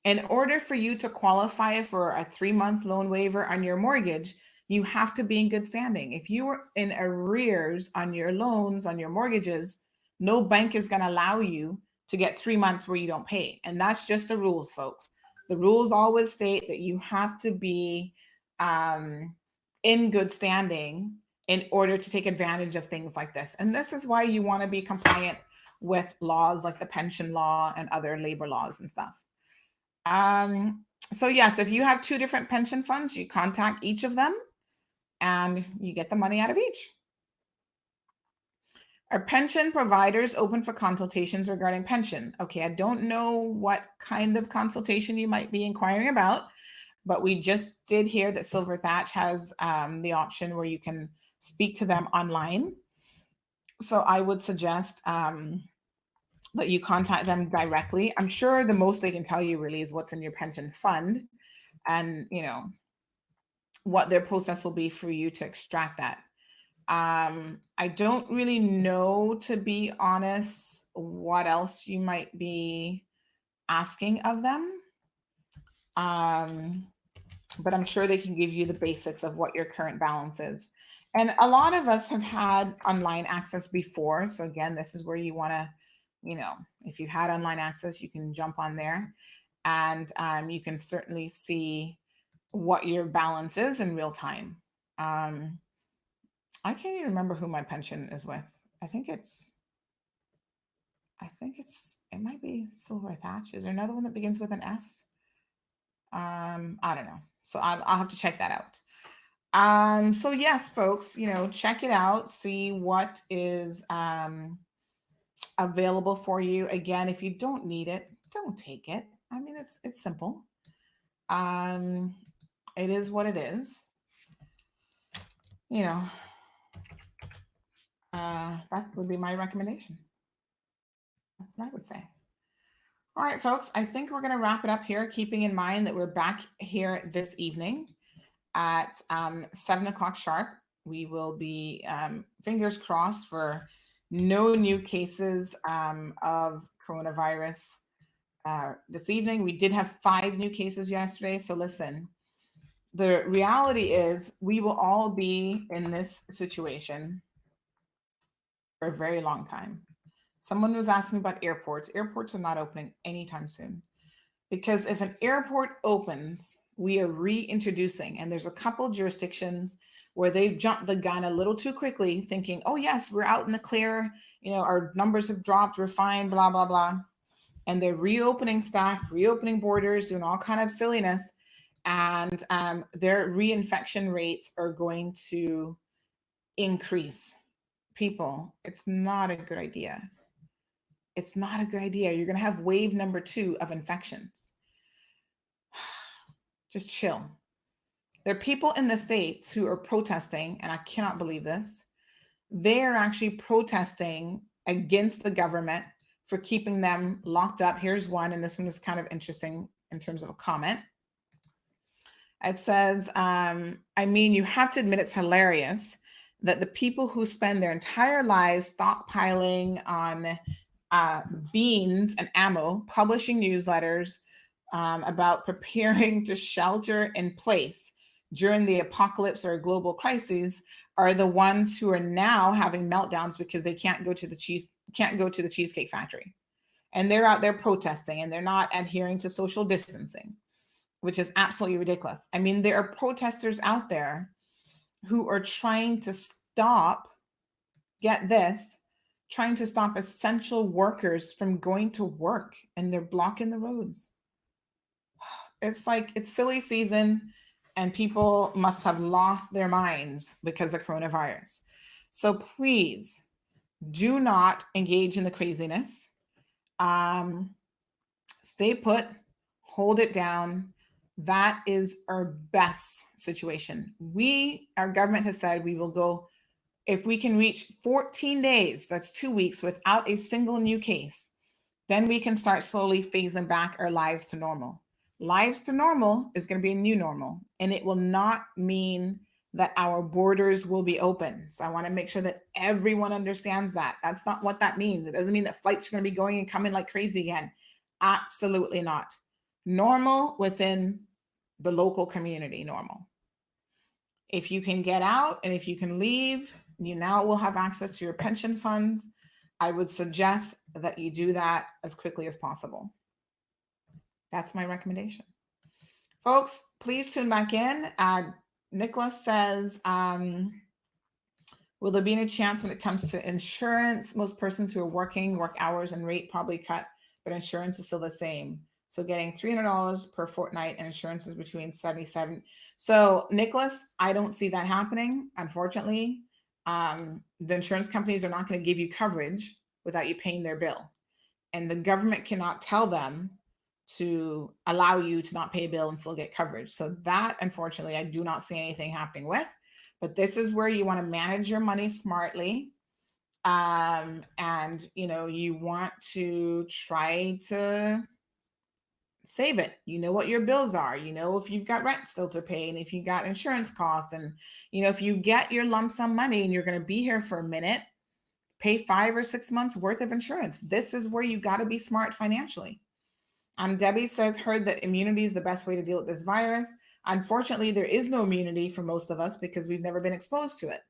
In order for you to qualify for a 3-month loan waiver on your mortgage, you have to be in good standing. If you were in arrears on your loans, on your mortgages, no bank is going to allow you to get 3 months where you don't pay. And that's just the rules, folks. The rules always state that you have to be in good standing in order to take advantage of things like this. And this is why you want to be compliant with laws like the pension law and other labor laws and stuff. So yes, if you have 2 different pension funds, you contact each of them and you get the money out of each. Are pension providers open for consultations regarding pension? Okay, I don't know what kind of consultation you might be inquiring about, but we just did hear that Silver Thatch has the option where you can speak to them online. So I would suggest that you contact them directly. I'm sure the most they can tell you really is what's in your pension fund and, what their process will be for you to extract that. I don't really know, to be honest, what else you might be asking of them. But I'm sure they can give you the basics of what your current balance is. And a lot of us have had online access before. So again, this is where you want to, if you've had online access, you can jump on there and you can certainly see what your balance is in real time. I can't even remember who my pension is with. It might be Silver Thatch. Is there another one that begins with an S? I don't know. So I'll have to check that out. So yes, folks, check it out, see what is available for you. Again, if you don't need it, don't take it. I mean, it's simple. It is what it is. That would be my recommendation. That's what I would say. All right, folks, I think we're going to wrap it up here, keeping in mind that we're back here this evening at 7 o'clock sharp. We will be, fingers crossed, for no new cases of coronavirus this evening. We did have 5 new cases yesterday. So listen, the reality is we will all be in this situation for a very long time. Someone was asking about airports. Airports are not opening anytime soon, because if an airport opens, we are reintroducing, and there's a couple jurisdictions where they've jumped the gun a little too quickly, thinking, oh, yes, we're out in the clear. Our numbers have dropped. We're fine, blah, blah, blah. And they're reopening stuff, reopening borders, doing all kind of silliness. And their reinfection rates are going to increase. People, it's not a good idea. It's not a good idea. You're going to have wave number 2 of infections. Just chill. There are people in the States who are protesting, and I cannot believe this. They are actually protesting against the government for keeping them locked up. Here's one, and this one was kind of interesting in terms of a comment. It says, you have to admit it's hilarious that the people who spend their entire lives stockpiling on beans and ammo, publishing newsletters about preparing to shelter in place during the apocalypse or global crises are the ones who are now having meltdowns because they can't go to the Cheesecake Factory. And they're out there protesting, and they're not adhering to social distancing, which is absolutely ridiculous. There are protesters out there who are trying to stop, get this, trying to stop essential workers from going to work, and they're blocking the roads. It's like, it's silly season, and people must have lost their minds because of coronavirus. So please do not engage in the craziness. Stay put, hold it down. That is our best situation. Our government has said we will go, if we can reach 14 days, that's 2 weeks, without a single new case, then we can start slowly phasing back our lives to normal. Lives to normal is going to be a new normal, and it will not mean that our borders will be open. So I want to make sure that everyone understands that. That's not what that means. It doesn't mean that flights are going to be going and coming like crazy again. Absolutely not. Normal within the local community, normal. If you can get out and if you can leave, you now will have access to your pension funds. I would suggest that you do that as quickly as possible. That's my recommendation. Folks, please tune back in. Nicholas says, will there be any chance when it comes to insurance? Most persons who are working, work hours and rate probably cut, but insurance is still the same. So getting $300 per fortnight and insurance is between $77. So Nicholas, I don't see that happening. Unfortunately, the insurance companies are not going to give you coverage without you paying their bill. And the government cannot tell them to allow you to not pay a bill and still get coverage. So that, unfortunately, I do not see anything happening with. But this is where you want to manage your money smartly. And, you want to try to save it. You know what your bills are. You know if you've got rent still to pay, and if you got insurance costs, and if you get your lump sum money and you're going to be here for a minute, pay 5 or 6 months worth of insurance. This is where you got to be smart financially. Debbie says, heard that immunity is the best way to deal with this virus. Unfortunately, there is no immunity for most of us because we've never been exposed to it.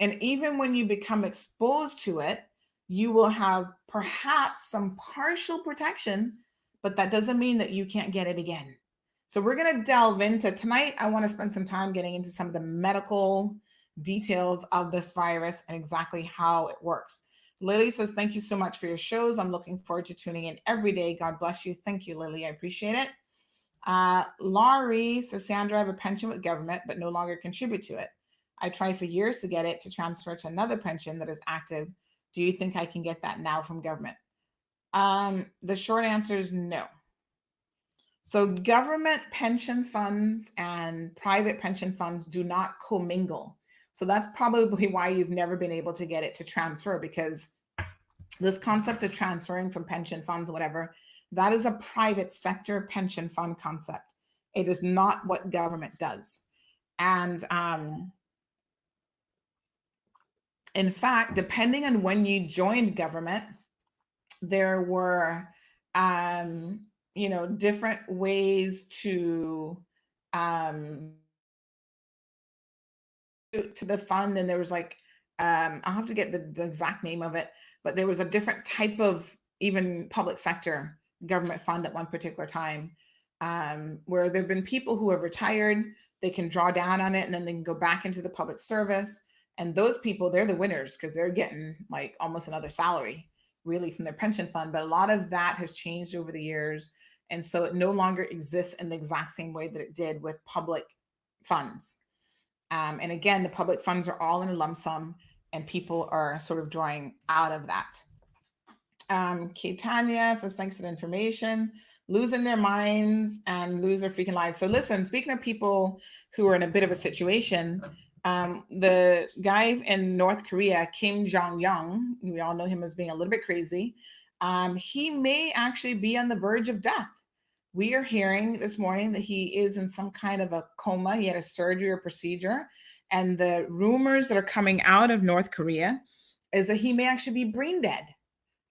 And even when you become exposed to it, you will have perhaps some partial protection, but that doesn't mean that you can't get it again. So we're going to delve into tonight. I want to spend some time getting into some of the medical details of this virus and exactly how it works. Lily says, thank you so much for your shows. I'm looking forward to tuning in every day. God bless you. Thank you, Lily. I appreciate it. Laurie says, Sandra, I have a pension with government, but no longer contribute to it. I tried for years to get it to transfer to another pension that is active. Do you think I can get that now from government? The short answer is no. So government pension funds and private pension funds do not commingle. So that's probably why you've never been able to get it to transfer, because this concept of transferring from pension funds, whatever, that is a private sector pension fund concept. It is not what government does. And in fact, depending on when you joined government, there were, different ways to the fund. And there was like, I'll have to get the exact name of it, but there was a different type of even public sector government fund at one particular time, where there've been people who have retired, they can draw down on it, and then they can go back into the public service. And those people, they're the winners because they're getting like almost another salary really from their pension fund. But a lot of that has changed over the years. And so it no longer exists in the exact same way that it did with public funds. And again, the public funds are all in a lump sum, and people are sort of drawing out of that. Tanya says, thanks for the information. Losing their minds and lose their freaking lives. So listen, speaking of people who are in a bit of a situation, the guy in North Korea, Kim Jong-un, we all know him as being a little bit crazy. He may actually be on the verge of death. We are hearing this morning that he is in some kind of a coma. He had a surgery or procedure. And the rumors that are coming out of North Korea is that he may actually be brain dead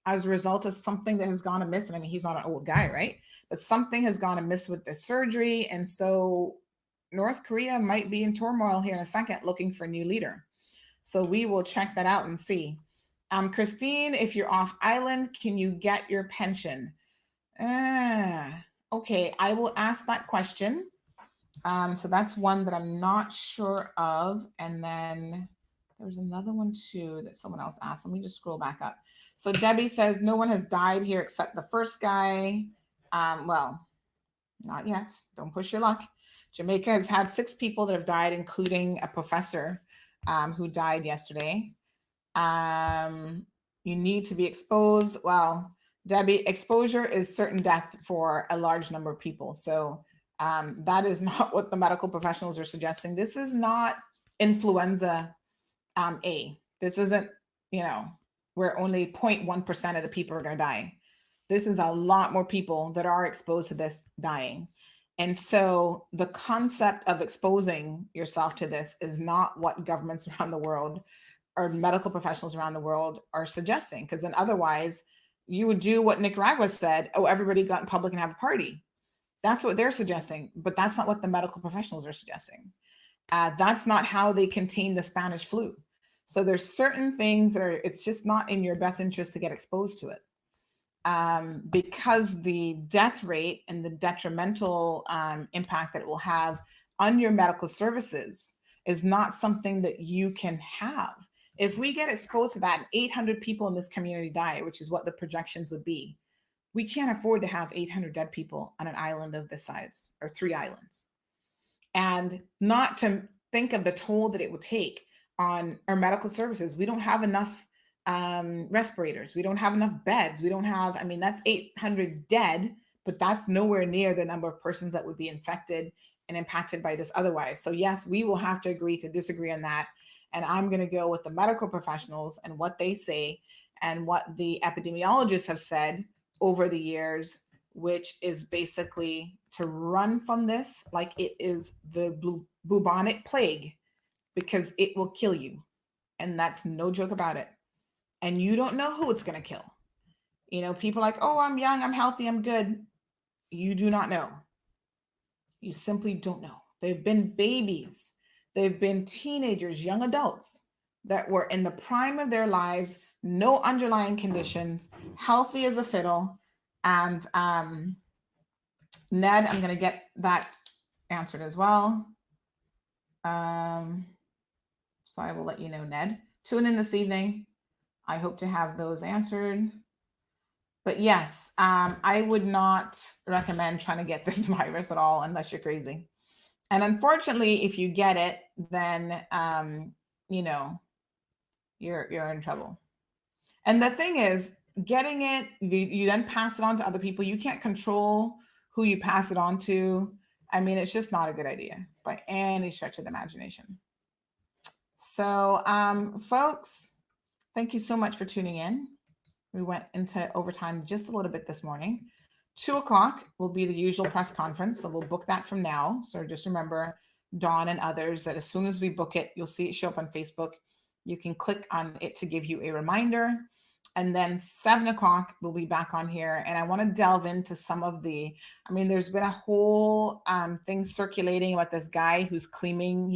as a result of something that has gone amiss. And I mean, he's not an old guy, right? But something has gone amiss with the surgery. And so North Korea might be in turmoil here in a second, looking for a new leader. So we will check that out and see. Christine, if you're off island, can you get your pension? Okay, I will ask that question. So that's one that I'm not sure of. And then there was another one too that someone else asked. Let me just scroll back up. So Debbie says, no one has died here except the first guy. Well, not yet. Don't push your luck. Jamaica has had 6 people that have died, including a professor who died yesterday. You need to be exposed. Well, Debbie, exposure is certain death for a large number of people. So that is not what the medical professionals are suggesting. This is not influenza A. This isn't, where only 0.1% of the people are going to die. This is a lot more people that are exposed to this dying. And so the concept of exposing yourself to this is not what governments around the world or medical professionals around the world are suggesting. Because then otherwise you would do what Nicaragua said, oh, everybody got in public and have a party. That's what they're suggesting, but that's not what the medical professionals are suggesting. That's not how they contain the Spanish flu. So there's certain things that it's just not in your best interest to get exposed to it. Because the death rate and the detrimental impact that it will have on your medical services is not something that you can have. If we get exposed to that, 800 people in this community die, which is what the projections would be, we can't afford to have 800 dead people on an island of this size, or 3 islands. And not to think of the toll that it would take on our medical services. We don't have enough respirators. We don't have enough beds. We don't have, that's 800 dead, but that's nowhere near the number of persons that would be infected and impacted by this otherwise. So yes, we will have to agree to disagree on that. And I'm going to go with the medical professionals and what they say and what the epidemiologists have said over the years, which is basically to run from this like it is the bubonic plague, because it will kill you. And that's no joke about it. And you don't know who it's going to kill. People like, oh, I'm young, I'm healthy, I'm good. You do not know. You simply don't know. They've been babies. They've been teenagers, young adults that were in the prime of their lives, no underlying conditions, healthy as a fiddle. And Ned, I'm going to get that answered as well. So I will let you know, Ned. Tune in this evening. I hope to have those answered. But yes, I would not recommend trying to get this virus at all unless you're crazy. And unfortunately, if you get it, then, you're in trouble. And the thing is, getting it, you then pass it on to other people. You can't control who you pass it on to. It's just not a good idea by any stretch of the imagination. So, folks, thank you so much for tuning in. We went into overtime just a little bit this morning. 2:00 will be the usual press conference. So we'll book that from now. So just remember, Dawn and others, that as soon as we book it, you'll see it show up on Facebook. You can click on it to give you a reminder. And then 7:00, we'll be back on here. And I want to delve into some of there's been a whole thing circulating about this guy who's claiming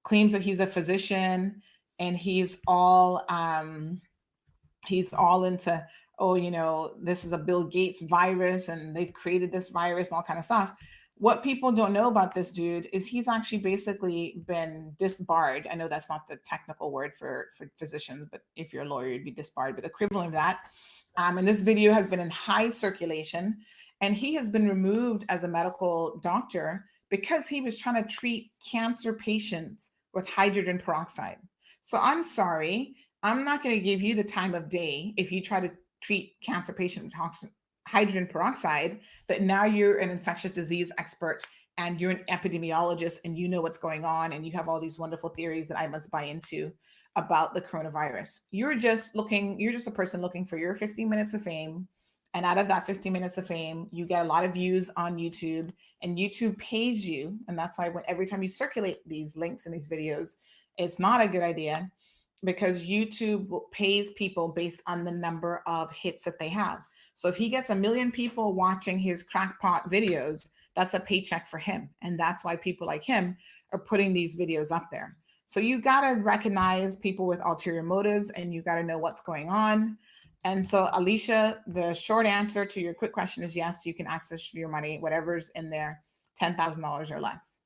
claims that he's a physician, and he's all into, this is a Bill Gates virus and they've created this virus and all kind of stuff. What people don't know about this dude is he's actually basically been disbarred. I know that's not the technical word for physicians, but if you're a lawyer, you'd be disbarred, but the equivalent of that. And this video has been in high circulation, and he has been removed as a medical doctor because he was trying to treat cancer patients with hydrogen peroxide. So I'm sorry, I'm not going to give you the time of day if you try to treat cancer patients with hydrogen peroxide, but now you're an infectious disease expert and you're an epidemiologist and you know what's going on and you have all these wonderful theories that I must buy into about the coronavirus. You're just a person looking for your 15 minutes of fame. And out of that 15 minutes of fame, you get a lot of views on YouTube, and YouTube pays you. And that's why every time you circulate these links in these videos, it's not a good idea, because YouTube pays people based on the number of hits that they have. So if he gets 1 million people watching his crackpot videos, that's a paycheck for him. And that's why people like him are putting these videos up there. So you got to recognize people with ulterior motives, and you got to know what's going on. And so, Alicia, the short answer to your quick question is yes, you can access your money, whatever's in there, $10,000 or less.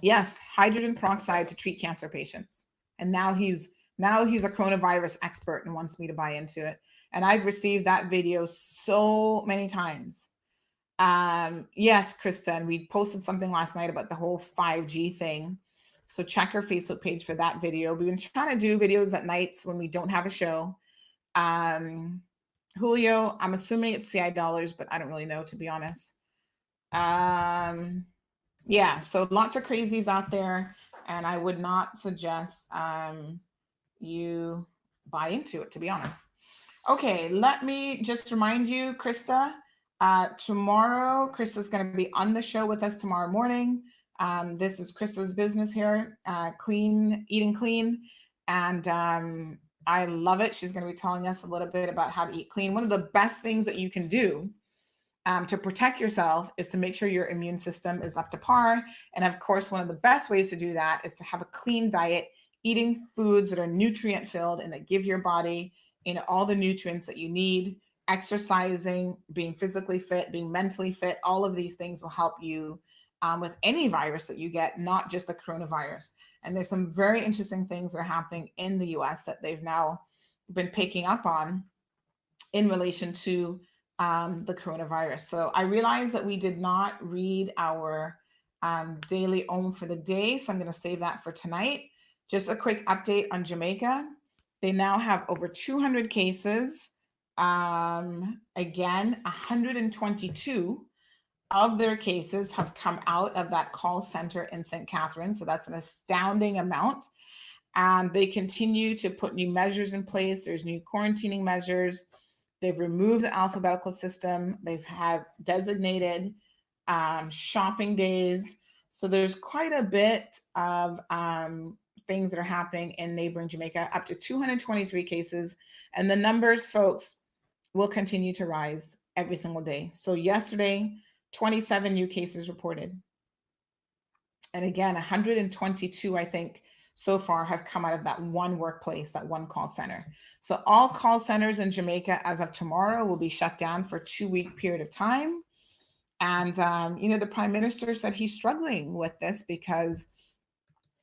Yes, hydrogen peroxide to treat cancer patients. And now he's a coronavirus expert and wants me to buy into it. And I've received that video so many times. Yes, Krista, and we posted something last night about the whole 5G thing. So check our Facebook page for that video. We've been trying to do videos at nights when we don't have a show. Julio, I'm assuming it's CI dollars, but I don't really know, to be honest. Yeah, so lots of crazies out there, and I would not suggest you buy into it, to be honest. Okay, let me just remind you, Krista, tomorrow, Krista's going to be on the show with us tomorrow morning. This is Krista's business here, Eating Clean, and I love it. She's going to be telling us a little bit about how to eat clean. One of the best things that you can do to protect yourself is to make sure your immune system is up to par. And of course, one of the best ways to do that is to have a clean diet, eating foods that are nutrient filled and that give your body, all the nutrients that you need. Exercising, being physically fit, being mentally fit, all of these things will help you with any virus that you get, not just the coronavirus. And there's some very interesting things that are happening in the US that they've now been picking up on in relation to the coronavirus. So I realized that we did not read our daily Om for the day, so I'm going to save that for tonight. Just a quick update on Jamaica. They now have over 200 cases. Again, 122 of their cases have come out of that call center in St. Catharines. So that's an astounding amount. And they continue to put new measures in place. There's new quarantining measures. They've removed the alphabetical system. They've had designated shopping days. So there's quite a bit of things that are happening in neighboring Jamaica, up to 223 cases. And the numbers, folks, will continue to rise every single day. So yesterday, 27 new cases reported. And again, 122, I think, so far have come out of that one workplace, that one call center. So all call centers in Jamaica as of tomorrow will be shut down for a 2-week period of time. And, the Prime Minister said he's struggling with this because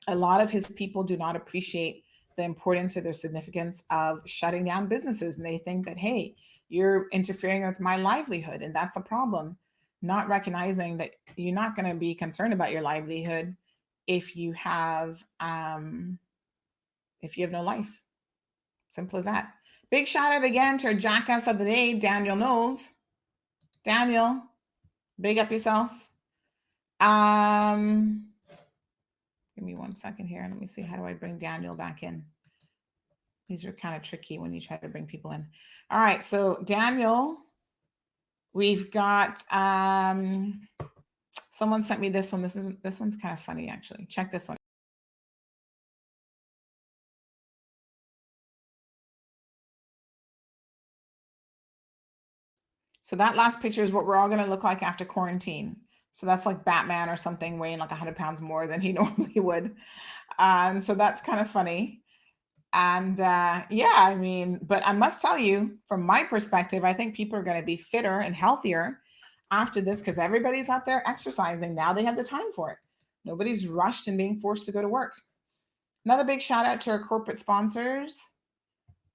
a lot of his people do not appreciate the importance or the significance of shutting down businesses. And they think that, hey, you're interfering with my livelihood, and that's a problem. Not recognizing that you're not going to be concerned about your livelihood if you have no life. Simple as that. Big shout out again to our jackass of the day, Daniel Knowles. Daniel, big up yourself. Give me 1 second here. Let me see. How do I bring Daniel back in? These are kind of tricky when you try to bring people in. All right. So Daniel, we've got, someone sent me this one. This one's kind of funny, actually. Check this one. So that last picture is what we're all going to look like after quarantine. So that's like Batman or something, weighing like 100 pounds more than he normally would. So that's kind of funny. And but I must tell you, from my perspective, I think people are going to be fitter and healthier after this, because everybody's out there exercising. Now they have the time for it. Nobody's rushed and being forced to go to work. Another big shout out to our corporate sponsors.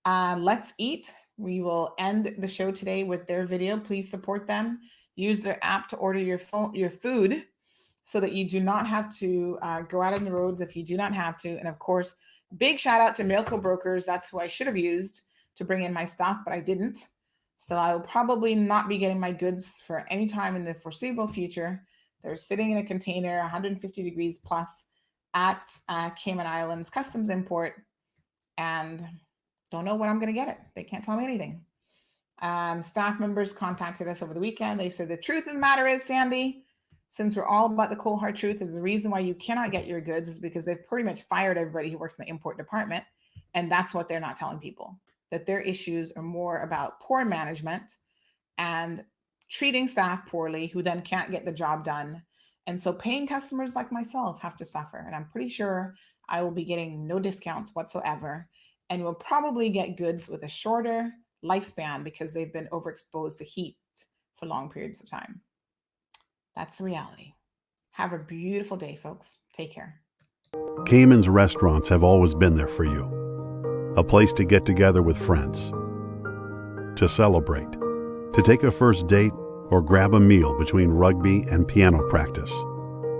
Let's Eat. We will end the show today with their video. Please support them. Use their app to order your food so that you do not have to go out on the roads if you do not have to. And of course, big shout out to Mailco Brokers. That's who I should have used to bring in my stuff, but I didn't. So I will probably not be getting my goods for any time in the foreseeable future. They're sitting in a container, 150 degrees plus at Cayman Islands Customs Import, and don't know when I'm going to get it. They can't tell me anything. Staff members contacted us over the weekend. They said the truth of the matter is, Sandy, since we're all about the cold hard truth, is the reason why you cannot get your goods is because they've pretty much fired everybody who works in the import department. And that's what they're not telling people, that their issues are more about poor management and treating staff poorly, who then can't get the job done. And so paying customers like myself have to suffer. And I'm pretty sure I will be getting no discounts whatsoever. And will probably get goods with a shorter lifespan because they've been overexposed to heat for long periods of time. That's the reality. Have a beautiful day, folks. Take care. Cayman's restaurants have always been there for you. A place to get together with friends, to celebrate, to take a first date, or grab a meal between rugby and piano practice.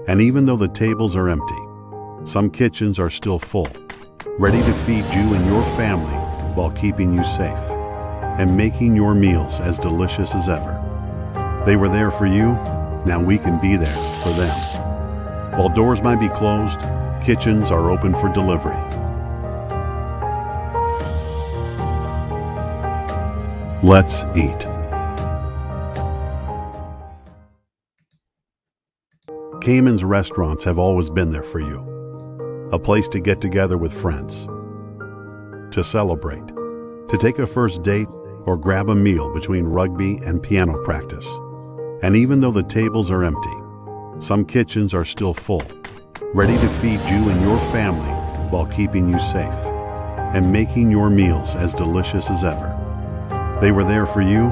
And even though the tables are empty, some kitchens are still full, ready to feed you and your family while keeping you safe and making your meals as delicious as ever. They were there for you, now we can be there for them. While doors might be closed, kitchens are open for delivery. Let's eat. Cayman's restaurants have always been there for you. A place to get together with friends, to celebrate, to take a first date, or grab a meal between rugby and piano practice. And even though the tables are empty, some kitchens are still full, ready to feed you and your family while keeping you safe and making your meals as delicious as ever. They were there for you,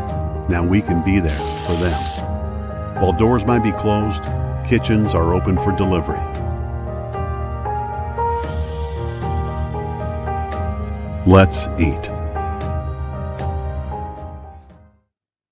now we can be there for them. While doors might be closed, kitchens are open for delivery. Let's eat.